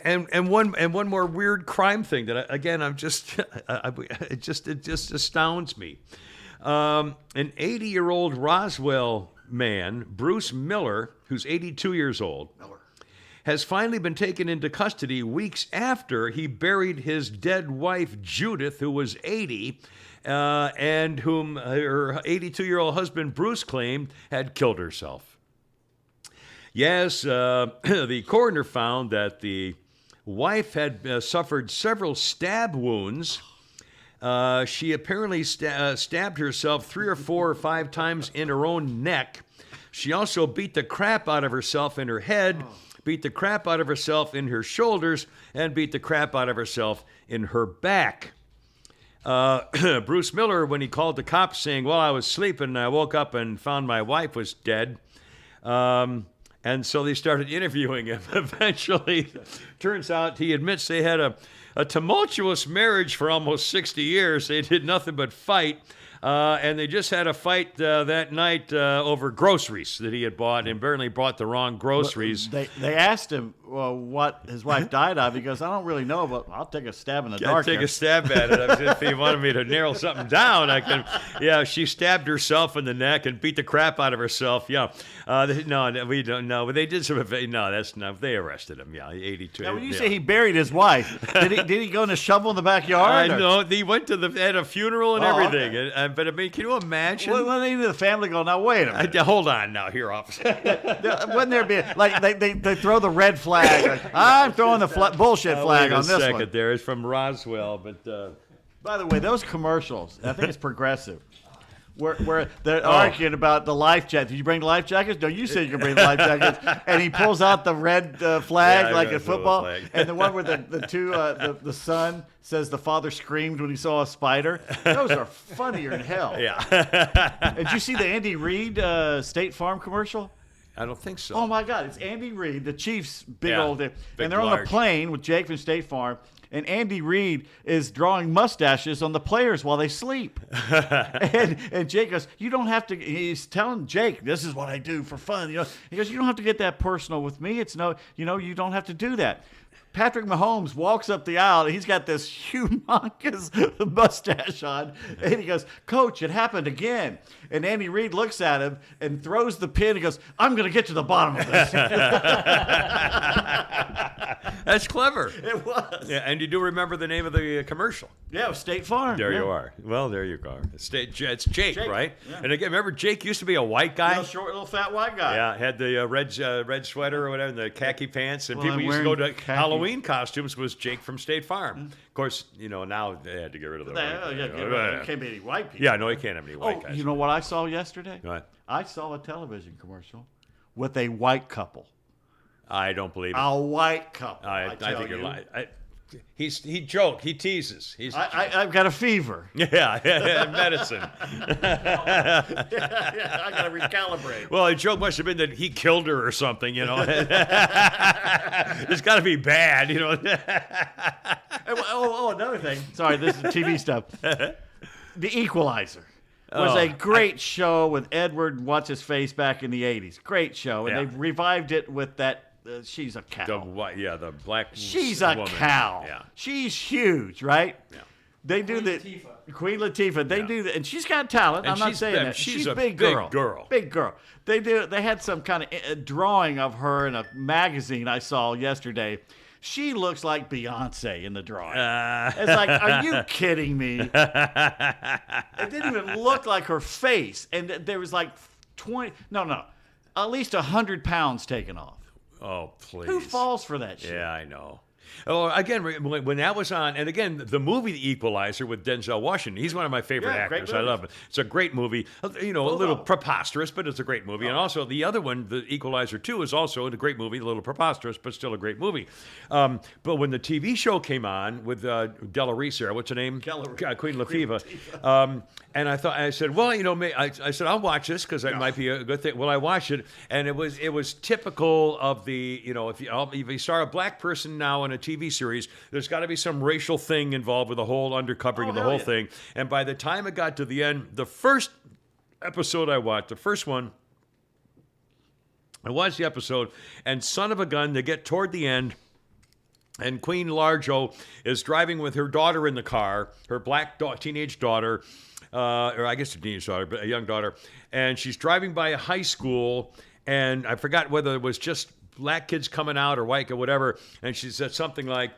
And one more weird crime thing that I'm just it just astounds me. An 80-year-old Roswell man, Bruce Miller, who's 82 years old, has finally been taken into custody weeks after he buried his dead wife Judith, who was 80, and whom her 82-year-old husband Bruce claimed had killed herself. Yes, the coroner found that the wife had suffered several stab wounds. She apparently stabbed herself 3 or 4 or 5 times in her own neck. She also beat the crap out of herself in her head, beat the crap out of herself in her shoulders, and beat the crap out of herself in her back. Bruce Miller, when he called the cops saying, well, I was sleeping and I woke up and found my wife was dead, and so they started interviewing him. Eventually, turns out he admits they had a tumultuous marriage for almost 60 years. They did nothing but fight. And they just had a fight that night over groceries that he had bought, and apparently bought the wrong groceries. They asked him what his wife died of. He goes, I don't really know, but I'll take a stab in the dark. Take a stab at it. If he wanted me to narrow something down, I can. Yeah, she stabbed herself in the neck and beat the crap out of herself. Yeah. No, we don't know. But they did some. No, that's not. They arrested him. Yeah, 82. Now, when you say he buried his wife, did he go in a shovel in the backyard? I know. He went to had a funeral and everything. Okay. But I mean, can you imagine? Well, then the family go, now wait a minute. Hold on now, here, officer. Wouldn't there be like they throw the red flag? Like, I'm throwing the bullshit flag on this one. There, it's from Roswell, but. By the way, those commercials, I think it's progressive. Where they're arguing about the life jacket. Did you bring the life jackets? No, you said you could bring the life jackets. And he pulls out the red flag like in football. And the one where the son says the father screamed when he saw a spider. Those are funnier than hell. Yeah. Did you see the Andy Reid State Farm commercial? I don't think so. Oh my God! It's Andy Reid, the Chiefs' big old, and they're on large. the plane with Jake from State Farm, and Andy Reid is drawing mustaches on the players while they sleep. and Jake goes, "You don't have to." He's telling Jake, "This is what I do for fun." He goes, "You don't have to get that personal with me. It's you don't have to do that." Patrick Mahomes walks up the aisle, and he's got this humongous mustache on, and he goes, "Coach, it happened again." And Andy Reid looks at him and throws the pin and goes, "I'm going to get to the bottom of this." That's clever. It was. Yeah, and you do remember the name of the commercial. Yeah, it was State Farm. There yeah. you are. Well, there you go. It's Jake, right? Yeah. And again, remember Jake used to be a white guy? Little short, little fat white guy. Yeah, had the red sweater or whatever, and the khaki pants, and Well, people I'm used to go wearing to khaki. Halloween costumes was Jake from State Farm. Of course, now they had to get rid of the There can't be any white people. Yeah, no, he can't have any white guys. You know what I saw yesterday? What? I saw a television commercial with a white couple. I don't believe it. A white couple. I think you're lying. He joked. He teases. I've got a fever. Yeah, medicine. I got to recalibrate. Well, the joke must have been that he killed her or something, It's got to be bad, Another thing. Sorry, this is TV stuff. The Equalizer was a great show with Edward What's-His-Face back in the 80s. Great show. And Yeah. they revived it with that She's a Cow. The black She's a woman. cow. Yeah. She's huge, right? Yeah. They do Queen Latifah. They do that, and she's got talent. And I'm not she's saying big. that. She's a big big girl. girl. Big girl. They had some kind of drawing of her in a magazine I saw yesterday. She looks like Beyonce in the drawing. It's like, are you kidding me? It didn't even look like her face, and there was like at least 100 pounds taken off. Oh, please. Who falls for that shit? Yeah, I know. Oh, again, when that was on, and again, the movie The Equalizer with Denzel Washington, he's one of my favorite Yeah, great actors. I movie. love it. It's a great movie. You know, a little preposterous, but it's a great movie. And also, the other one, The Equalizer 2, is also a great movie, a little preposterous, but still a great movie. But when the TV show came on with Della Reese, what's her name? Queen Latifah. And I said, well, you know, I said, I'll watch this because it might be a good thing. Well, I watched it, and it was typical of the, you know, if you star a black person now in a TV series, there's got to be some racial thing involved with the whole undercovering of the whole thing. And by the time it got to the end, the first episode I watched, the first one, I watched the episode, and son of a gun, they get toward the end, and Queen Largo is driving with her daughter in the car, her black teenage daughter, or I guess a teenage daughter, but a young daughter, and she's driving by a high school, and I forgot whether it was just black kids coming out or white or whatever, and she said something like,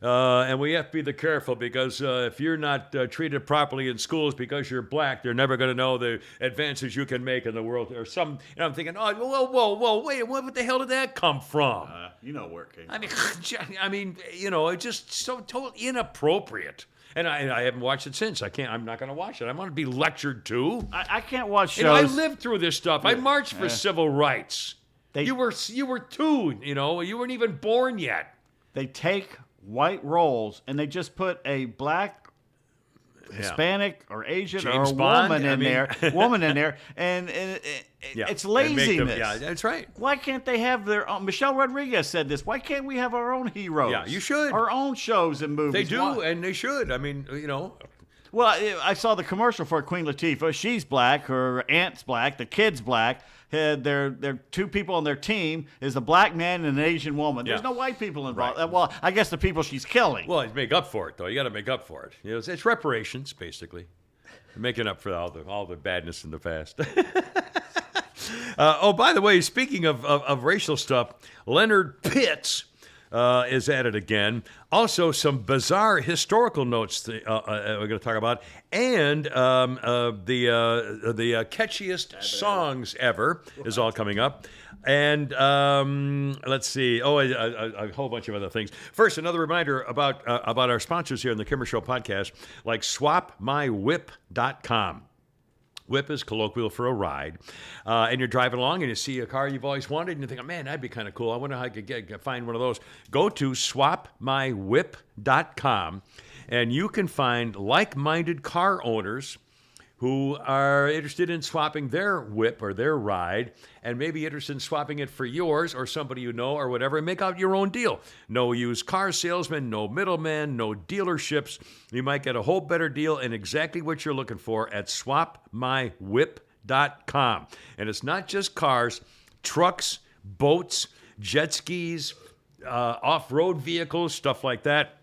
and we have to be careful because if you're not treated properly in schools because you're black, they're never going to know the advances you can make in the world. Or some, and I'm thinking, oh, whoa, wait, what the hell did that come from? You know where it came from. I mean, you know, it's just so totally inappropriate. And I haven't watched it since. I'm not going to watch it. I'm going to be lectured to. I can't watch shows. You know, I lived through this stuff. I marched for civil rights. You were two. You know, you weren't even born yet. They take white roles and they just put a black, Hispanic or Asian James or Bond, woman in there, and it's laziness. Yeah, that's right. Why can't they have their own? Michelle Rodriguez said this. Why can't we have our own heroes? Yeah, you should. Our own shows and movies. They do, and they should. I mean, you know. Well, I saw the commercial for Queen Latifah. She's black. Her aunt's black. The kid's black. They're two people on their team is a black man and an Asian woman. There's no white people involved. Right. Well, I guess the people she's killing. Well, you make up for it, though. You got to make up for it. You know, it's reparations, basically. Making up for all the badness in the past. Oh, by the way, speaking of racial stuff, Leonard Pitts is at it again. Also, some bizarre historical notes we're going to talk about, and the catchiest songs ever is all coming up. And let's see. Oh, a whole bunch of other things. First, another reminder about our sponsors here in the Kimmer Show podcast, like SwapMyWhip.com. Whip is colloquial for a ride. And you're driving along and you see a car you've always wanted and you think, oh, man, that'd be kind of cool. I wonder how I could find one of those. Go to swapmywhip.com and you can find like-minded car owners who are interested in swapping their whip or their ride and maybe interested in swapping it for yours or somebody you know or whatever, and make out your own deal. No used car salesman, no middleman, no dealerships. You might get a whole better deal and exactly what you're looking for at swapmywhip.com. And it's not just cars, trucks, boats, jet skis, off-road vehicles, stuff like that.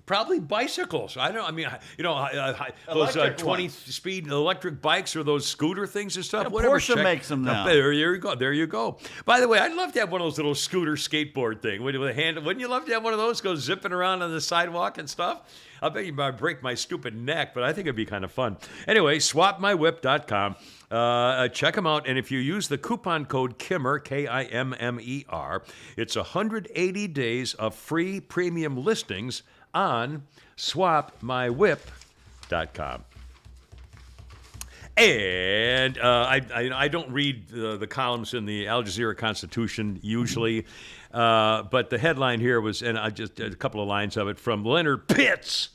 Probably bicycles. Those 20-speed electric bikes or those scooter things and stuff. Yeah, whatever. Porsche makes them now. There you go. There you go. By the way, I'd love to have one of those little scooter skateboard thing with a handle. Wouldn't you love to have one of those go zipping around on the sidewalk and stuff? I bet you might break my stupid neck, but I think it'd be kind of fun. Anyway, swapmywhip.com. Check them out, and if you use the coupon code Kimmer, Kimmer, it's 180 days of free premium listings on swapmywhip.com. And I don't read the columns in the Al Jazeera Constitution usually, but the headline here was, and I just a couple of lines of it from Leonard Pitts,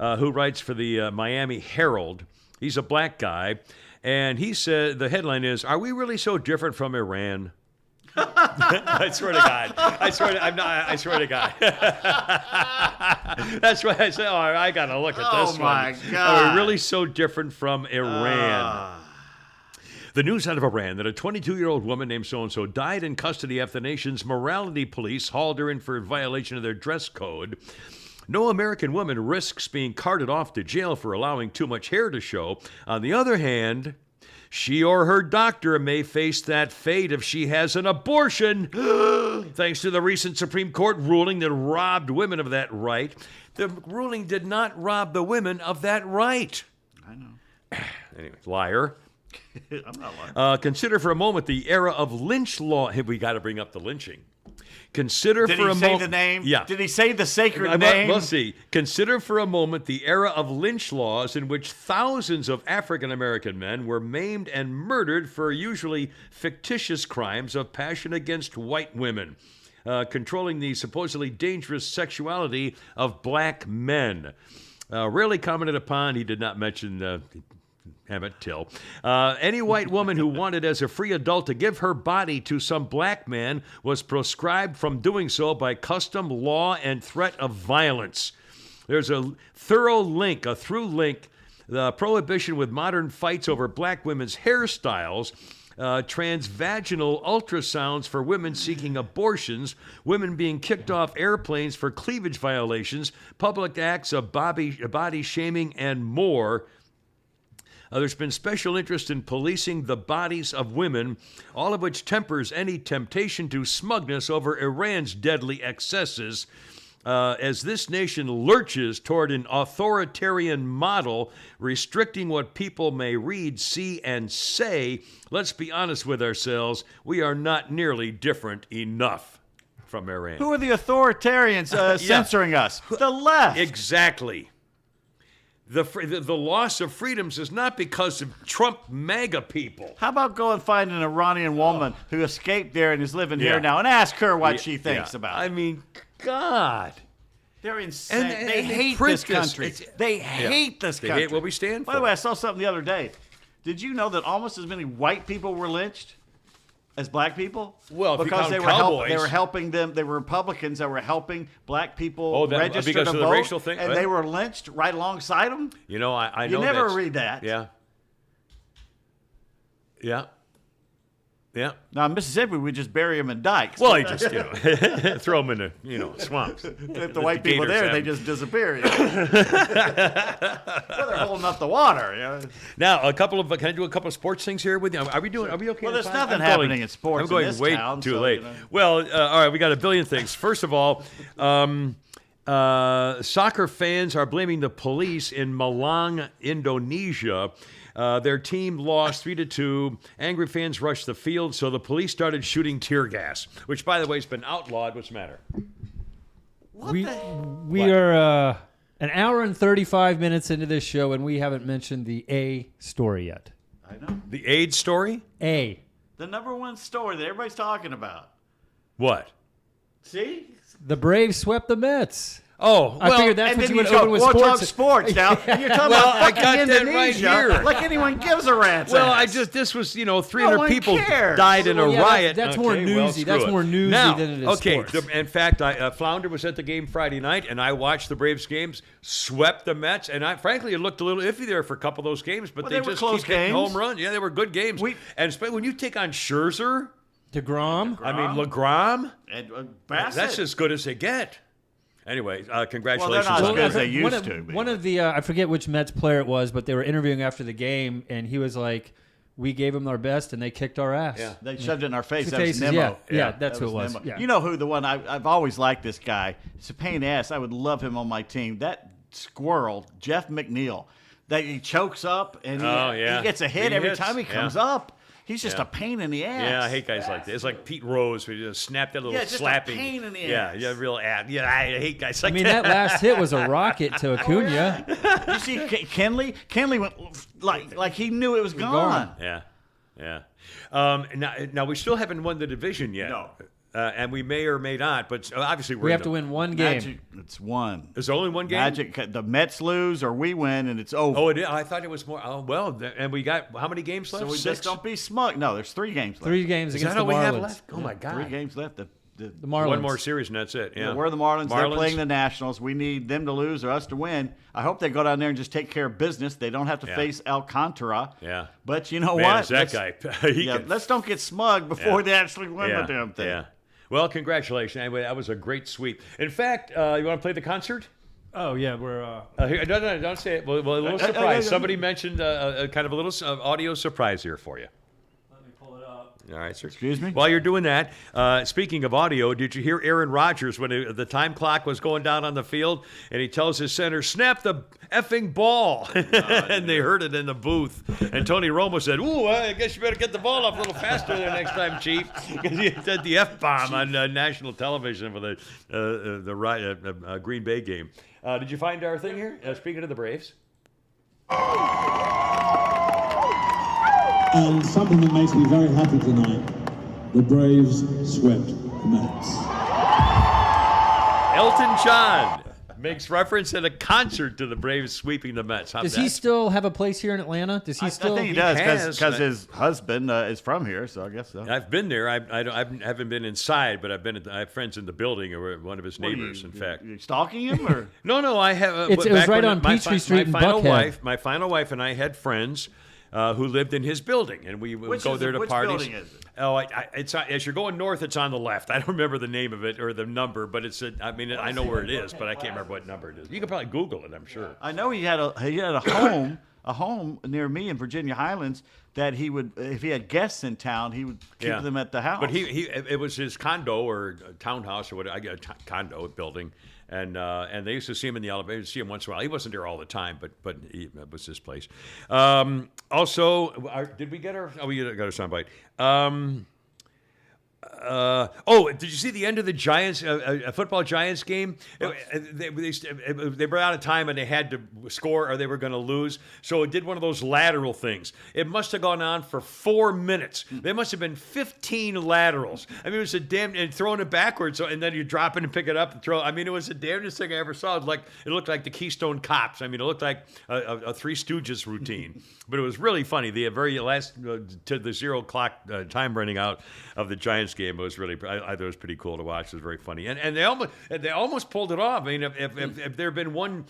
who writes for the Miami Herald. He's a black guy, and he said the headline is, "Are we really so different from Iran?" I swear to God. I swear to God. That's why I said, oh, I got to look at this one. Oh, my God. Are we really so different from Iran? The news out of Iran that a 22-year-old woman named so-and-so died in custody after the nation's morality police hauled her in for violation of their dress code. No American woman risks being carted off to jail for allowing too much hair to show. On the other hand, she or her doctor may face that fate if she has an abortion, thanks to the recent Supreme Court ruling that robbed women of that right. The ruling did not rob the women of that right. I know. Anyway, liar. I'm not lying. Consider for a moment the era of lynch law. We got to bring up the lynching. Consider Did for he a say moment. the name? Yeah. Did he say the sacred We'll name? see. Consider for a moment the era of lynch laws in which thousands of African American men were maimed and murdered for usually fictitious crimes of passion against white women, controlling the supposedly dangerous sexuality of black men. Rarely commented upon, he did not mention Emmett Till. Any white woman who wanted as a free adult to give her body to some black man was proscribed from doing so by custom, law, and threat of violence. There's a through link, the prohibition with modern fights over black women's hairstyles, transvaginal ultrasounds for women seeking abortions, women being kicked off airplanes for cleavage violations, public acts of body shaming, and more. There's been special interest in policing the bodies of women, all of which tempers any temptation to smugness over Iran's deadly excesses. As this nation lurches toward an authoritarian model restricting what people may read, see, and say, let's be honest with ourselves, we are not nearly different enough from Iran. Who are the authoritarians censoring us? The left. Exactly. The loss of freedoms is not because of Trump MAGA people. How about go and find an Iranian woman who escaped there and is living Yeah. here now and ask her what she thinks Yeah. about it? I mean, God. They're insane. And they they hate print this this. country. It's- They hate this They country. hate what we stand By the for. way, I saw something the other day. Did you know that almost as many white people were lynched as black people? Well, if you because count they were cowboys. they were helping them. They were Republicans that were helping black people Oh, that- register because to of the vote, racial thing? and they were lynched right alongside them. You know, I You know never that's- read that. Yeah. Yeah. Yeah. Now in Mississippi, we just bury them in dikes. Well, you just, throw them in the, swamps. if the white people gators there, have they them. just disappear. Well, they're holding up the water. You know? Now, can I do a couple of sports things here with you? Are we okay? Well, there's Fine? nothing I'm happening going- in sports I'm in going this way town, too so, late. you know. Well, all right, we got a billion things. First of all, soccer fans are blaming the police in Malang, Indonesia. Their team lost 3-2. Angry fans rushed the field, so the police started shooting tear gas, which, by the way, has been outlawed. What's the matter? We are an hour and 35 minutes into this show, and we haven't mentioned the A story yet. I know. The AIDS story? A. The number one story that everybody's talking about. What? See? The Braves swept the Mets. Oh, I figured that's and what then you would talk, open with we'll sports. talk sports now. And you're talking Well, about I fucking got that right Indonesia, here. like anyone gives a rat's Well, ass. this was, No 300 one people cares. died in a Well, yeah, riot. that's more Okay, newsy. screw That's it. more newsy Now, than it is okay, sports. in fact, Flounder was at the game Friday night, and I watched the Braves games, swept the Mets, and frankly, it looked a little iffy there for a couple of those games, but Well, they they were just close keep getting games. home runs. Yeah, they were good games. And when you take on Scherzer, DeGrom. I mean, LeGrom, And Bassett. that's as good as they get. Anyway, congratulations. not as on good as that. they used one of, to be. One of the, I forget which Mets player it was, but they were interviewing after the game, and he was like, we gave them our best, and they kicked our ass. Yeah. They shoved it in our face. The That was faces, Nemo. yeah, that's That who it was. Nemo. Yeah. You know who the one I've always liked this guy. It's a pain in the ass. I would love him on my team. That squirrel, Jeff McNeil, that he chokes up and he gets a hit He every hits, time he comes up. He's just Yeah. a pain in the ass. Yeah, I hate guys like that. It's like Pete Rose, who just snapped that little Yeah, just a slapping. pain in the Yeah, ass. yeah, real ad. Yeah, I hate guys like I mean, that last hit was a rocket to Acuna. You see Kenley? Kenley went like he knew it was gone. Yeah, yeah. Now we still haven't won the division yet. No. And we may or may not, but obviously We have to win one game. Magic, it's one. Is there only one game? Magic. The Mets lose or we win, and it's over. Oh, it is? I thought it was more. Oh, well, and we got how many games left? so we 6? just don't be smug. No, there's 3 games left. 3 games Is against that the all we have Marlins. left? Oh my God! 3 games left. The Marlins. One more series and that's it. Yeah, we're the Marlins. They're playing the Nationals. We need them to lose or us to win. I hope they go down there and just take care of business. They don't have to Yeah. face Alcantara. Yeah. But you know Man, what? is that guy? Let's don't get smug before Yeah. they actually win Yeah, the damn thing. yeah. Well, congratulations. Anyway, that was a great sweep. In fact, you want to play the concert? Oh, yeah, we're... Here, no, don't say it. Well, a little surprise. Somebody mentioned a kind of a little audio surprise here for you. Let me pull All right, sir. Excuse me? While you're doing that, speaking of audio, did you hear Aaron Rodgers when the time clock was going down on the field, and he tells his center, "Snap the effing ball," and they heard it in the booth. And Tony Romo said, "Ooh, I guess you better get the ball up a little faster there next time, Chief," because he said the F-bomb on national television for the Green Bay game. Did you find our thing here? Speaking of the Braves. And something that makes me very happy tonight, the Braves swept the Mets. Elton John makes reference at a concert to the Braves sweeping the Mets. Does he still have a place here in Atlanta? Does he still? I think he does because his husband is from here, so I guess so. I've been there. I haven't been inside, but I have friends in the building, or one of his neighbors, in fact. You stalking him, or No, I have. It was right on Peachtree Street in Buckhead. My final wife and I had friends who lived in his building, and we would go there to parties. Which building is it? Oh, it's as you're going north, it's on the left. I don't remember the name of it or the number, but I know where it is, but I can't remember what number it is. You can probably Google it, I'm sure. I know he had a home near me in Virginia Highlands that he would, if he had guests in town, he would keep them at the house. But it was his condo or townhouse or whatever. I got a condo building, and they used to see him in the elevator. See him once in a while. He wasn't there all the time, but it was his place. Also, did we get our? Oh, we got our soundbite. Did you see the end of the Giants, a football Giants game? They were out of time and they had to score or they were going to lose. So it did one of those lateral things. It must have gone on for 4 minutes. There must have been 15 laterals. I mean, it was and throwing it backwards, and then you drop it and pick it up and throw. I mean, it was the damnedest thing I ever saw. It looked like the Keystone Cops. I mean, it looked like a Three Stooges routine. But it was really funny. The very last to the 0 o'clock time running out of the Giants game, it was really, I thought it was pretty cool to watch. It was very funny, and they almost pulled it off. I mean, if there had been one,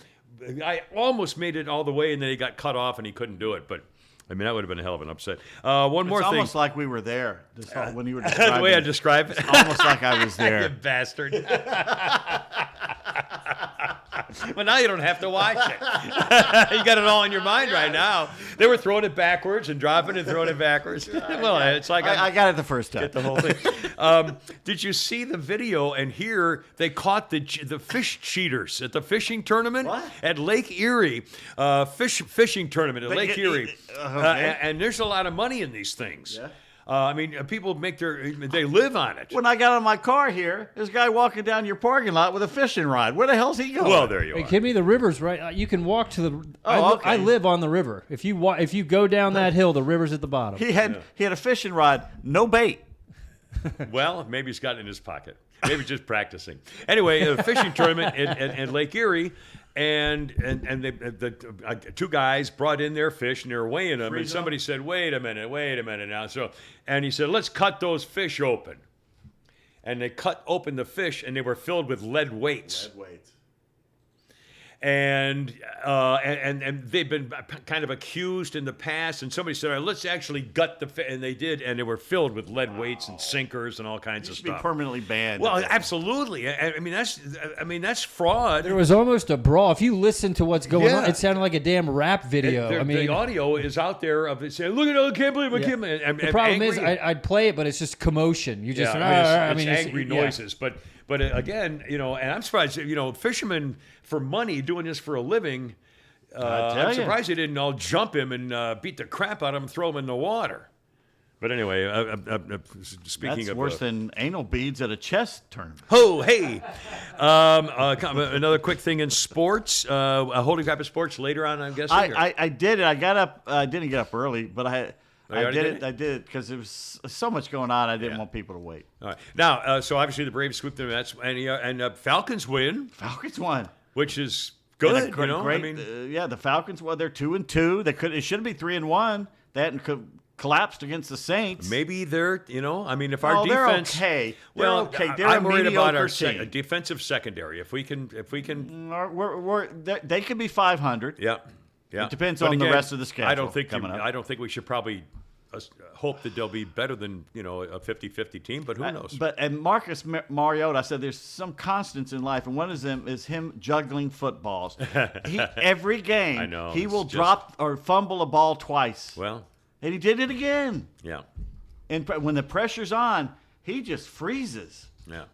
I almost made it all the way, and then he got cut off and he couldn't do it. But I mean, that would have been a hell of an upset. One more thing. It's almost like we were there. When you were describing the way I described it. It's almost like I was there. You bastard. But now you don't have to watch it. You got it all in your mind right now. They were throwing it backwards and dropping it and throwing it backwards. Well, it's like I got it the first time. Get the whole thing. Did you see the video? And here they caught the fish cheaters at the fishing tournament at Lake Erie. Fishing tournament at Lake Erie. And there's a lot of money in these things. Yeah. I mean, people they live on it. When I got on my car here, there's a guy walking down your parking lot with a fishing rod. Where the hell's he going? Well, there you are. Are you kidding me? The river's right. You can walk to the. Okay. I live on the river. If you go down that hill, the river's at the bottom. He had a fishing rod, no bait. Well, maybe he's got it in his pocket. Maybe just practicing. Anyway, a fishing tournament in Lake Erie. And the two guys brought in their fish and they were weighing them. And somebody said, wait a minute now. And he said, let's cut those fish open. And they cut open the fish and they were filled with lead weights. And they've been kind of accused in the past, and somebody said, let's actually gut the fish, and they did, and they were filled with lead weights and sinkers and all kinds of Should be stuff. permanently banned. Well, absolutely. I mean that's fraud. There was almost a brawl. If you listen to what's going on, it sounded like a damn rap video. The audio is out there of it saying, "Look at it! I can't believe I can't." The problem is, I'd play it, but it's just commotion. You just, it's angry noises, but. But again, and I'm surprised, fishermen for money doing this for a living, I'm surprised they didn't all jump him and beat the crap out of him and throw him in the water. But anyway, speaking That's of... worse than anal beads at a chess tournament. Oh, hey. Another quick thing in sports. A holy crap of sports later on, I'm guessing? I did it. I got up. I didn't get up early, but I did it. I did it because there was so much going on. I didn't want people to wait. All right. Now, so obviously the Braves sweep the Mets, and Falcons win. Falcons won, which is good. Great, the Falcons. Well, they're 2-2. It should be 3-1. They hadn't collapsed against the Saints. Maybe they're. If our defense. They're okay. Well, okay. They're I'm worried about our defensive secondary. If we can. They could be 500. Yeah. It depends on the rest of the schedule. I don't think we should probably hope that they'll be better than a 50-50 team, but who knows? And Marcus Mariota, I said there's some constants in life, and one of them is him juggling footballs. Every game, I know, he will drop or fumble a ball twice. Well, and he did it again. Yeah. And when the pressure's on, he just freezes. Yeah.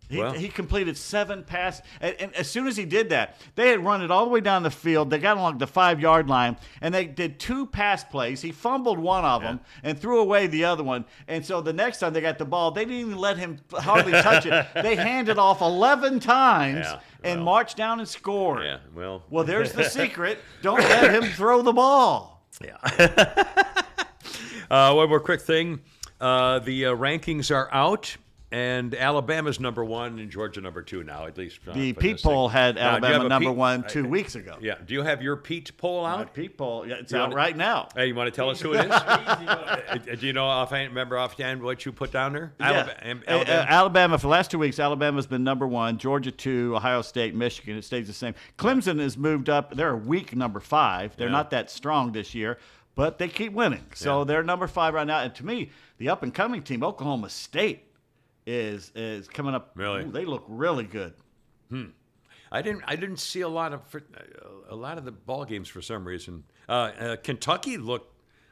He completed 7 passes. And as soon as he did that, they had run it all the way down the field. They got along the 5-yard line, and they did 2 pass plays. He fumbled one of them and threw away the other one. And so the next time they got the ball, they didn't even let him hardly touch it. They handed off 11 times and marched down and scored. Yeah, well, there's the secret. Don't let him throw the ball. Yeah. One more quick thing. The rankings are out. And Alabama's number 1 and Georgia number 2 now, at least. The Pete poll had Alabama number 1 2 weeks ago. Yeah. Do you have your Pete poll out? My Pete poll, it's out right now. Hey, you want to tell us who it is? Do you know offhand what you put down there? Alabama, for the last 2 weeks, Alabama's been number 1, Georgia 2, Ohio State, Michigan. It stays the same. Clemson has moved up. They're a weak number 5. They're not that strong this year, but they keep winning. So they're number 5 right now. And to me, the up-and-coming team, Oklahoma State, is coming up. Really? Ooh, they look really good. I didn't see a lot of the ball games for some reason. Kentucky looked.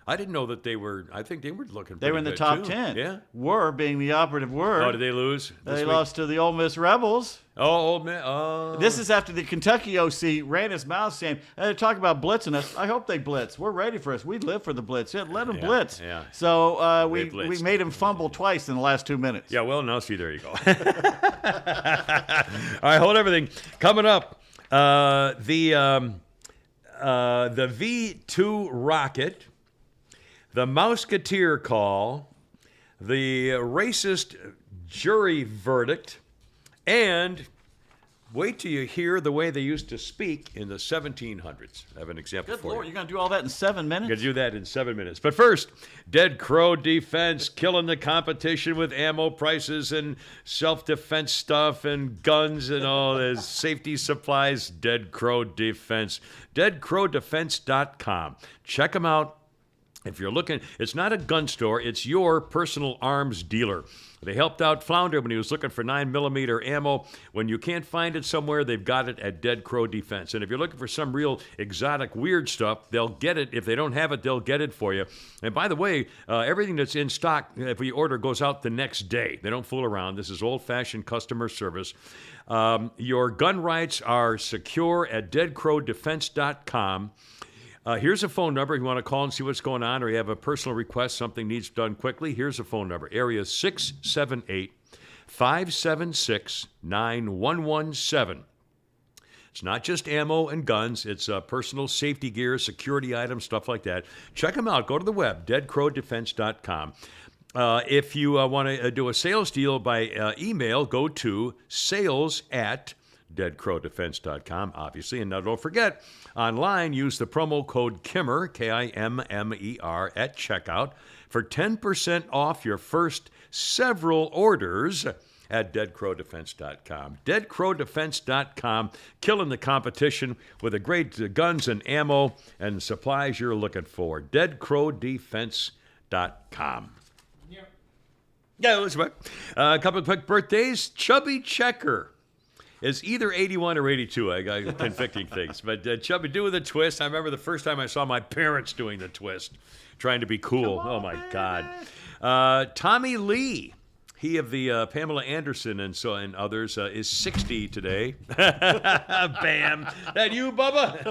I didn't know that they were. I think they were looking. They were in the top 10. Yeah. Were being the operative word. Oh, did they lose? They lost to the Ole Miss Rebels. Oh, Ole Miss. Oh. This is after the Kentucky OC ran his mouth saying, they're talking about blitzing us. I hope they blitz. We're ready for us. We live for the blitz. Yeah, let them blitz. Yeah. So we made him fumble twice in the last 2 minutes. Yeah, well, now see, there you go. All right, hold everything. Coming up, the V2 rocket, the Mouseketeer call, the racist jury verdict, and wait till you hear the way they used to speak in the 1700s. I have an example Good for Lord, you. you're going to do all that in 7 minutes? Going to do that in 7 minutes. But first, Dead Crow Defense, killing the competition with ammo prices and self-defense stuff and guns and all this safety supplies. Dead Crow Defense. DeadCrowDefense.com. Check them out. If you're looking, it's not a gun store, it's your personal arms dealer. They helped out Flounder when he was looking for 9mm ammo. When you can't find it somewhere, they've got it at Dead Crow Defense. And if you're looking for some real exotic, weird stuff, they'll get it. If they don't have it, they'll get it for you. And by the way, everything that's in stock, if we order, goes out the next day. They don't fool around. This is old-fashioned customer service. Your gun rights are secure at DeadCrowDefense.com. Here's a phone number if you want to call and see what's going on, or you have a personal request, something needs done quickly. Here's a phone number, area 678-576-9117. It's not just ammo and guns. It's personal safety gear, security items, stuff like that. Check them out. Go to the web, deadcrowdefense.com. If you want to do a sales deal by email, go to sales@deadcrowdefense.com, obviously. And now don't forget, online, use the promo code KIMMER, K-I-M-M-E-R, at checkout for 10% off your first several orders at deadcrowdefense.com. Deadcrowdefense.com, killing the competition with the great guns and ammo and supplies you're looking for. Deadcrowdefense.com. Yeah, that's right. A couple of quick birthdays. Chubby Checker is either 81 or 82. I got conflicting things. But Chubby doing the twist. I remember the first time I saw my parents doing the twist, trying to be cool. Oh, my God. Tommy Lee, he of the Pamela Anderson and others, is 60 today. Bam. That you, Bubba?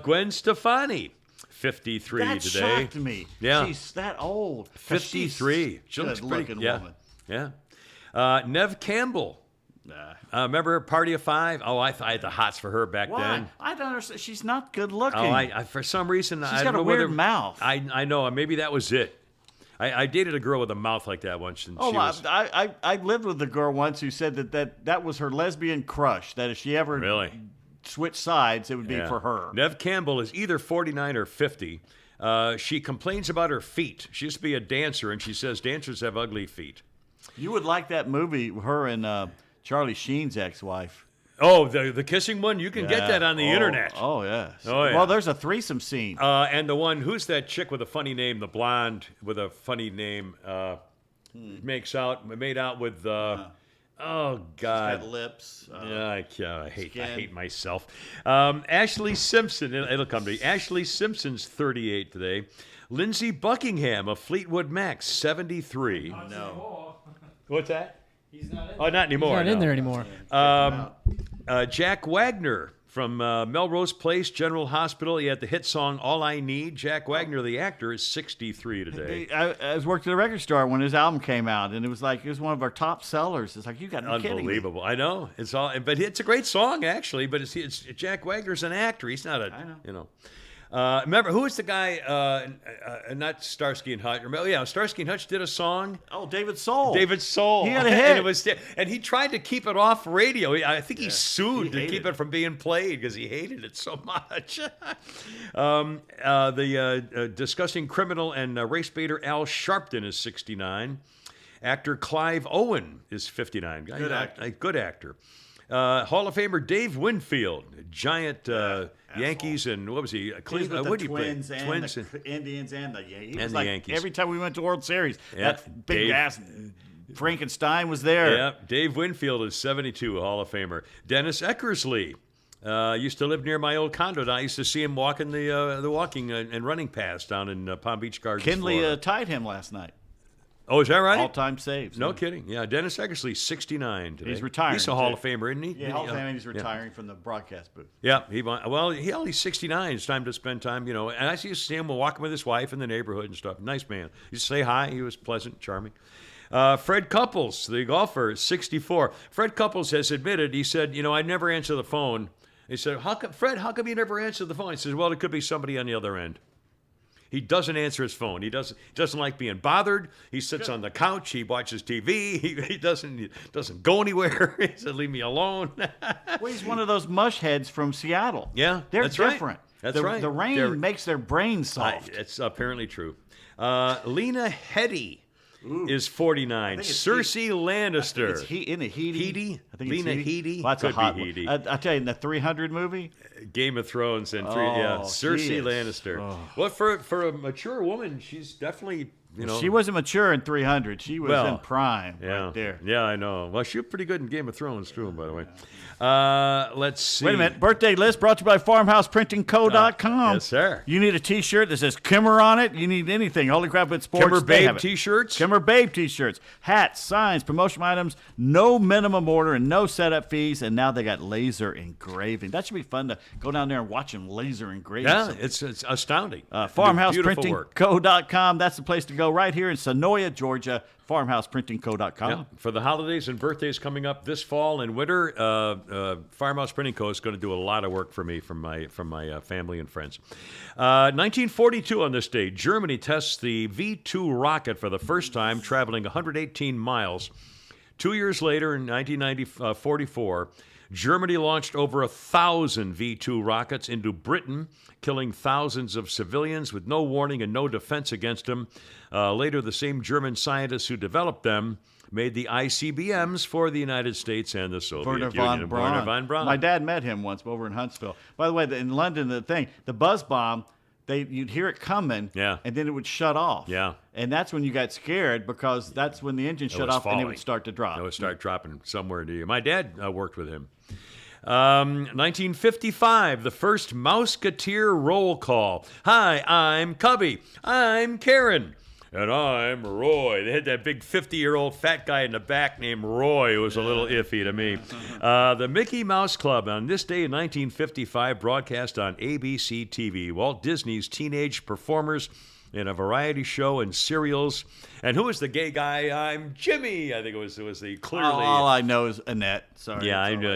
Gwen Stefani. 53 that today. That shocked me. Yeah. She's that old. 53. She looks pretty good woman. Yeah. Nev Campbell. Remember her Party of Five? Oh, I had the hots for her back then. I don't understand. She's not good looking. Oh, I for some reason, she's got a weird mouth. I know. Maybe that was it. I dated a girl with a mouth like that once. And she was... I lived with a girl once who said that was her lesbian crush. That if she ever switch sides, it would be for her. Nev Campbell is either 49 or 50. She complains about her feet. She used to be a dancer, and she says dancers have ugly feet. You would like that movie, her and Charlie Sheen's ex-wife. Oh, the kissing one? You can get that on the internet. Oh, yes. Oh, yeah. Well, there's a threesome scene. And the one, who's that chick with a funny name, the blonde with a funny name, made out with... Oh, God. She's got lips. I hate myself. Ashley Simpson, it'll come to me. Ashley Simpson's 38 today. Lindsey Buckingham of Fleetwood Mac, 73. No. What's that? He's not in Oh, not anymore. He's not in no. there anymore. Jack Wagner from Melrose Place General Hospital. He had the hit song "All I Need." Jack Wagner, the actor, is 63 today. I was working at a record store when his album came out, and it was one of our top sellers. It's like, you got to be kidding me. Unbelievable. I know. But it's a great song actually. But it's Jack Wagner's an actor. He's not I know. you know. Remember, who was the guy? Not Starsky and Hutch. Starsky and Hutch did a song. Oh, David Soul. David Soul. He had a hit. And, and he tried to keep it off radio. I think he sued to keep it from being played because he hated it so much. The disgusting criminal and race baiter Al Sharpton is 69. Actor Clive Owen is 59. Good actor. Good actor. Hall of Famer Dave Winfield, giant Yankees and what was he? Cleveland. The What did he play? Twins and Twins the Indians and the Yankees. And the Yankees. Every time we went to World Series, Yeah, that big Dave- ass Frankenstein was there. Yeah, Dave Winfield is 72, Hall of Famer. Dennis Eckersley used to live near my old condo. I used to see him walking the walking and running paths down in Palm Beach Gardens. Kinley Florida. tied him last night. Oh, is that right? All-time saves. No kidding. Yeah, Dennis Eckersley, 69 today. He's retiring, He's a Hall too. of Famer, isn't he? Yeah, Hall of Fame, and he's retiring from the broadcast booth. Yeah, he's 69. It's time to spend time, And I used to see him walking with his wife in the neighborhood and stuff. Nice man. He used to say hi. He was pleasant, charming. Fred Couples, the golfer, 64. Fred Couples has admitted, he said, I never answer the phone. He said, Fred, how come you never answer the phone? He says, well, it could be somebody on the other end. He doesn't answer his phone. He doesn't like being bothered. He sits on the couch. He watches TV. He doesn't go anywhere. He said, "Leave me alone." Well, he's one of those mush heads from Seattle. Yeah, they're that's right. different. That's right. The rain makes their brains soft. It's apparently true. Lena Headey is 49. Cersei Lannister. It's Heedy. I think Lena it's Headey. Well, that's a Could hot be one. Headey. I tell you, in the 300 movie, Game of Thrones and she Cersei is. Lannister. Oh. Well, for a mature woman, she's definitely she wasn't mature in 300. She was in prime right there. Yeah, I know. Well, she was pretty good in Game of Thrones too, by the way. Let's see. Wait a minute. Birthday list brought to you by FarmhousePrintingCo.com. Yes, sir. You need a T-shirt that says Kimmer on it. You need anything. Holy Crap at Sports. Kimmer they Babe have it. T-shirts. Kimmer Babe T-shirts, hats, signs, promotional items, no minimum order and no setup fees. And now they got laser engraving. That should be fun to go down there and watch them laser engrave. Yeah, it's astounding. Beautiful work. FarmhousePrintingCo.com. That's the place to go right here in Sonoya, Georgia. FarmhousePrintingCo.com. Yeah. For the holidays and birthdays coming up this fall and winter, Farmhouse Printing Co. is going to do a lot of work for me from my family and friends. 1942 on this day, Germany tests the V-2 rocket for the first time, traveling 118 miles. 2 years later, in 1944, Germany launched over 1,000 V-2 rockets into Britain, killing thousands of civilians with no warning and no defense against them. Later, the same German scientists who developed them made the ICBMs for the United States and the Soviet Werner Union. von Braun. My dad met him once over in Huntsville. By the way, in London, the buzz bomb, you'd hear it coming, and then it would shut off. Yeah. And that's when you got scared because that's when the engine shut off and it would start to drop. It would start dropping somewhere near you. My dad worked with him. 1955, the first Mouseketeer roll call. Hi, I'm Cubby. I'm Karen. And I'm Roy. They had that big 50-year-old fat guy in the back named Roy. It was a little iffy to me. The Mickey Mouse Club on this day in 1955 broadcast on ABC TV. Walt Disney's teenage performers in a variety show and serials. And who was the gay guy? I'm Jimmy. I think it was the clearly. All I know is Annette. Sorry. Yeah, I know.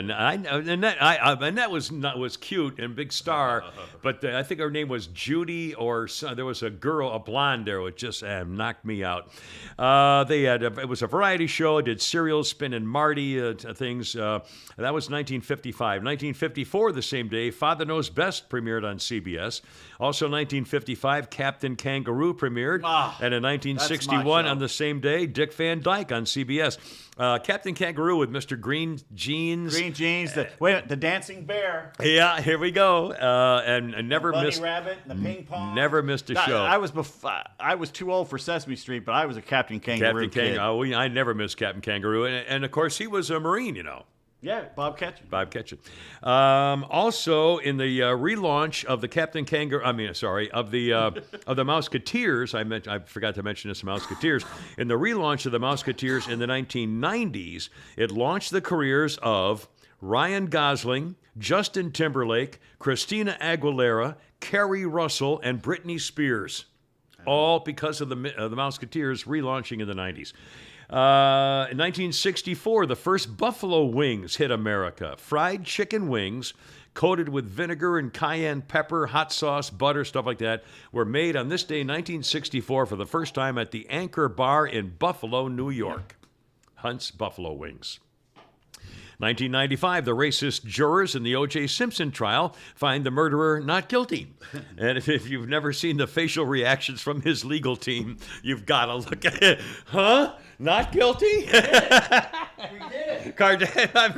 Annette was cute and big star, but I think her name was Judy, or there was a girl, a blonde there, which just knocked me out. It was a variety show. Did serials, Spin and Marty things. That was 1955. 1954, the same day, Father Knows Best premiered on CBS. Also, 1955, Captain Kangaroo premiered, and in 1961. On the same day, Dick Van Dyke on CBS. Captain Kangaroo with Mr. Green Jeans. The dancing bear. Yeah, here we go. And never Bunny missed. Rabbit, the ping pong. Never missed a show. I was too old for Sesame Street, but I was a Captain Kangaroo kid. I never missed Captain Kangaroo, and of course he was a Marine, Yeah, Bob Ketchum. Bob Ketchum. Also, in the relaunch of the Captain Kangaroo, of the Mouseketeers, I forgot to mention this, Mouseketeers. In the relaunch of the Mouseketeers in the 1990s, it launched the careers of Ryan Gosling, Justin Timberlake, Christina Aguilera, Kerry Russell, and Britney Spears. All because of the Mouseketeers relaunching in the 90s. In 1964, the first buffalo wings hit America. Fried chicken wings, coated with vinegar and cayenne pepper, hot sauce, butter, stuff like that, were made on this day, 1964, for the first time at the Anchor Bar in Buffalo, New York. Hunt's Buffalo Wings. 1995, the racist jurors in the O.J. Simpson trial find the murderer not guilty. And if you've never seen the facial reactions from his legal team, you've got to look at it. Huh? Not guilty? We did it. Kardashian. I'm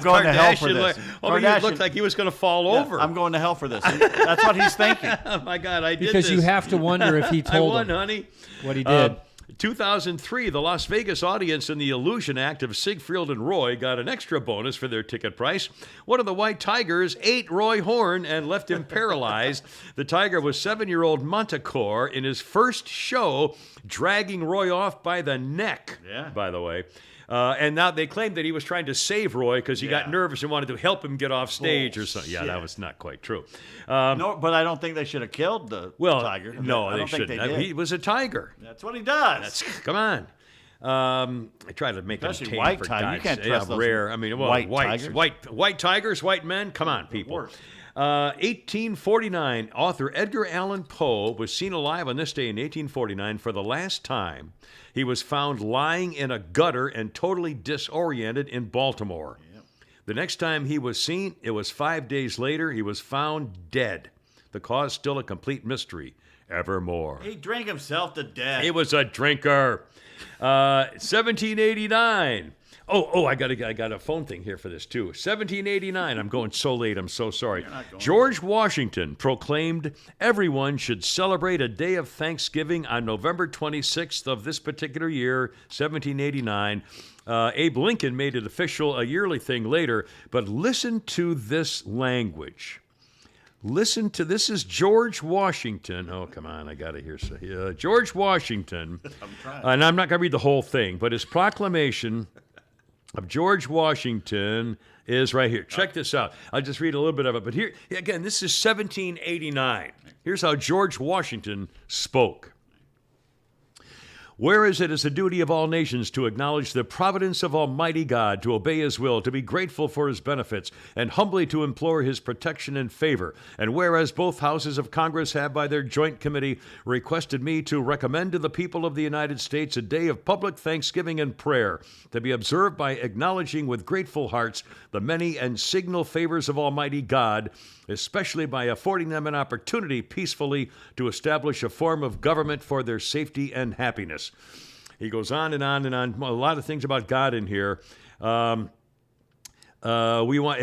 going to hell for this. It looked like he was going to fall over. I'm going to hell for this. That's what he's thinking. Oh, my God, I did because this. you have to wonder if he told I won, him honey. what he did. 2003, the Las Vegas audience in the Illusion Act of Siegfried and Roy got an extra bonus for their ticket price. One of the White Tigers ate Roy Horn and left him paralyzed. The Tiger was 7-year-old Montecore in his first show, dragging Roy off by the neck, by the way. And now they claimed that he was trying to save Roy because he got nervous and wanted to help him get off stage or something. Yeah, that was not quite true. No, but I don't think they should have killed the tiger. No, they shouldn't. Think they did. He was a tiger. That's what he does. Come on. I try to make them Especially tame white for tiger. You God's can't sake. trust those rare. I mean, well, white tigers. White tigers, white men. Come on, people. 1849, author Edgar Allan Poe was seen alive on this day in 1849 for the last time. He was found lying in a gutter and totally disoriented in Baltimore. Yep. The next time he was seen, it was 5 days later. He was found dead. The cause still a complete mystery. Evermore. He drank himself to death. He was a drinker. 1789. I got a phone thing here for this too. 1789. I'm going so late. I'm so sorry. George Washington proclaimed everyone should celebrate a day of Thanksgiving on November 26th of this particular year, 1789. Abe Lincoln made it official a yearly thing later, but listen to this language. Listen to this is George Washington. Oh, come on, I got to hear George Washington. And I'm not going to read the whole thing, but his proclamation of George Washington is right here. Check this out. I'll just read a little bit of it. But here, again, this is 1789. Here's how George Washington spoke. Whereas it is the duty of all nations to acknowledge the providence of Almighty God, to obey His will, to be grateful for His benefits, and humbly to implore His protection and favor. And whereas both houses of Congress have by their joint committee requested me to recommend to the people of the United States a day of public thanksgiving and prayer, to be observed by acknowledging with grateful hearts the many and signal favors of Almighty God, especially by affording them an opportunity peacefully to establish a form of government for their safety and happiness. He goes on and on and on. A lot of things about God in here. It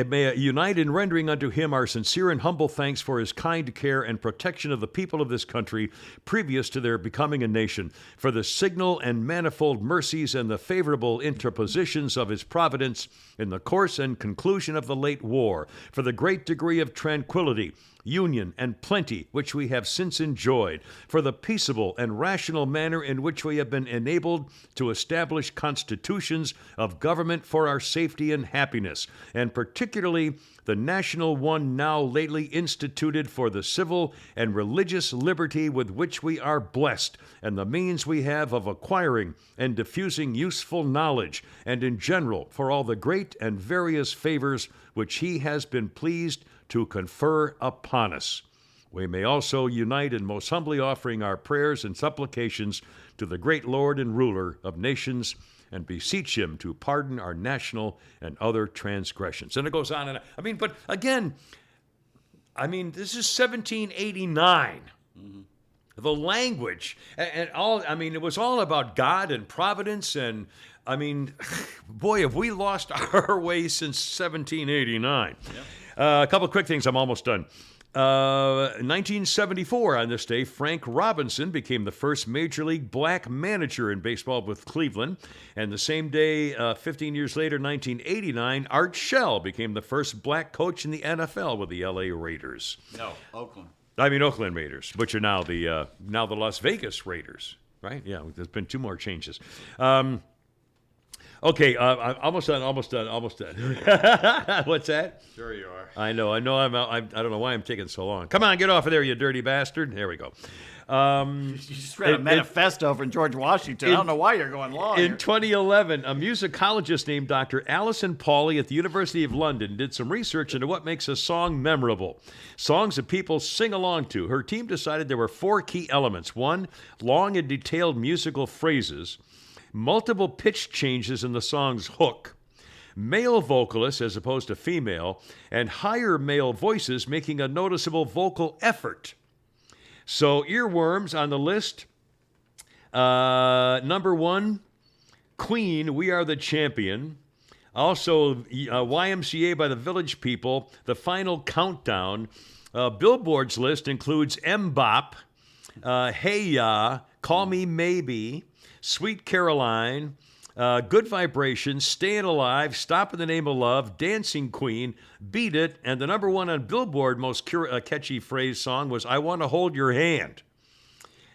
may unite in rendering unto Him our sincere and humble thanks for His kind care and protection of the people of this country previous to their becoming a nation, for the signal and manifold mercies and the favorable interpositions of His providence in the course and conclusion of the late war, for the great degree of tranquility, union, and plenty which we have since enjoyed, for the peaceable and rational manner in which we have been enabled to establish constitutions of government for our safety and happiness, and particularly the national one now lately instituted for the civil and religious liberty with which we are blessed, and the means we have of acquiring and diffusing useful knowledge, and in general for all the great and various favors which He has been pleased to confer upon us. We may also unite in most humbly offering our prayers and supplications to the great Lord and ruler of nations, and beseech Him to pardon our national and other transgressions. And it goes on and on. But again, this is 1789. Mm-hmm. The language and all, it was all about God and providence. And boy, have we lost our way since 1789. Yep. A couple of quick things. I'm almost done. 1974, on this day, Frank Robinson became the first Major League black manager in baseball with Cleveland. And the same day, 15 years later, 1989, Art Shell became the first black coach in the NFL with the LA Raiders. No, Oakland. I mean, Oakland Raiders, which are now the Las Vegas Raiders, right? Yeah, there's been 2 more changes. Okay, I'm almost done. What's that? Sure you are. I know. I don't know why I'm taking so long. Come on, get off of there, you dirty bastard. There we go. You just read a manifesto from George Washington. I don't know why you're going long. In 2011, a musicologist named Dr. Alison Pauley at the University of London did some research into what makes a song memorable. Songs that people sing along to. Her team decided there were 4 key elements. 1, long and detailed musical phrases. Multiple pitch changes in the song's hook. Male vocalists as opposed to female. And higher male voices making a noticeable vocal effort. So, earworms on the list. Number 1, Queen, We Are the Champion. Also, YMCA by the Village People, The Final Countdown. Billboard's list includes Mbop, Hey Ya, Call Me Maybe, Sweet Caroline, Good Vibrations, Staying Alive, Stop in the Name of Love, Dancing Queen, Beat It, and the number 1 on Billboard most catchy phrase song was I Want to Hold Your Hand.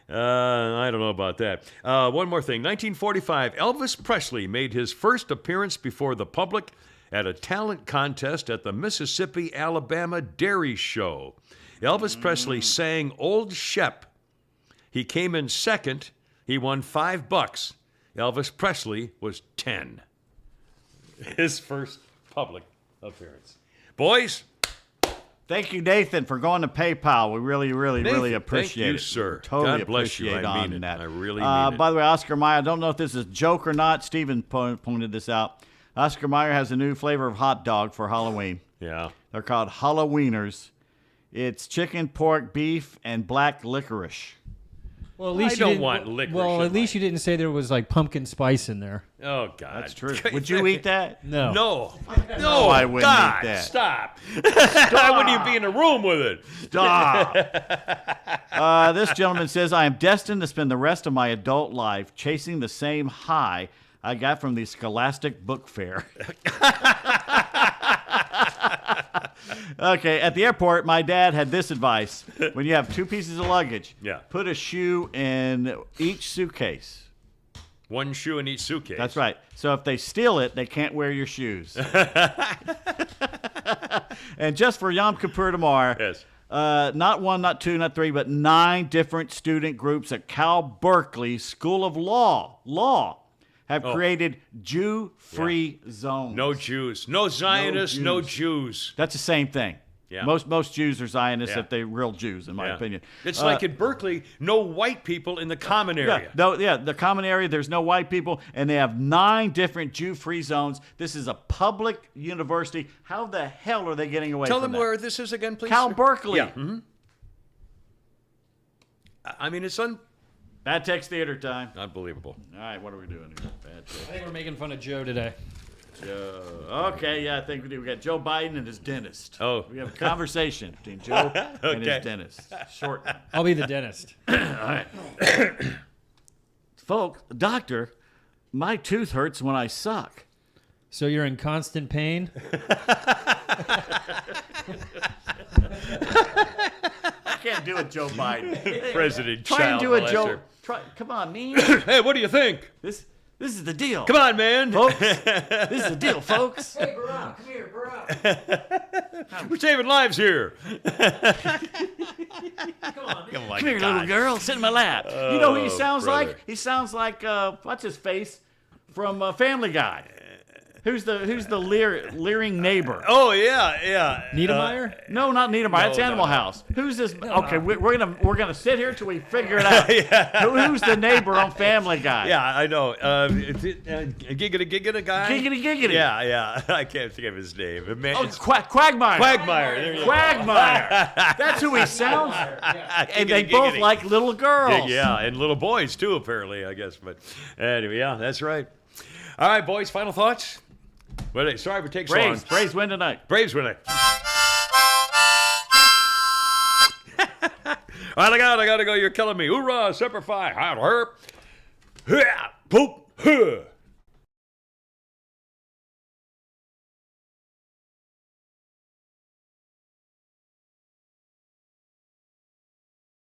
I don't know about that. One more thing. 1945, Elvis Presley made his first appearance before the public at a talent contest at the Mississippi-Alabama Dairy Show. Elvis Presley sang Old Shep. He came in second. He won $5. Elvis Presley was 10. His first public appearance. Boys. Thank you, Nathan, for going to PayPal. We really appreciate it. Thank you, sir. Totally God bless you. appreciate I on mean it. that. I really mean it. By the way, Oscar Mayer, I don't know if this is a joke or not. Stephen pointed this out. Oscar Mayer has a new flavor of hot dog for Halloween. Yeah. They're called Halloweeners. It's chicken, pork, beef, and black licorice. Well, at least I don't want licorice. Well, in at least my- you didn't say there was like pumpkin spice in there. Oh, God. That's true. Would you eat that? No. No. No, I wouldn't God, eat that. Stop. I wouldn't even be in a room with it. Stop. This gentleman says, I am destined to spend the rest of my adult life chasing the same high I got from the Scholastic Book Fair. Okay, at the airport, my dad had this advice. When you have 2 pieces of luggage, Yeah. put a shoe in each suitcase. One shoe in each suitcase. That's right. So if they steal it, they can't wear your shoes. And just for Yom Kippur tomorrow, Yes. not 1, not 2, not 3, but 9 different student groups at Cal Berkeley School of Law have created Jew-free zones. No Jews. No Zionists, no Jews. That's the same thing. Yeah. Most Jews are Zionists Yeah. if they're real Jews, in my Yeah. opinion. It's like at Berkeley, no white people in the common area. The common area, there's no white people, and they have 9 different Jew-free zones. This is a public university. How the hell are they getting away Tell from them that? where this is again, please. Cal Berkeley. Yeah. Mm-hmm. I mean, it's Bad Text Theater time. unbelievable. All right, what are we doing here? Bad Text. I think we're making fun of Joe today. Joe. Okay, yeah, I think we do. We got Joe Biden and his dentist. Oh. We have a conversation between Joe and his Okay. dentist. Short. I'll be the dentist. Folks, doctor, my tooth hurts when I suck. So you're in constant pain? I can't do it, Joe Biden. President Try and child do it, molester. Joe. Come on, man. Hey, what do you think? This is the deal. Come on, man. folks. This is the deal, folks. Hey, Barack, come here, Barack. We're saving lives here. Come on, man. Come on, Come here, little girl. Sit in my lap. You know who he sounds brother. like? He sounds like what's his face from Family Guy. Who's the leering neighbor? Oh, yeah. Niedermeyer? No, not Niedermeyer. It's No, Animal no. House. Who's this? Okay, we're gonna sit here till we figure it out. Who's the neighbor on Family Guy? Yeah, I know. Giggity guy? Giggity. Yeah. I can't think of his name. Man, Oh, it's Quagmire. Quagmire. There you go. Quagmire. That's who he sounds. And they Giggity, both giggity. like little girls. Yeah, and little boys too, apparently, I guess. But anyway, yeah, that's right. All right, boys, final thoughts? Well, sorry for taking so long. Braves win tonight. Braves win it. All right, I gotta go. You're killing me. Hoorah, Semper Fi. Hot herp. Yeah.